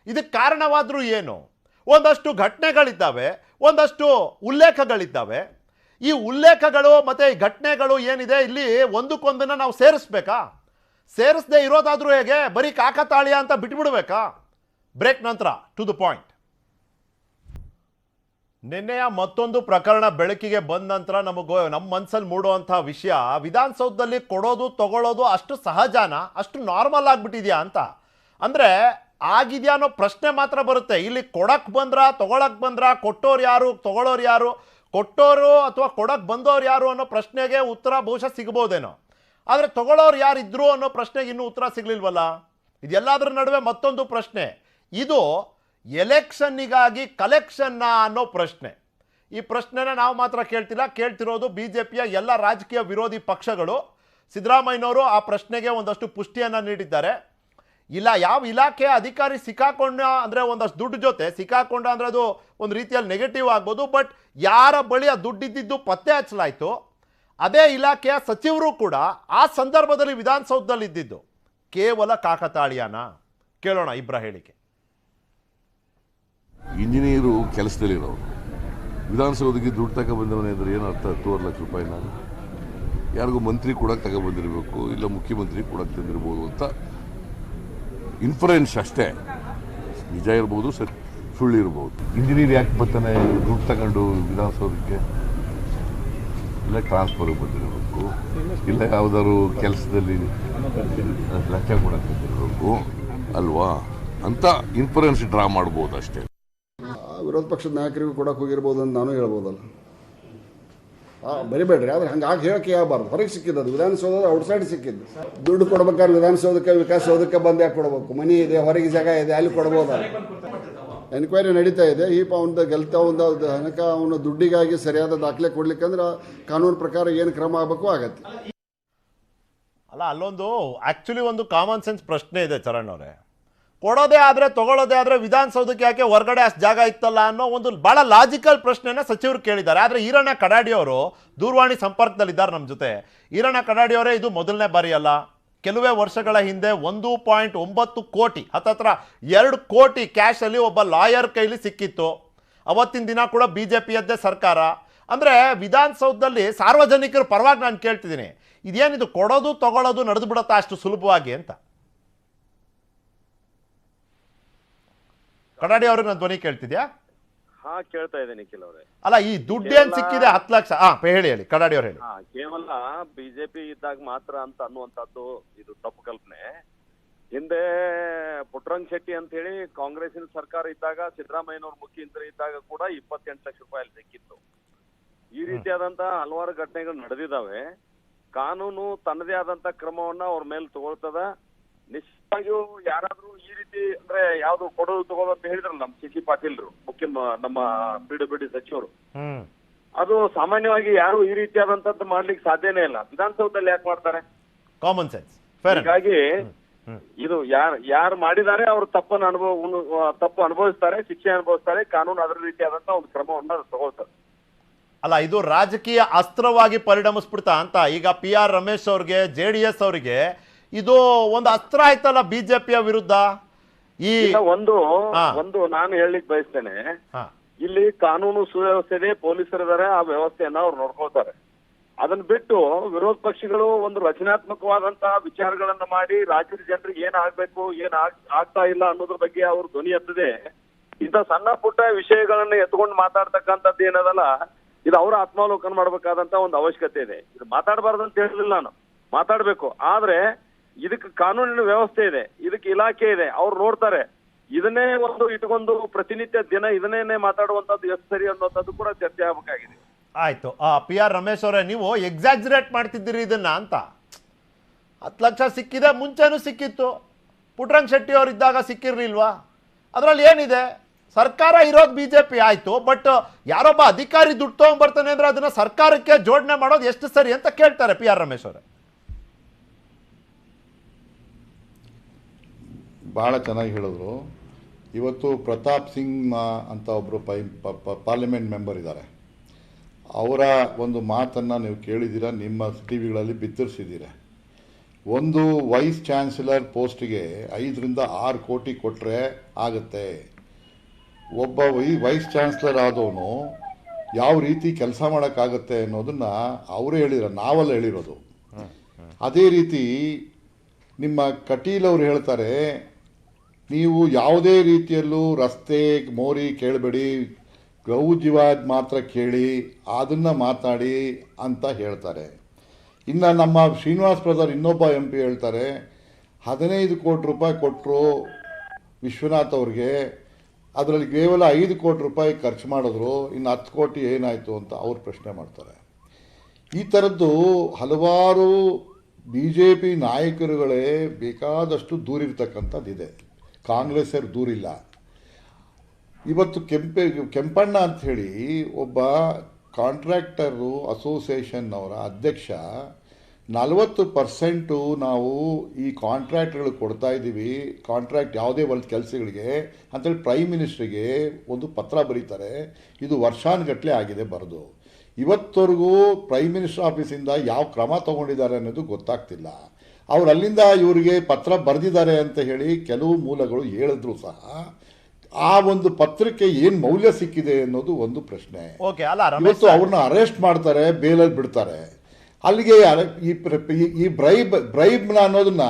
Speaker 1: ಇದಕ್ಕೆ ಕಾರಣವಾದ್ರೂ ಏನು? ಒಂದಷ್ಟು ಘಟನೆಗಳಿದ್ದಾವೆ, ಒಂದಷ್ಟು ಉಲ್ಲೇಖಗಳಿದ್ದಾವೆ. ಈ ಉಲ್ಲೇಖಗಳು ಮತ್ತು ಈ ಘಟನೆಗಳು ಏನಿದೆ ಇಲ್ಲಿ ಒಂದಕ್ಕೊಂದನ್ನು ನಾವು ಸೇರಿಸ್ಬೇಕಾ? ಸೇರಿಸದೆ ಇರೋದಾದರೂ ಹೇಗೆ? ಬರೀ ಕಾಕತಾಳೀಯ ಅಂತ ಬಿಟ್ಬಿಡ್ಬೇಕಾ? ಬ್ರೇಕ್ ನಂತರ ಟು ದ ಪಾಯಿಂಟ್. ನಿನ್ನೆಯ ಮತ್ತೊಂದು ಪ್ರಕರಣ ಬೆಳಕಿಗೆ ಬಂದ ನಂತರ ನಮ್ಮ ಮನಸ್ಸಲ್ಲಿ ಮೂಡುವಂಥ ವಿಷಯ, ವಿಧಾನಸೌಧದಲ್ಲಿ ಕೊಡೋದು ತಗೊಳ್ಳೋದು ಅಷ್ಟು ಸಹಜನ, ಅಷ್ಟು ನಾರ್ಮಲ್ ಆಗಿಬಿಟ್ಟಿದೆಯಾ ಅಂತ. ಅಂದರೆ ಆಗಿದೆಯಾ ಅನ್ನೋ ಪ್ರಶ್ನೆ ಮಾತ್ರ ಬರುತ್ತೆ. ಇಲ್ಲಿ ಕೊಡಕ್ಕೆ ಬಂದ್ರ, ತೊಗೊಳಕ್ಕೆ ಬಂದ್ರ, ಕೊಟ್ಟೋರು ಯಾರು, ತೊಗೊಳೋರು ಯಾರು, ಕೊಟ್ಟೋರು ಅಥವಾ ಕೊಡಕ್ಕೆ ಬಂದವ್ರು ಯಾರು ಅನ್ನೋ ಪ್ರಶ್ನೆಗೆ ಉತ್ತರ ಬಹುಶಃ ಸಿಗ್ಬೋದೇನೋ. ಆದರೆ ತೊಗೊಳೋರು ಯಾರಿದ್ರು ಅನ್ನೋ ಪ್ರಶ್ನೆಗೆ ಇನ್ನೂ ಉತ್ತರ ಸಿಗಲಿಲ್ವಲ್ಲ. ಇದೆಲ್ಲದರ ನಡುವೆ ಮತ್ತೊಂದು ಪ್ರಶ್ನೆ, ಇದು ಎಲೆಕ್ಷನ್ನಿಗಾಗಿ ಕಲೆಕ್ಷನ್ನ ಅನ್ನೋ ಪ್ರಶ್ನೆ. ಈ ಪ್ರಶ್ನೆನ ನಾವು ಮಾತ್ರ ಕೇಳ್ತಿರೋದು BJPಯ ಎಲ್ಲ ರಾಜಕೀಯ ವಿರೋಧಿ ಪಕ್ಷಗಳು. ಸಿದ್ದರಾಮಯ್ಯನವರು ಆ ಪ್ರಶ್ನೆಗೆ ಒಂದಷ್ಟು ಪುಷ್ಟಿಯನ್ನು ನೀಡಿದ್ದಾರೆ. ಯಾವ ಇಲಾಖೆಯ ಅಧಿಕಾರಿ ಸಿಕ್ಕಾಕೊಂಡ ಅಂದರೆ ಒಂದಷ್ಟು ದುಡ್ಡು ಜೊತೆ ಸಿಕ್ಕಾಕೊಂಡ ಅಂದರೆ ಅದು ಒಂದು ರೀತಿಯಲ್ಲಿ ನೆಗೆಟಿವ್ ಆಗ್ಬೋದು. ಬಟ್ ಯಾರ ಬಳಿ ಆ ದುಡ್ಡಿದ್ದು ಪತ್ತೆ ಹಚ್ಚಲಾಯಿತು, ಅದೇ ಇಲಾಖೆಯ ಸಚಿವರು ಕೂಡ ಆ ಸಂದರ್ಭದಲ್ಲಿ ವಿಧಾನಸೌಧದಲ್ಲಿ ಇದ್ದಿದ್ದು ಕೇವಲ ಕಾಕತಾಳೀಯನ? ಕೇಳೋಣ ಇಬ್ಬರ ಹೇಳಿಕೆ.
Speaker 6: ಇಂಜಿನಿಯರು ಕೆಲಸದಲ್ಲಿರೋರು ವಿಧಾನಸೌಧಕ್ಕೆ ದುಡ್ಡು ತಗೊಬಂದವನೇ ಅಂದರೆ ಏನು ಅರ್ಥ? 10 ಲಕ್ಷ ರೂಪಾಯಿ ನಾನು ಯಾರಿಗೂ ಮಂತ್ರಿ ಕೊಡಕ್ಕೆ ತಗೊಬಂದಿರಬೇಕು, ಇಲ್ಲ ಮುಖ್ಯಮಂತ್ರಿ ಕೊಡಕ್ಕೆ ತಂದಿರ್ಬೋದು ಅಂತ ಇನ್ಫರೆನ್ಸ್ ಅಷ್ಟೇ. ನಿಜ ಇರ್ಬೋದು, ಸುಳ್ಳು ಇರ್ಬೋದು. ಇಂಜಿನಿಯರ್ ಯಾಕೆ ಬರ್ತಾನೆ ದುಡ್ಡು ತಗೊಂಡು ವಿಧಾನಸೌಧಕ್ಕೆ? ಇಲ್ಲ ಟ್ರಾನ್ಸ್ಫರ್ಗೆ ಬಂದಿರಬೇಕು, ಇಲ್ಲ ಯಾವುದಾದ್ರು ಕೆಲಸದಲ್ಲಿ ಲಂಚ ಕೊಡಕ್ಕೆ ಬಂದಿರಬೇಕು ಅಲ್ವಾ ಅಂತ ಇನ್ಫರೆನ್ಸ್ ಡ್ರಾ ಮಾಡ್ಬೋದು ಅಷ್ಟೇ.
Speaker 8: ವಿರೋಧ ಪಕ್ಷದ ನಾಯಕರಿಗೂ ಕೊಡಕ್ಕೆ ಹೋಗಿರ್ಬೋದು ಅಂತ ನಾನು ಹೇಳ್ಬೋದಲ್ಲ. ಬರಿಬೇಡ್ರಿ, ಆದ್ರೆ ಹಂಗಾಗಿ ಹೇಳಕ್ಕೆ ಆಗಬಾರ್ದು. ಹೊರಗೆ ಸಿಕ್ಕಿದ್ದು ಅದು ವಿಧಾನಸೌಧದ ಔಟ್ಸೈಡ್ ಸಿಕ್ಕಿದ್ದು. ದುಡ್ಡು ಕೊಡ್ಬೇಕಾದ್ರೆ ವಿಧಾನಸೌಧಕ್ಕೆ ವಿಕಾಸಸೌಧಕ್ಕೆ ಬಂದು ಯಾಕೆ ಕೊಡಬೇಕು? ಮನಿ ಇದೆ, ಹೊರಗೆ ಜಾಗ ಇದೆ, ಅಲ್ಲಿ ಕೊಡ್ಬೋದಲ್ಲ. ಎನ್ಕ್ವೈರಿ ನಡೀತಾ ಇದೆ. ಈ ಅವನ ಗೆಲ್ತ ಹಣಕ ಅವನ ದುಡ್ಡಿಗಾಗಿ ಸರಿಯಾದ ದಾಖಲೆ ಕೊಡ್ಲಿಕ್ಕಂದ್ರೆ ಕಾನೂನು ಪ್ರಕಾರ ಏನು ಕ್ರಮ ಆಗಬೇಕು ಆಗತ್ತೆ.
Speaker 1: ಅಲ್ಲ, ಅಲ್ಲೊಂದು ಆ್ಯಕ್ಚುಲಿ ಒಂದು ಕಾಮನ್ ಸೆನ್ಸ್ ಪ್ರಶ್ನೆ ಇದೆ ಚರಣ್ ಅವರೇ. ಕೊಡೋದೇ ಆದರೆ ತೊಗೊಳ್ಳೋದೇ ಆದರೆ ವಿಧಾನಸೌಧಕ್ಕೆ ಯಾಕೆ ಹೊರಗಡೆ ಅಷ್ಟು ಜಾಗ ಇತ್ತಲ್ಲ ಅನ್ನೋ ಒಂದು ಭಾಳ ಲಾಜಿಕಲ್ ಪ್ರಶ್ನೆನ ಸಚಿವರು ಕೇಳಿದ್ದಾರೆ. ಆದರೆ ಈರಣ್ಣ ಕಡಾಡಿ ಅವರು ದೂರವಾಣಿ ಸಂಪರ್ಕದಲ್ಲಿದ್ದಾರೆ ನಮ್ಮ ಜೊತೆ. ಈರಣ್ಣ ಕಡಾಡಿ ಅವರೇ, ಇದು ಮೊದಲನೇ ಬಾರಿ ಅಲ್ಲ. ಕೆಲವೇ ವರ್ಷಗಳ ಹಿಂದೆ 1.9 ಕೋಟಿ, ಹತ್ತತ್ರ 2 ಕೋಟಿ ಕ್ಯಾಶಲ್ಲಿ ಒಬ್ಬ ಲಾಯರ್ ಕೈಲಿ ಸಿಕ್ಕಿತ್ತು. ಅವತ್ತಿನ ದಿನ ಕೂಡ BJPಯದ್ದೇ ಸರ್ಕಾರ. ಅಂದರೆ ವಿಧಾನಸೌಧದಲ್ಲಿ ಸಾರ್ವಜನಿಕರ ಪರವಾಗಿ ನಾನು ಕೇಳ್ತಿದ್ದೀನಿ, ಇದೇನಿದು ಕೊಡೋದು ತಗೊಳ್ಳೋದು ನಡೆದು ಬಿಡುತ್ತಾ ಅಷ್ಟು ಸುಲಭವಾಗಿ ಅಂತ? ಕಡಾಡಿ ಅವ್ರಿಗೆ ನನ್ನ ಧ್ವನಿ ಕೇಳ್ತಿದ್ಯಾ?
Speaker 9: ಹಾ, ಕೇಳ್ತಾ ಇದೆ ನಿಖಿಲ್ ಅವರೇ.
Speaker 1: ಅಲ್ಲ, ಈ ದುಡ್ಡೇನ್ ಸಿಕ್ಕಿದೆ 10 ಲಕ್ಷ? ಹೇಳಿ ಕಡಾಡಿ ಅವ್ರು ಹೇಳಿ.
Speaker 9: ಕೇವಲ ಬಿಜೆಪಿ ಇದ್ದಾಗ ಮಾತ್ರ ಅಂತ ಅನ್ನುವಂಥದ್ದು ಇದು ತಪ್ಪು ಕಲ್ಪನೆ. ಹಿಂದೆ ಪುಟ್ಟರಂಗ ಶೆಟ್ಟಿ ಅಂತ ಹೇಳಿ ಕಾಂಗ್ರೆಸ್ಸಿನ ಸರ್ಕಾರ ಇದ್ದಾಗ, ಸಿದ್ದರಾಮಯ್ಯನವ್ರ ಮುಖ್ಯಮಂತ್ರಿ ಇದ್ದಾಗ ಕೂಡ 28 ಲಕ್ಷ ರೂಪಾಯಿ ಸಿಕ್ಕಿತ್ತು. ಈ ರೀತಿಯಾದಂತಹ ಹಲವಾರು ಘಟನೆಗಳು ನಡೆದಿದ್ದಾವೆ. ಕಾನೂನು ತನ್ನದೇ ಆದಂತ ಕ್ರಮವನ್ನ ಅವ್ರ ಮೇಲೆ ತಗೊಳ್ತದ. ನಿಶ್ಚಿತವಾಗಿಯೂ ಯಾರಾದ್ರೂ ಈ ರೀತಿ ಅಂದ್ರೆ ಯಾವ್ದು ಕೊಡೋದು ತಗೋದು ಅಂತ ಹೇಳಿದ್ರಲ್ಲ ನಮ್ಮ CC ಪಾಟೀಲ್ರು, ನಮ್ಮ PWD ಸಚಿವರು, ಅದು ಸಾಮಾನ್ಯವಾಗಿ ಯಾರು ಈ ರೀತಿಯಾದಂತದ್ದು ಮಾಡ್ಲಿಕ್ಕೆ ಸಾಧ್ಯನೇ ಇಲ್ಲ. ವಿಧಾನಸೌಧದಲ್ಲಿ ಯಾಕೆ ಮಾಡ್ತಾರೆ?
Speaker 1: Common sense. ಹೀಗಾಗಿ
Speaker 9: ಇದು ಯಾರು ಮಾಡಿದ್ದಾರೆ ಅವರು ತಪ್ಪು ಅನುಭವಿಸ್ತಾರೆ, ಶಿಕ್ಷೆ ಅನುಭವಿಸ್ತಾರೆ. ಕಾನೂನು ಅದರ ರೀತಿಯಾದಂತ ಒಂದು ಕ್ರಮವನ್ನ ತಗೊಳ್ತಾರೆ.
Speaker 1: ಅಲ್ಲ, ಇದು ರಾಜಕೀಯ ಅಸ್ತ್ರವಾಗಿ ಪರಿಣಮಿಸ್ಬಿಡ್ತಾ ಅಂತ. ಈಗ PR ರಮೇಶ್ ಅವ್ರಿಗೆ, JDS ಅವರಿಗೆ ಇದು ಒಂದು ಅಸ್ತ್ರ ಆಯ್ತಲ್ಲ BJPಯ ವಿರುದ್ಧ. ಈ
Speaker 9: ಒಂದು ನಾನು ಹೇಳಲಿಕ್ಕೆ ಬಯಸ್ತೇನೆ, ಇಲ್ಲಿ ಕಾನೂನು ಸುವ್ಯವಸ್ಥೆ ಇದೆ, ಪೊಲೀಸರಿದ್ದಾರೆ, ಆ ವ್ಯವಸ್ಥೆಯನ್ನ ಅವ್ರು ನೋಡ್ಕೊಳ್ತಾರೆ. ಅದನ್ನ ಬಿಟ್ಟು ವಿರೋಧ ಪಕ್ಷಗಳು ಒಂದು ರಚನಾತ್ಮಕವಾದಂತಹ ವಿಚಾರಗಳನ್ನ ಮಾಡಿ ರಾಜ್ಯದ ಜನರಿಗೆ ಏನ್ ಆಗ್ಬೇಕು, ಏನ್ ಆಗ್ತಾ ಇಲ್ಲ ಅನ್ನೋದ್ರ ಬಗ್ಗೆ ಅವ್ರು ಧ್ವನಿ ಎತ್ತದೆ. ಇಂಥ ಸಣ್ಣ ಪುಟ್ಟ ವಿಷಯಗಳನ್ನ ಎತ್ಕೊಂಡು ಮಾತಾಡ್ತಕ್ಕಂಥದ್ದು ಏನದಲ್ಲ, ಇದು ಅವರ ಆತ್ಮಾವಲೋಕನ ಮಾಡ್ಬೇಕಾದಂತ ಒಂದು ಅವಶ್ಯಕತೆ ಇದೆ. ಇದು ಮಾತಾಡಬಾರ್ದು ಅಂತ ಹೇಳಿಲ್ಲ ನಾನು, ಮಾತಾಡ್ಬೇಕು. ಆದ್ರೆ ಇದಕ್ಕೆ ಕಾನೂನಿನ ವ್ಯವಸ್ಥೆ ಇದೆ, ಇದಕ್ಕೆ ಇಲಾಖೆ ಇದೆ, ಅವ್ರು ನೋಡ್ತಾರೆ. ಇದನ್ನೇ ಒಂದು ಇಟ್ಕೊಂಡು ಪ್ರತಿನಿತ್ಯ ದಿನ ಇದನ್ನೇ ಮಾತಾಡುವಂತದ್ದು ಎಷ್ಟು ಸರಿ ಅನ್ನೋಂಥದ್ದು ಕೂಡ ಚರ್ಚೆ ಆಗಬೇಕಾಗಿದೆ.
Speaker 1: ಆಯ್ತು. PR ರಮೇಶ್ ಅವರೇ, ನೀವು ಎಕ್ಸಾಜರೇಟ್ ಮಾಡ್ತಿದ್ದೀರಿ ಇದನ್ನ ಅಂತ. 10 ಲಕ್ಷ ಸಿಕ್ಕಿದೆ, ಮುಂಚೆನೂ ಸಿಕ್ಕಿತ್ತು. ಪುಟ್ಟರಂಗ ಶೆಟ್ಟಿ ಅವ್ರು ಇದ್ದಾಗ ಸಿಕ್ಕಿರ್ಲಿಲ್ವಾ? ಅದರಲ್ಲಿ ಏನಿದೆ? ಸರ್ಕಾರ ಇರೋದು BJP ಆಯ್ತು, ಬಟ್ ಯಾರೊಬ್ಬ ಅಧಿಕಾರಿ ದುಡ್ಡು ತಗೊಂಡ್ಬರ್ತಾನೆ ಅಂದ್ರೆ ಅದನ್ನ ಸರ್ಕಾರಕ್ಕೆ ಜೋಡಣೆ ಮಾಡೋದು ಎಷ್ಟು ಸರಿ ಅಂತ ಕೇಳ್ತಾರೆ PR ರಮೇಶ್ ಅವರೇ.
Speaker 5: ಬಹಳ ಚೆನ್ನಾಗಿ ಹೇಳಿದ್ರು. ಇವತ್ತು ಪ್ರತಾಪ್ ಸಿಂಗ್ ಅಂತ ಒಬ್ಬರು ಪಾರ್ಲಿಮೆಂಟ್ ಮೆಂಬರ್ ಇದ್ದಾರೆ. ಅವರ ಒಂದು ಮಾತನ್ನು ನೀವು ಕೇಳಿದ್ದೀರಾ, ನಿಮ್ಮ ಟಿವಿಗಳಲ್ಲಿ ಬಿತ್ತರಿಸಿದ್ದೀರ. ಒಂದು ವೈಸ್ ಚಾನ್ಸಲರ್ ಪೋಸ್ಟಿಗೆ 5 ರಿಂದ 6 ಕೋಟಿ ಕೊಟ್ಟರೆ ಆಗುತ್ತೆ. ಒಬ್ಬ ವೈಸ್ ಚಾನ್ಸಲರ್ ಆದವನು ಯಾವ ರೀತಿ ಕೆಲಸ ಮಾಡೋಕ್ಕಾಗತ್ತೆ ಅನ್ನೋದನ್ನ ಅವರೇ ಹೇಳಿರೋ, ನಾವಲ್ಲ ಹೇಳಿರೋದು. ಅದೇ ರೀತಿ ನಿಮ್ಮ ಕಟೀಲ್ ಅವರು ಹೇಳ್ತಾರೆ, ನೀವು ಯಾವುದೇ ರೀತಿಯಲ್ಲೂ ರಸ್ತೆ ಮೋರಿ ಕೇಳಬೇಡಿ, ಗೌಜಿವಾದ್ ಮಾತ್ರ ಕೇಳಿ, ಅದನ್ನು ಮಾತಾಡಿ ಅಂತ ಹೇಳ್ತಾರೆ. ಇನ್ನು ನಮ್ಮ ಶ್ರೀನಿವಾಸ್ ಬ್ರದರ್ ಇನ್ನೊಬ್ಬ MP ಹೇಳ್ತಾರೆ, 15 ಕೋಟಿ ರೂಪಾಯಿ ಕೊಟ್ಟರು ವಿಶ್ವನಾಥ್ ಅವ್ರಿಗೆ, ಅದರಲ್ಲಿ ಕೇವಲ 5 ಕೋಟಿ ರೂಪಾಯಿ ಖರ್ಚು ಮಾಡಿದ್ರು, ಇನ್ನು 10 ಕೋಟಿ ಏನಾಯಿತು ಅಂತ ಅವ್ರು ಪ್ರಶ್ನೆ ಮಾಡ್ತಾರೆ. ಈ ಥರದ್ದು ಹಲವಾರು BJP ನಾಯಕರುಗಳೇ ಬೇಕಾದಷ್ಟು ದೂರಿರ್ತಕ್ಕಂಥದ್ದಿದೆ, ಕಾಂಗ್ರೆಸ್ಸರು ದೂರಿಲ್ಲ. ಇವತ್ತು ಕೆಂಪಣ್ಣ ಅಂಥೇಳಿ ಒಬ್ಬ ಕಾಂಟ್ರಾಕ್ಟರು ಅಸೋಸಿಯೇಷನ್ನವರ ಅಧ್ಯಕ್ಷ 40% ನಾವು ಈ ಕಾಂಟ್ರಾಕ್ಟ್ಗಳು ಕೊಡ್ತಾ ಇದ್ದೀವಿ, ಕಾಂಟ್ರಾಕ್ಟ್ ಯಾವುದೇ ಒಂದು ಕೆಲಸಗಳಿಗೆ ಅಂತೇಳಿ ಪ್ರೈಮ್ ಮಿನಿಸ್ಟ್ರಿಗೆ ಒಂದು ಪತ್ರ ಬರೀತಾರೆ. ಇದು ವರ್ಷಾನುಗಟ್ಟಲೆ ಆಗಿದೆ ಬರೆದು. ಇವತ್ತವರೆಗೂ ಪ್ರೈಮ್ ಮಿನಿಸ್ಟರ್ ಆಫೀಸಿಂದ ಯಾವ ಕ್ರಮ ತಗೊಂಡಿದ್ದಾರೆ ಅನ್ನೋದು ಗೊತ್ತಾಗ್ತಿಲ್ಲ. ಅವ್ರು ಅಲ್ಲಿಂದ ಇವರಿಗೆ ಪತ್ರ ಬರೆದಿದ್ದಾರೆ ಅಂತ ಹೇಳಿ ಕೆಲವು ಮೂಲಗಳು ಹೇಳಿದ್ರು ಸಹ ಆ ಒಂದು ಪತ್ರಕ್ಕೆ ಏನು ಮೌಲ್ಯ ಸಿಕ್ಕಿದೆ ಅನ್ನೋದು ಒಂದು ಪ್ರಶ್ನೆ. ಇವತ್ತು ಅವ್ರನ್ನ ಅರೆಸ್ಟ್ ಮಾಡ್ತಾರೆ, ಬೇಲಲ್ಲಿ ಬಿಡ್ತಾರೆ. ಅಲ್ಲಿಗೆ ಈ ಬ್ರೈಬ್ನ ಅನ್ನೋದನ್ನ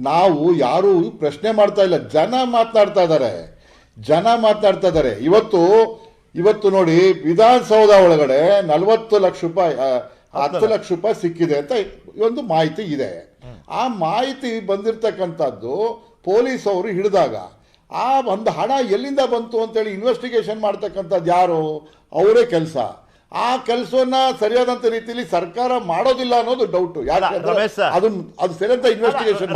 Speaker 5: ನಾವು ಯಾರು ಪ್ರಶ್ನೆ ಮಾಡ್ತಾ ಇಲ್ಲ, ಜನ ಮಾತನಾಡ್ತಾ ಇದ್ದಾರೆ. ಇವತ್ತು ನೋಡಿ, ವಿಧಾನಸೌಧ ಒಳಗಡೆ 40 ಲಕ್ಷ ರೂಪಾಯಿ 10 ಲಕ್ಷ ರೂಪಾಯಿ ಸಿಕ್ಕಿದೆ ಅಂತ ಒಂದು ಮಾಹಿತಿ ಇದೆ. ಆ ಮಾಹಿತಿ ಬಂದಿರತಕ್ಕಂಥದ್ದು ಪೊಲೀಸ್ ಅವರು ಹಿಡಿದಾಗ ಆ ಒಂದು ಹಣ ಎಲ್ಲಿಂದ ಬಂತು ಅಂತೇಳಿ ಇನ್ವೆಸ್ಟಿಗೇಷನ್ ಮಾಡ್ತಕ್ಕಂಥದ್ದು ಯಾರು? ಅವರೇ ಕೆಲಸ. ಆ ಕೆಲಸವನ್ನ ಸರಿಯಾದಂತ ರೀತಿಯಲ್ಲಿ ಸರ್ಕಾರ ಮಾಡೋದಿಲ್ಲ ಅನ್ನೋದು ಡೌಟ್. ಅದು ಸರಿಯಾದ ಇನ್ವೆಸ್ಟಿಗೇಷನ್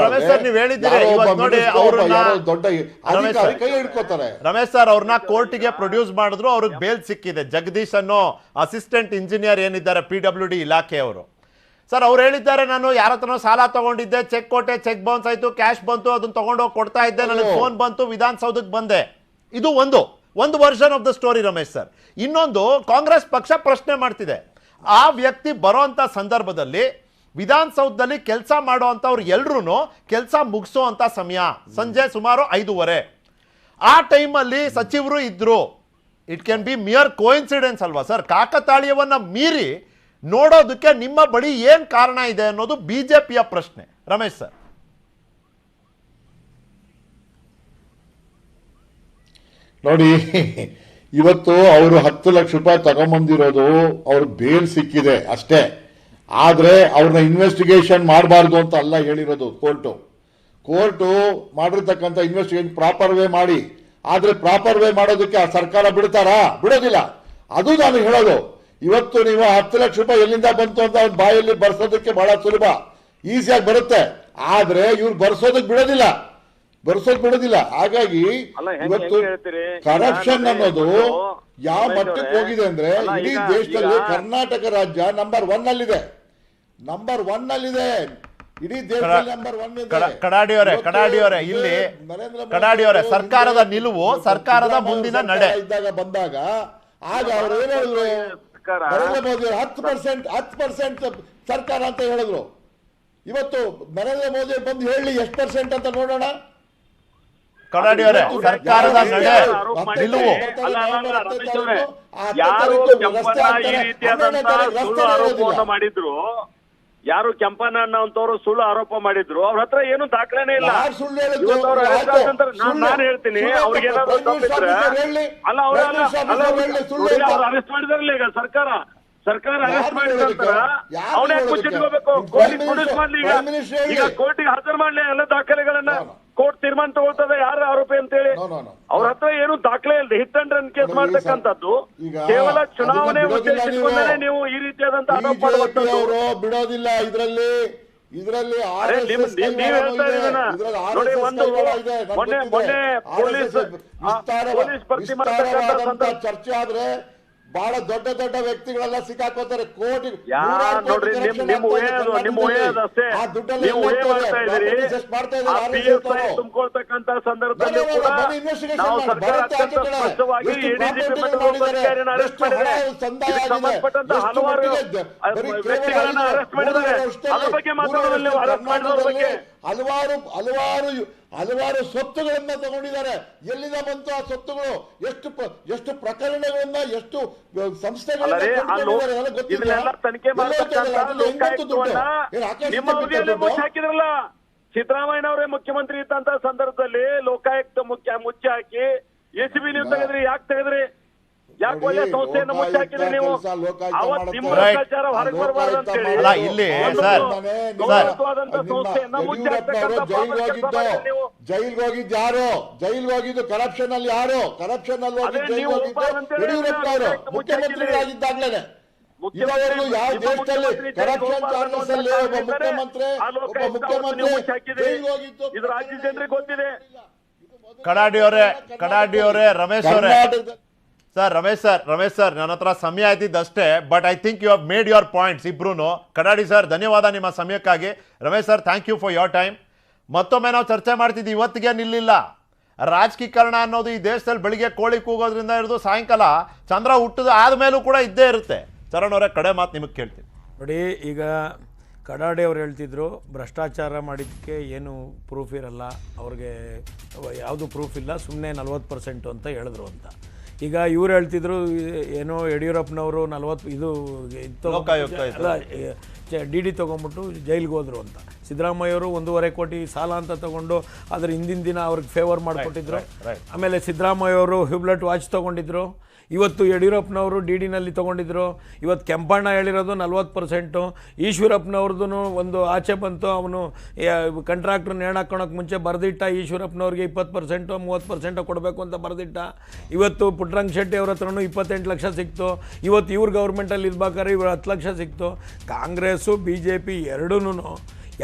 Speaker 5: ದೊಡ್ಡ ಅಧಿಕಾರಿ ಕೈ ಹಿಡ್ಕೋತಾರೆ.
Speaker 1: ರಮೇಶ್ ಸರ್ ಅವ್ರನ್ನ ಕೋರ್ಟಿಗೆ ಪ್ರೊಡ್ಯೂಸ್ ಮಾಡಿದ್ರು, ಅವ್ರಿಗೆ ಬೇಲ್ ಸಿಕ್ಕಿದೆ. ಜಗದೀಶ್ ಅನ್ನೋ ಅಸಿಸ್ಟೆಂಟ್ ಇಂಜಿನಿಯರ್ ಏನಿದ್ದಾರೆ PWD ಇಲಾಖೆಯವರು ಸರ್, ಅವ್ರು ಹೇಳಿದ್ದಾರೆ, ನಾನು ಯಾರ ಹತ್ರನೋ ಸಾಲ ತಗೊಂಡಿದ್ದೆ, ಚೆಕ್ ಕೊಟ್ಟೆ, ಚೆಕ್ ಬೌನ್ಸ್ ಆಯ್ತು, ಕ್ಯಾಶ್ ಬಂತು, ಅದನ್ನ ತಗೊಂಡೋಗಿ ಕೊಡ್ತಾ ಇದ್ದೆ, ನನಗೆ ಫೋನ್ ಬಂತು, ವಿಧಾನಸೌಧಕ್ಕೆ ಬಂದೆ. ಇದು ಒಂದು version of the story Ramesh sir. ಇನ್ನೊಂದು, ಕಾಂಗ್ರೆಸ್ ಪಕ್ಷ ಪ್ರಶ್ನೆ ಮಾಡ್ತಿದೆ, ಆ ವ್ಯಕ್ತಿ ಬರೋಂಥ ಸಂದರ್ಭದಲ್ಲಿ ವಿಧಾನಸೌಧದಲ್ಲಿ ಕೆಲಸ ಮಾಡೋವಂಥವ್ರು ಎಲ್ರೂ ಕೆಲಸ ಮುಗಿಸೋವಂಥ ಸಮಯ ಸಂಜೆ ಸುಮಾರು 5:30. ಆ ಟೈಮಲ್ಲಿ ಸಚಿವರು ಇದ್ರು. It can be mere coincidence ಅಲ್ವಾ ಸರ್? ಕಾಕತಾಳೀಯವನ್ನ ಮೀರಿ ನೋಡೋದಕ್ಕೆ ನಿಮ್ಮ ಬಳಿ ಏನ್ ಕಾರಣ ಇದೆ ಅನ್ನೋದು ಬಿಜೆಪಿಯ ಪ್ರಶ್ನೆ. ರಮೇಶ್ ಸರ್,
Speaker 5: ನೋಡಿ, ಇವತ್ತು ಅವರು 10 ಲಕ್ಷ ರೂಪಾಯಿ ತಗೊಂಬಂದಿರೋದು ಅವ್ರ ಬೇಲ್ ಸಿಕ್ಕಿದೆ ಅಷ್ಟೇ. ಆದ್ರೆ ಅವ್ರನ್ನ ಇನ್ವೆಸ್ಟಿಗೇಷನ್ ಮಾಡಬಾರ್ದು ಅಂತ ಅಲ್ಲ ಹೇಳಿರೋದು ಕೋರ್ಟು ಮಾಡಿರ್ತಕ್ಕಂಥ ಇನ್ವೆಸ್ಟಿಗೇಷನ್ ಪ್ರಾಪರ್ ವೇ ಮಾಡಿ. ಆದ್ರೆ ಪ್ರಾಪರ್ ವೇ ಮಾಡೋದಕ್ಕೆ ಆ ಸರ್ಕಾರ ಬಿಡೋದಿಲ್ಲ. ಅದು ನಾನು ಹೇಳೋದು. ಇವತ್ತು ನೀವು 10 ಲಕ್ಷ ರೂಪಾಯಿ ಎಲ್ಲಿಂದ ಬಂತು ಅಂತ ಅವ್ನ ಬಾಯಲ್ಲಿ ಬರ್ಸೋದಕ್ಕೆ ಬಹಳ ಸುಲಭ, ಈಸಿಯಾಗಿ ಬರುತ್ತೆ. ಆದ್ರೆ ಇವ್ರು ಬರ್ಸೋದಕ್ಕೆ ಬಿಡೋದಿಲ್ಲ. ಹಾಗಾಗಿ ಇವತ್ತು ಕರಪ್ಷನ್ ಅನ್ನೋದು ಯಾವ ಮಟ್ಟಕ್ಕೆ ಹೋಗಿದೆ ಅಂದ್ರೆ, ಇಡೀ ದೇಶದಲ್ಲಿ ಕರ್ನಾಟಕ ರಾಜ್ಯ ನಂಬರ್ 1 ಅಲ್ಲಿದೆ. ಇಡೀ ದೇಶದಲ್ಲಿ ನಂಬರ್ 1 ಇದೆ.
Speaker 1: ಕಡಾಡಿಯವರೇ ಇಲ್ಲಿ ಕಡಾಡಿಯವರೇ, ಸರ್ಕಾರದ ನಿಲುವು, ಸರ್ಕಾರದ ಮುಂದಿನ ನಡೆ
Speaker 5: ಬಂದಾಗ ಆಗ ಅವ್ರು ಏನ್ ಹೇಳಿದ್ರು, ನರೇಂದ್ರ ಮೋದಿ 10% ಸರ್ಕಾರ ಅಂತ ಹೇಳಿದ್ರು. ಇವತ್ತು ನರೇಂದ್ರ ಮೋದಿ ಬಂದು ಹೇಳಿ ಎಷ್ಟು % ಅಂತ ನೋಡೋಣ.
Speaker 1: ಕಡಾಡಿಯವರೇ, ಸರ್ಕಾರದ ನಡೆ ನಿಲುವು
Speaker 9: ಯಾರು ಕೆಂಪಣ್ಣ ಅನ್ನೋಂಥವ್ರು ಸುಳ್ಳು ಆರೋಪ ಮಾಡಿದ್ರು, ಅವ್ರ ಹತ್ರ ಏನು ದಾಖಲೆನೇ ಇಲ್ಲ. ನಾನು ಹೇಳ್ತೀನಿ, ಅವ್ರಿಗೆ ಏನಾದ್ರು ತಪ್ಪಿದ್ರೆ ಅಲ್ಲ, ಅರೆಸ್ಟ್ ಮಾಡಿದಾರಲ್ಲ ಈಗ ಸರ್ಕಾರ ಅರೆಸ್ಟ್ ಮಾಡಿದ ನಂತರ ಅವನೇ ಮುಚ್ಚಿಟ್ಕೋಬೇಕು. ಪೊಲೀಸ್ ಮಾಡ್ಲಿ, ಈಗ ಕೋರ್ಟಿಗೆ ಹಾಜರು ಮಾಡ್ಲಿ ಎಲ್ಲ ದಾಖಲೆಗಳನ್ನ. ಕೋರ್ಟ್ ತೀರ್ಮಾನ ತಗೊಳ್ತದೆ ಯಾರು ಆರೋಪಿ ಅಂತೇಳಿ. ಅವ್ರ ಹತ್ರ ಏನು ದಾಖಲೆ ಇಲ್ಲ. ಹಿಟ್ ಅಂಡ್ ರನ್ ಕೇಸ್ ಮಾಡ್ತಕ್ಕಂಥದ್ದು ಕೇವಲ ಚುನಾವಣೆ ಉದ್ದೇಶಿಸಿಕೊಂಡೇ ನೀವು ಈ ರೀತಿಯಾದಂತಹ ಆರೋಪ ಮಾಡುವಂಥದ್ದು
Speaker 5: ಬಿಡೋದಿಲ್ಲ. ಇದರಲ್ಲಿ
Speaker 9: ನೀವ್ ಹೇಳ್ತಾ ಇದೀನ ನೋಡಿ, ಒಂದು ಮೊನ್ನೆ ಪೊಲೀಸ್ ಭರ್ತಿ ಮಾಡತಕ್ಕಂಥ
Speaker 5: ಚರ್ಚೆ ಆದ್ರೆ ಬಹಳ ದೊಡ್ಡ ವ್ಯಕ್ತಿಗಳೆಲ್ಲ ಸಿಕ್ಕಾಕೋತಾರೆ. ಕೋಟಿ
Speaker 9: ನೋಡ್ರಿ, ನಿಮ್ಮ ತುಂಬಿಕೊಳ್ತಕ್ಕಂತ ಸಂದರ್ಭದಲ್ಲಿ ಕೂಡ ನಾವು ಸ್ಪಷ್ಟವಾಗಿ ಸಂಬಂಧಪಟ್ಟಂತ ಹಲವಾರು ವ್ಯಕ್ತಿಗಳನ್ನ ಅರೆಸ್ಟ್ ಮಾಡಿದ್ದಾರೆ. ಅದ್ರ ಬಗ್ಗೆ ಮಾತಾಡೋದಿಲ್ಲ. ನೀವು ಅರೆಸ್ಟ್ ಮಾಡಿದವ್ರ ಬಗ್ಗೆ
Speaker 5: ಹಲವಾರು ಸ್ವತ್ತುಗಳನ್ನ ತಗೊಂಡಿದ್ದಾರೆ. ಎಲ್ಲಿಂದ ಬಂತು ಆ ಸ್ವತ್ತುಗಳು? ಎಷ್ಟು ಪ್ರಕರಣಗಳನ್ನ, ಎಷ್ಟು ಸಂಸ್ಥೆಗಳನ್ನ
Speaker 9: ತನಿಖೆ ಹಾಕಿದ್ರಲ್ಲ. ಸಿದ್ದರಾಮಯ್ಯ ಅವರೇ ಮುಖ್ಯಮಂತ್ರಿ ಇದ್ದಂತ ಸಂದರ್ಭದಲ್ಲಿ ಲೋಕಾಯುಕ್ತ ಮುಚ್ಚಿ ಹಾಕಿ ACB ನೀವು ತೆಗೆದ್ರಿ. ಯಾಕೆ ತೆಗೆದ್ರಿ? ಯಾಕೆ ಒಳ್ಳೆ ಸಂಸ್ಥೆಯನ್ನು ಮುಚ್ಚಿ ಹಾಕಿದ್ರಿ ನೀವು? ಅವತ್ತು ನಿಮ್ಮ ಭ್ರಷ್ಟಾಚಾರ ಹೊರಗೆ ಬರಬಾರ್ದು ಅಂತ ಹೇಳಿ ಸಂಸ್ಥೆಯನ್ನ ಮುಚ್ಚಿ
Speaker 5: ಜೈಲ್ಗೆ ಹೋಗಿದ್ದು ಯಾರು? ಜೈಲ್ಗೆ ಹೋಗಿದ್ದು ಕರಪ್ಷನ್ ಅಲ್ಲಿ ಯಾರು? ಕರಪ್ಷನ್ ಅಲ್ಲಿ ಯಡಿಯೂರಪ್ಪ ಅವರು ಮುಖ್ಯಮಂತ್ರಿಗಳಾಗಿದ್ದಾಗ್ಲೇನೆ. ಇದುವರೆಗೂ ಯಾವ ದೇಶದಲ್ಲಿ ಕರಪ್ಷನ್ ಚಾರ್ಜಸ್ ಅಲ್ಲಿ ಒಬ್ಬ ಮುಖ್ಯಮಂತ್ರಿ ಜೈಲ್ಗೆ ಹೋಗಿದ್ದು
Speaker 9: ಇದು ರಾಜ್ಯ ಜನರಿಗೆ ಗೊತ್ತಿದೆ.
Speaker 1: ಕಡಾಡಿ ಅವರೇ, ರಮೇಶ್ ಅವರೇ, ಸರ್ ರಮೇಶ್ ಸರ್ ನನ್ನ ಹತ್ರ ಸಮಯ ಆಯ್ತಿದ್ದಷ್ಟೇ. But I think you have made your points ಇಬ್ರು. ಕಡಾಡಿ ಸರ್ ಧನ್ಯವಾದ ನಿಮ್ಮ ಸಮಯಕ್ಕಾಗಿ. Ramesh sir thank you for your time. ಮತ್ತೊಮ್ಮೆ ನಾವು ಚರ್ಚೆ ಮಾಡ್ತಿದ್ವಿ, ಇವತ್ತಿಗೆ ನಿಲ್ಲಿಲ್ಲ. ರಾಜಕೀಕರಣ ಅನ್ನೋದು ಈ ದೇಶದಲ್ಲಿ ಬೆಳಿಗ್ಗೆ ಕೋಳಿ ಕೂಗೋದ್ರಿಂದ ಹಿಡಿದು ಸಾಯಂಕಾಲ ಚಂದ್ರ ಹುಟ್ಟದ ಆದಮೇಲೂ ಕೂಡ ಇದ್ದೇ ಇರುತ್ತೆ. ಚರಣ್ ಅವರೇ, ಕಡೆ ಮಾತು ನಿಮಗೆ ಕೇಳ್ತೀನಿ
Speaker 7: ನೋಡಿ. ಈಗ ಕಡಾಡಿ ಅವ್ರು ಹೇಳ್ತಿದ್ರು ಭ್ರಷ್ಟಾಚಾರ ಮಾಡಿದ್ದಕ್ಕೆ ಏನು ಪ್ರೂಫ್ ಇರಲ್ಲ, ಅವ್ರಿಗೆ ಯಾವುದು ಪ್ರೂಫ್ ಇಲ್ಲ, ಸುಮ್ಮನೆ 40% ಅಂತ ಹೇಳಿದ್ರು ಅಂತ. ಈಗ ಇವ್ರು ಹೇಳ್ತಿದ್ರು ಏನೋ ಯಡಿಯೂರಪ್ಪನವರು 40 ಇದು DD ತೊಗೊಂಬಿಟ್ಟು ಜೈಲಿಗೆ ಹೋದ್ರು ಅಂತ. ಸಿದ್ದರಾಮಯ್ಯವರು 1.5 ಕೋಟಿ ಸಾಲ ಅಂತ ತಗೊಂಡು ಅದ್ರ ಹಿಂದಿನ ದಿನ ಅವ್ರಿಗೆ ಫೇವರ್ ಮಾಡಿಕೊಟ್ಟಿದ್ರು. ಆಮೇಲೆ ಸಿದ್ದರಾಮಯ್ಯವರು ಹ್ಯೂಬ್ಲೆಟ್ ವಾಚ್ ತೊಗೊಂಡಿದ್ರು. ಇವತ್ತು ಯಡಿಯೂರಪ್ಪನವರು DDನಲ್ಲಿ ತೊಗೊಂಡಿದ್ರು. ಇವತ್ತು ಕೆಂಪಣ್ಣ ಹೇಳಿರೋದು 40%. ಈಶ್ವರಪ್ಪನವ್ರದ್ದು ಒಂದು ಆಚೆ ಬಂತು, ಅವನು ಕಂಟ್ರಾಕ್ಟ್ರ್ ನೇಣಾಕೋಣಕ್ಕೆ ಮುಂಚೆ ಬರೆದಿಟ್ಟ ಈಶ್ವರಪ್ಪನವ್ರಿಗೆ 20% 30% ಕೊಡಬೇಕು ಅಂತ ಬರೆದಿಟ್ಟ. ಇವತ್ತು ಪುಟ್ಟರಂಗ ಶೆಟ್ಟಿ ಅವ್ರ ಹತ್ರನೂ 28 ಲಕ್ಷ ಸಿಕ್ತು. ಇವತ್ತು ಇವ್ರ ಗೌರ್ಮೆಂಟಲ್ಲಿ ಇರ್ಬೇಕಾದ್ರೆ ಇವ್ರು 10 ಲಕ್ಷ ಸಿಕ್ತು. ಕಾಂಗ್ರೆಸ್ಸು BJP ಎರಡೂ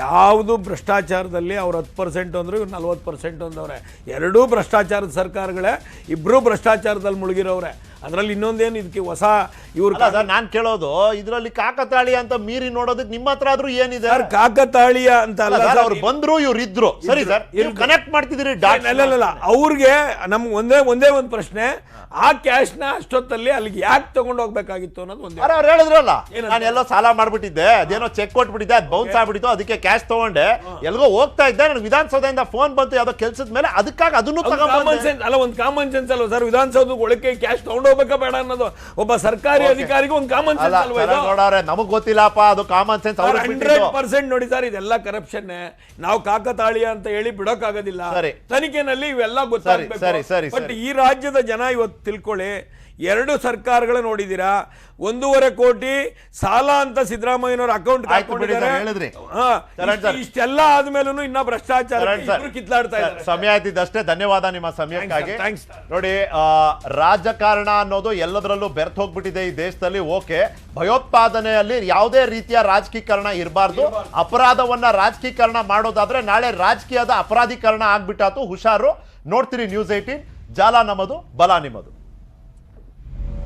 Speaker 7: ಯಾವುದು ಭ್ರಷ್ಟಾಚಾರದಲ್ಲಿ ಅವ್ರು 10% ಅಂದರು, ಇವ್ರು 40% ಅಂದವ್ರೆ. ಎರಡೂ ಭ್ರಷ್ಟಾಚಾರದ ಸರ್ಕಾರಗಳೇ, ಇಬ್ಬರೂ ಭ್ರಷ್ಟಾಚಾರದಲ್ಲಿ ಮುಳುಗಿರೋವ್ರೆ. ಅದರಲ್ಲಿ ಇನ್ನೊಂದೇನು ಇದಕ್ಕೆ ಹೊಸ ಇವ್ರು
Speaker 1: ನಾನು ಕೇಳೋದು, ಇದರಲ್ಲಿ ಕಾಕತಾಳೀಯ ಅಂತ ಮೀರಿ ನೋಡೋದಕ್ಕೆ ನಿಮ್ಮ ಹತ್ರ ಆದ್ರೂ ಏನಿದೆ?
Speaker 7: ಕಾಕತಾಳೀಯ ಅಂತ ಅಲ್ಲ,
Speaker 1: ಅವ್ರು ಬಂದ್ರು ಇವ್ರು ಇದ್ರು, ಸರಿ ಸರ್, ಕನೆಕ್ಟ್ ಮಾಡ್ತಿದ್ದೀರಿ.
Speaker 7: ಅಲ್ಲ, ಅವ್ರಿಗೆ ನಮ್ಗೆ ಒಂದೇ ಒಂದು ಪ್ರಶ್ನೆ, ಆ ಕ್ಯಾಶ್ನ ಅಷ್ಟೊತ್ತಲ್ಲಿ ಅಲ್ಲಿಗೆ ಯಾಕೆ ತಗೊಂಡು ಹೋಗ್ಬೇಕಾಗಿತ್ತು ಅನ್ನೋದು ಒಂದೇ.
Speaker 1: ಅವ್ರು ಹೇಳಿದ್ರಲ್ಲ, ನಾನು ಎಲ್ಲೋ ಸಾಲ ಮಾಡ್ಬಿಟ್ಟಿದ್ದೆ, ಅದೇನೋ ಚೆಕ್ ಕೊಟ್ಬಿಟ್ಟಿದ್ದೆ, ಅದು ಬೌನ್ಸ್ ಆಗ್ಬಿಟ್ಟಿತ್ತು, ಅದಕ್ಕೆ ಕ್ಯಾಶ್ ತಗೊಂಡೆ, ಎಲ್ಗೋ ಹೋಗ್ತಾ ಇದ್ದೆ, ನನಗೆ ವಿಧಾನಸೌಧದಿಂದ ಫೋನ್ ಬಂತು ಯಾವ್ದೋ ಕೆಲ್ಸದ ಮೇಲೆ, ಅದಕ್ಕಾಗಿ ಅದನ್ನು
Speaker 7: ಅಲ್ಲ, ಒಂದು ಕಾಮನ್ ಸೆನ್ಸ್ ಅಲ್ವ ಸರ್? ವಿಧಾನಸೌಧ ಒಳಕ್ಕೆ ಕ್ಯಾಶ್ ತಗೊಂಡು ಹೋಗ್ಬೇಕಾ ಬೇಡ ಅನ್ನೋದು ಒಬ್ಬ ಸರ್ಕಾರಿ ಅಧಿಕಾರಿಗೆ ಒಂದು ಕಾಮನ್ ಸೆನ್ಸ್ ಅಲ್ವಾ?
Speaker 1: ನೋಡೋರೆ, ನಮಗ್ ಗೊತ್ತಿಲ್ಲಪ್ಪ, ಅದು ಕಾಮನ್ ಸೆನ್ಸ್.
Speaker 7: 100% ನೋಡಿ ಸರ್, ಇದೆಲ್ಲ ಕರಪ್ಷನ್. ನಾವು ಕಾಕತಾಳೀಯ ಅಂತ ಹೇಳಿ ಬಿಡೋಕ್ಕಾಗೋದಿಲ್ಲ. ತನಿಖೆನಲ್ಲಿ ಇವೆಲ್ಲ ಗೊತ್ತಾಗಬೇಕು. ಬಟ್ ಈ ರಾಜ್ಯದ ಜನ ಇವತ್ತು ತಿಳ್ಕೊಳ್ಳಿ, 2 ಸರ್ಕಾರಗಳು ನೋಡಿದೀರಾ, 1.5 ಕೋಟಿ ಸಾಲ ಅಂತ ಸಿದ್ದರಾಮಯ್ಯನವರ ಅಕೌಂಟ್ ಹಾಕೊಂಡಿದ್ದಾರೆ. ಇಷ್ಟೆಲ್ಲ ಆದ್ಮೇಲೂ ಇನ್ನ ಭ್ರಷ್ಟಾಚಾರ ಕಿತ್ಲಾಡ್ತಾ ಇದ್ದಾರೆ.
Speaker 1: ಸಮಯ ಆಯ್ತಿದ್ದಷ್ಟೇ. ಧನ್ಯವಾದ ನಿಮ್ಮ ಸಮಯಕ್ಕಾಗಿ. ನೋಡಿ, ರಾಜಕಾರಣ ಅನ್ನೋದು ಎಲ್ಲದರಲ್ಲೂ ಬೆರ್ತ್ ಹೋಗ್ಬಿಟ್ಟಿದೆ ಈ ದೇಶದಲ್ಲಿ. ಓಕೆ, ಭಯೋತ್ಪಾದನೆಯಲ್ಲಿ ಯಾವುದೇ ರೀತಿಯ ರಾಜಕೀಕರಣ ಇರಬಾರ್ದು. ಅಪರಾಧವನ್ನ ರಾಜಕೀಕರಣ ಮಾಡೋದಾದ್ರೆ ನಾಳೆ ರಾಜಕೀಯದ ಅಪರಾಧೀಕರಣ ಆಗ್ಬಿಟ್ಟಾತು. ಹುಷಾರು. ನೋಡ್ತೀರಿ News 18, ಜಾಲ ನಮ್ಮದು, ಬಲ ನಿಮ್ಮದು.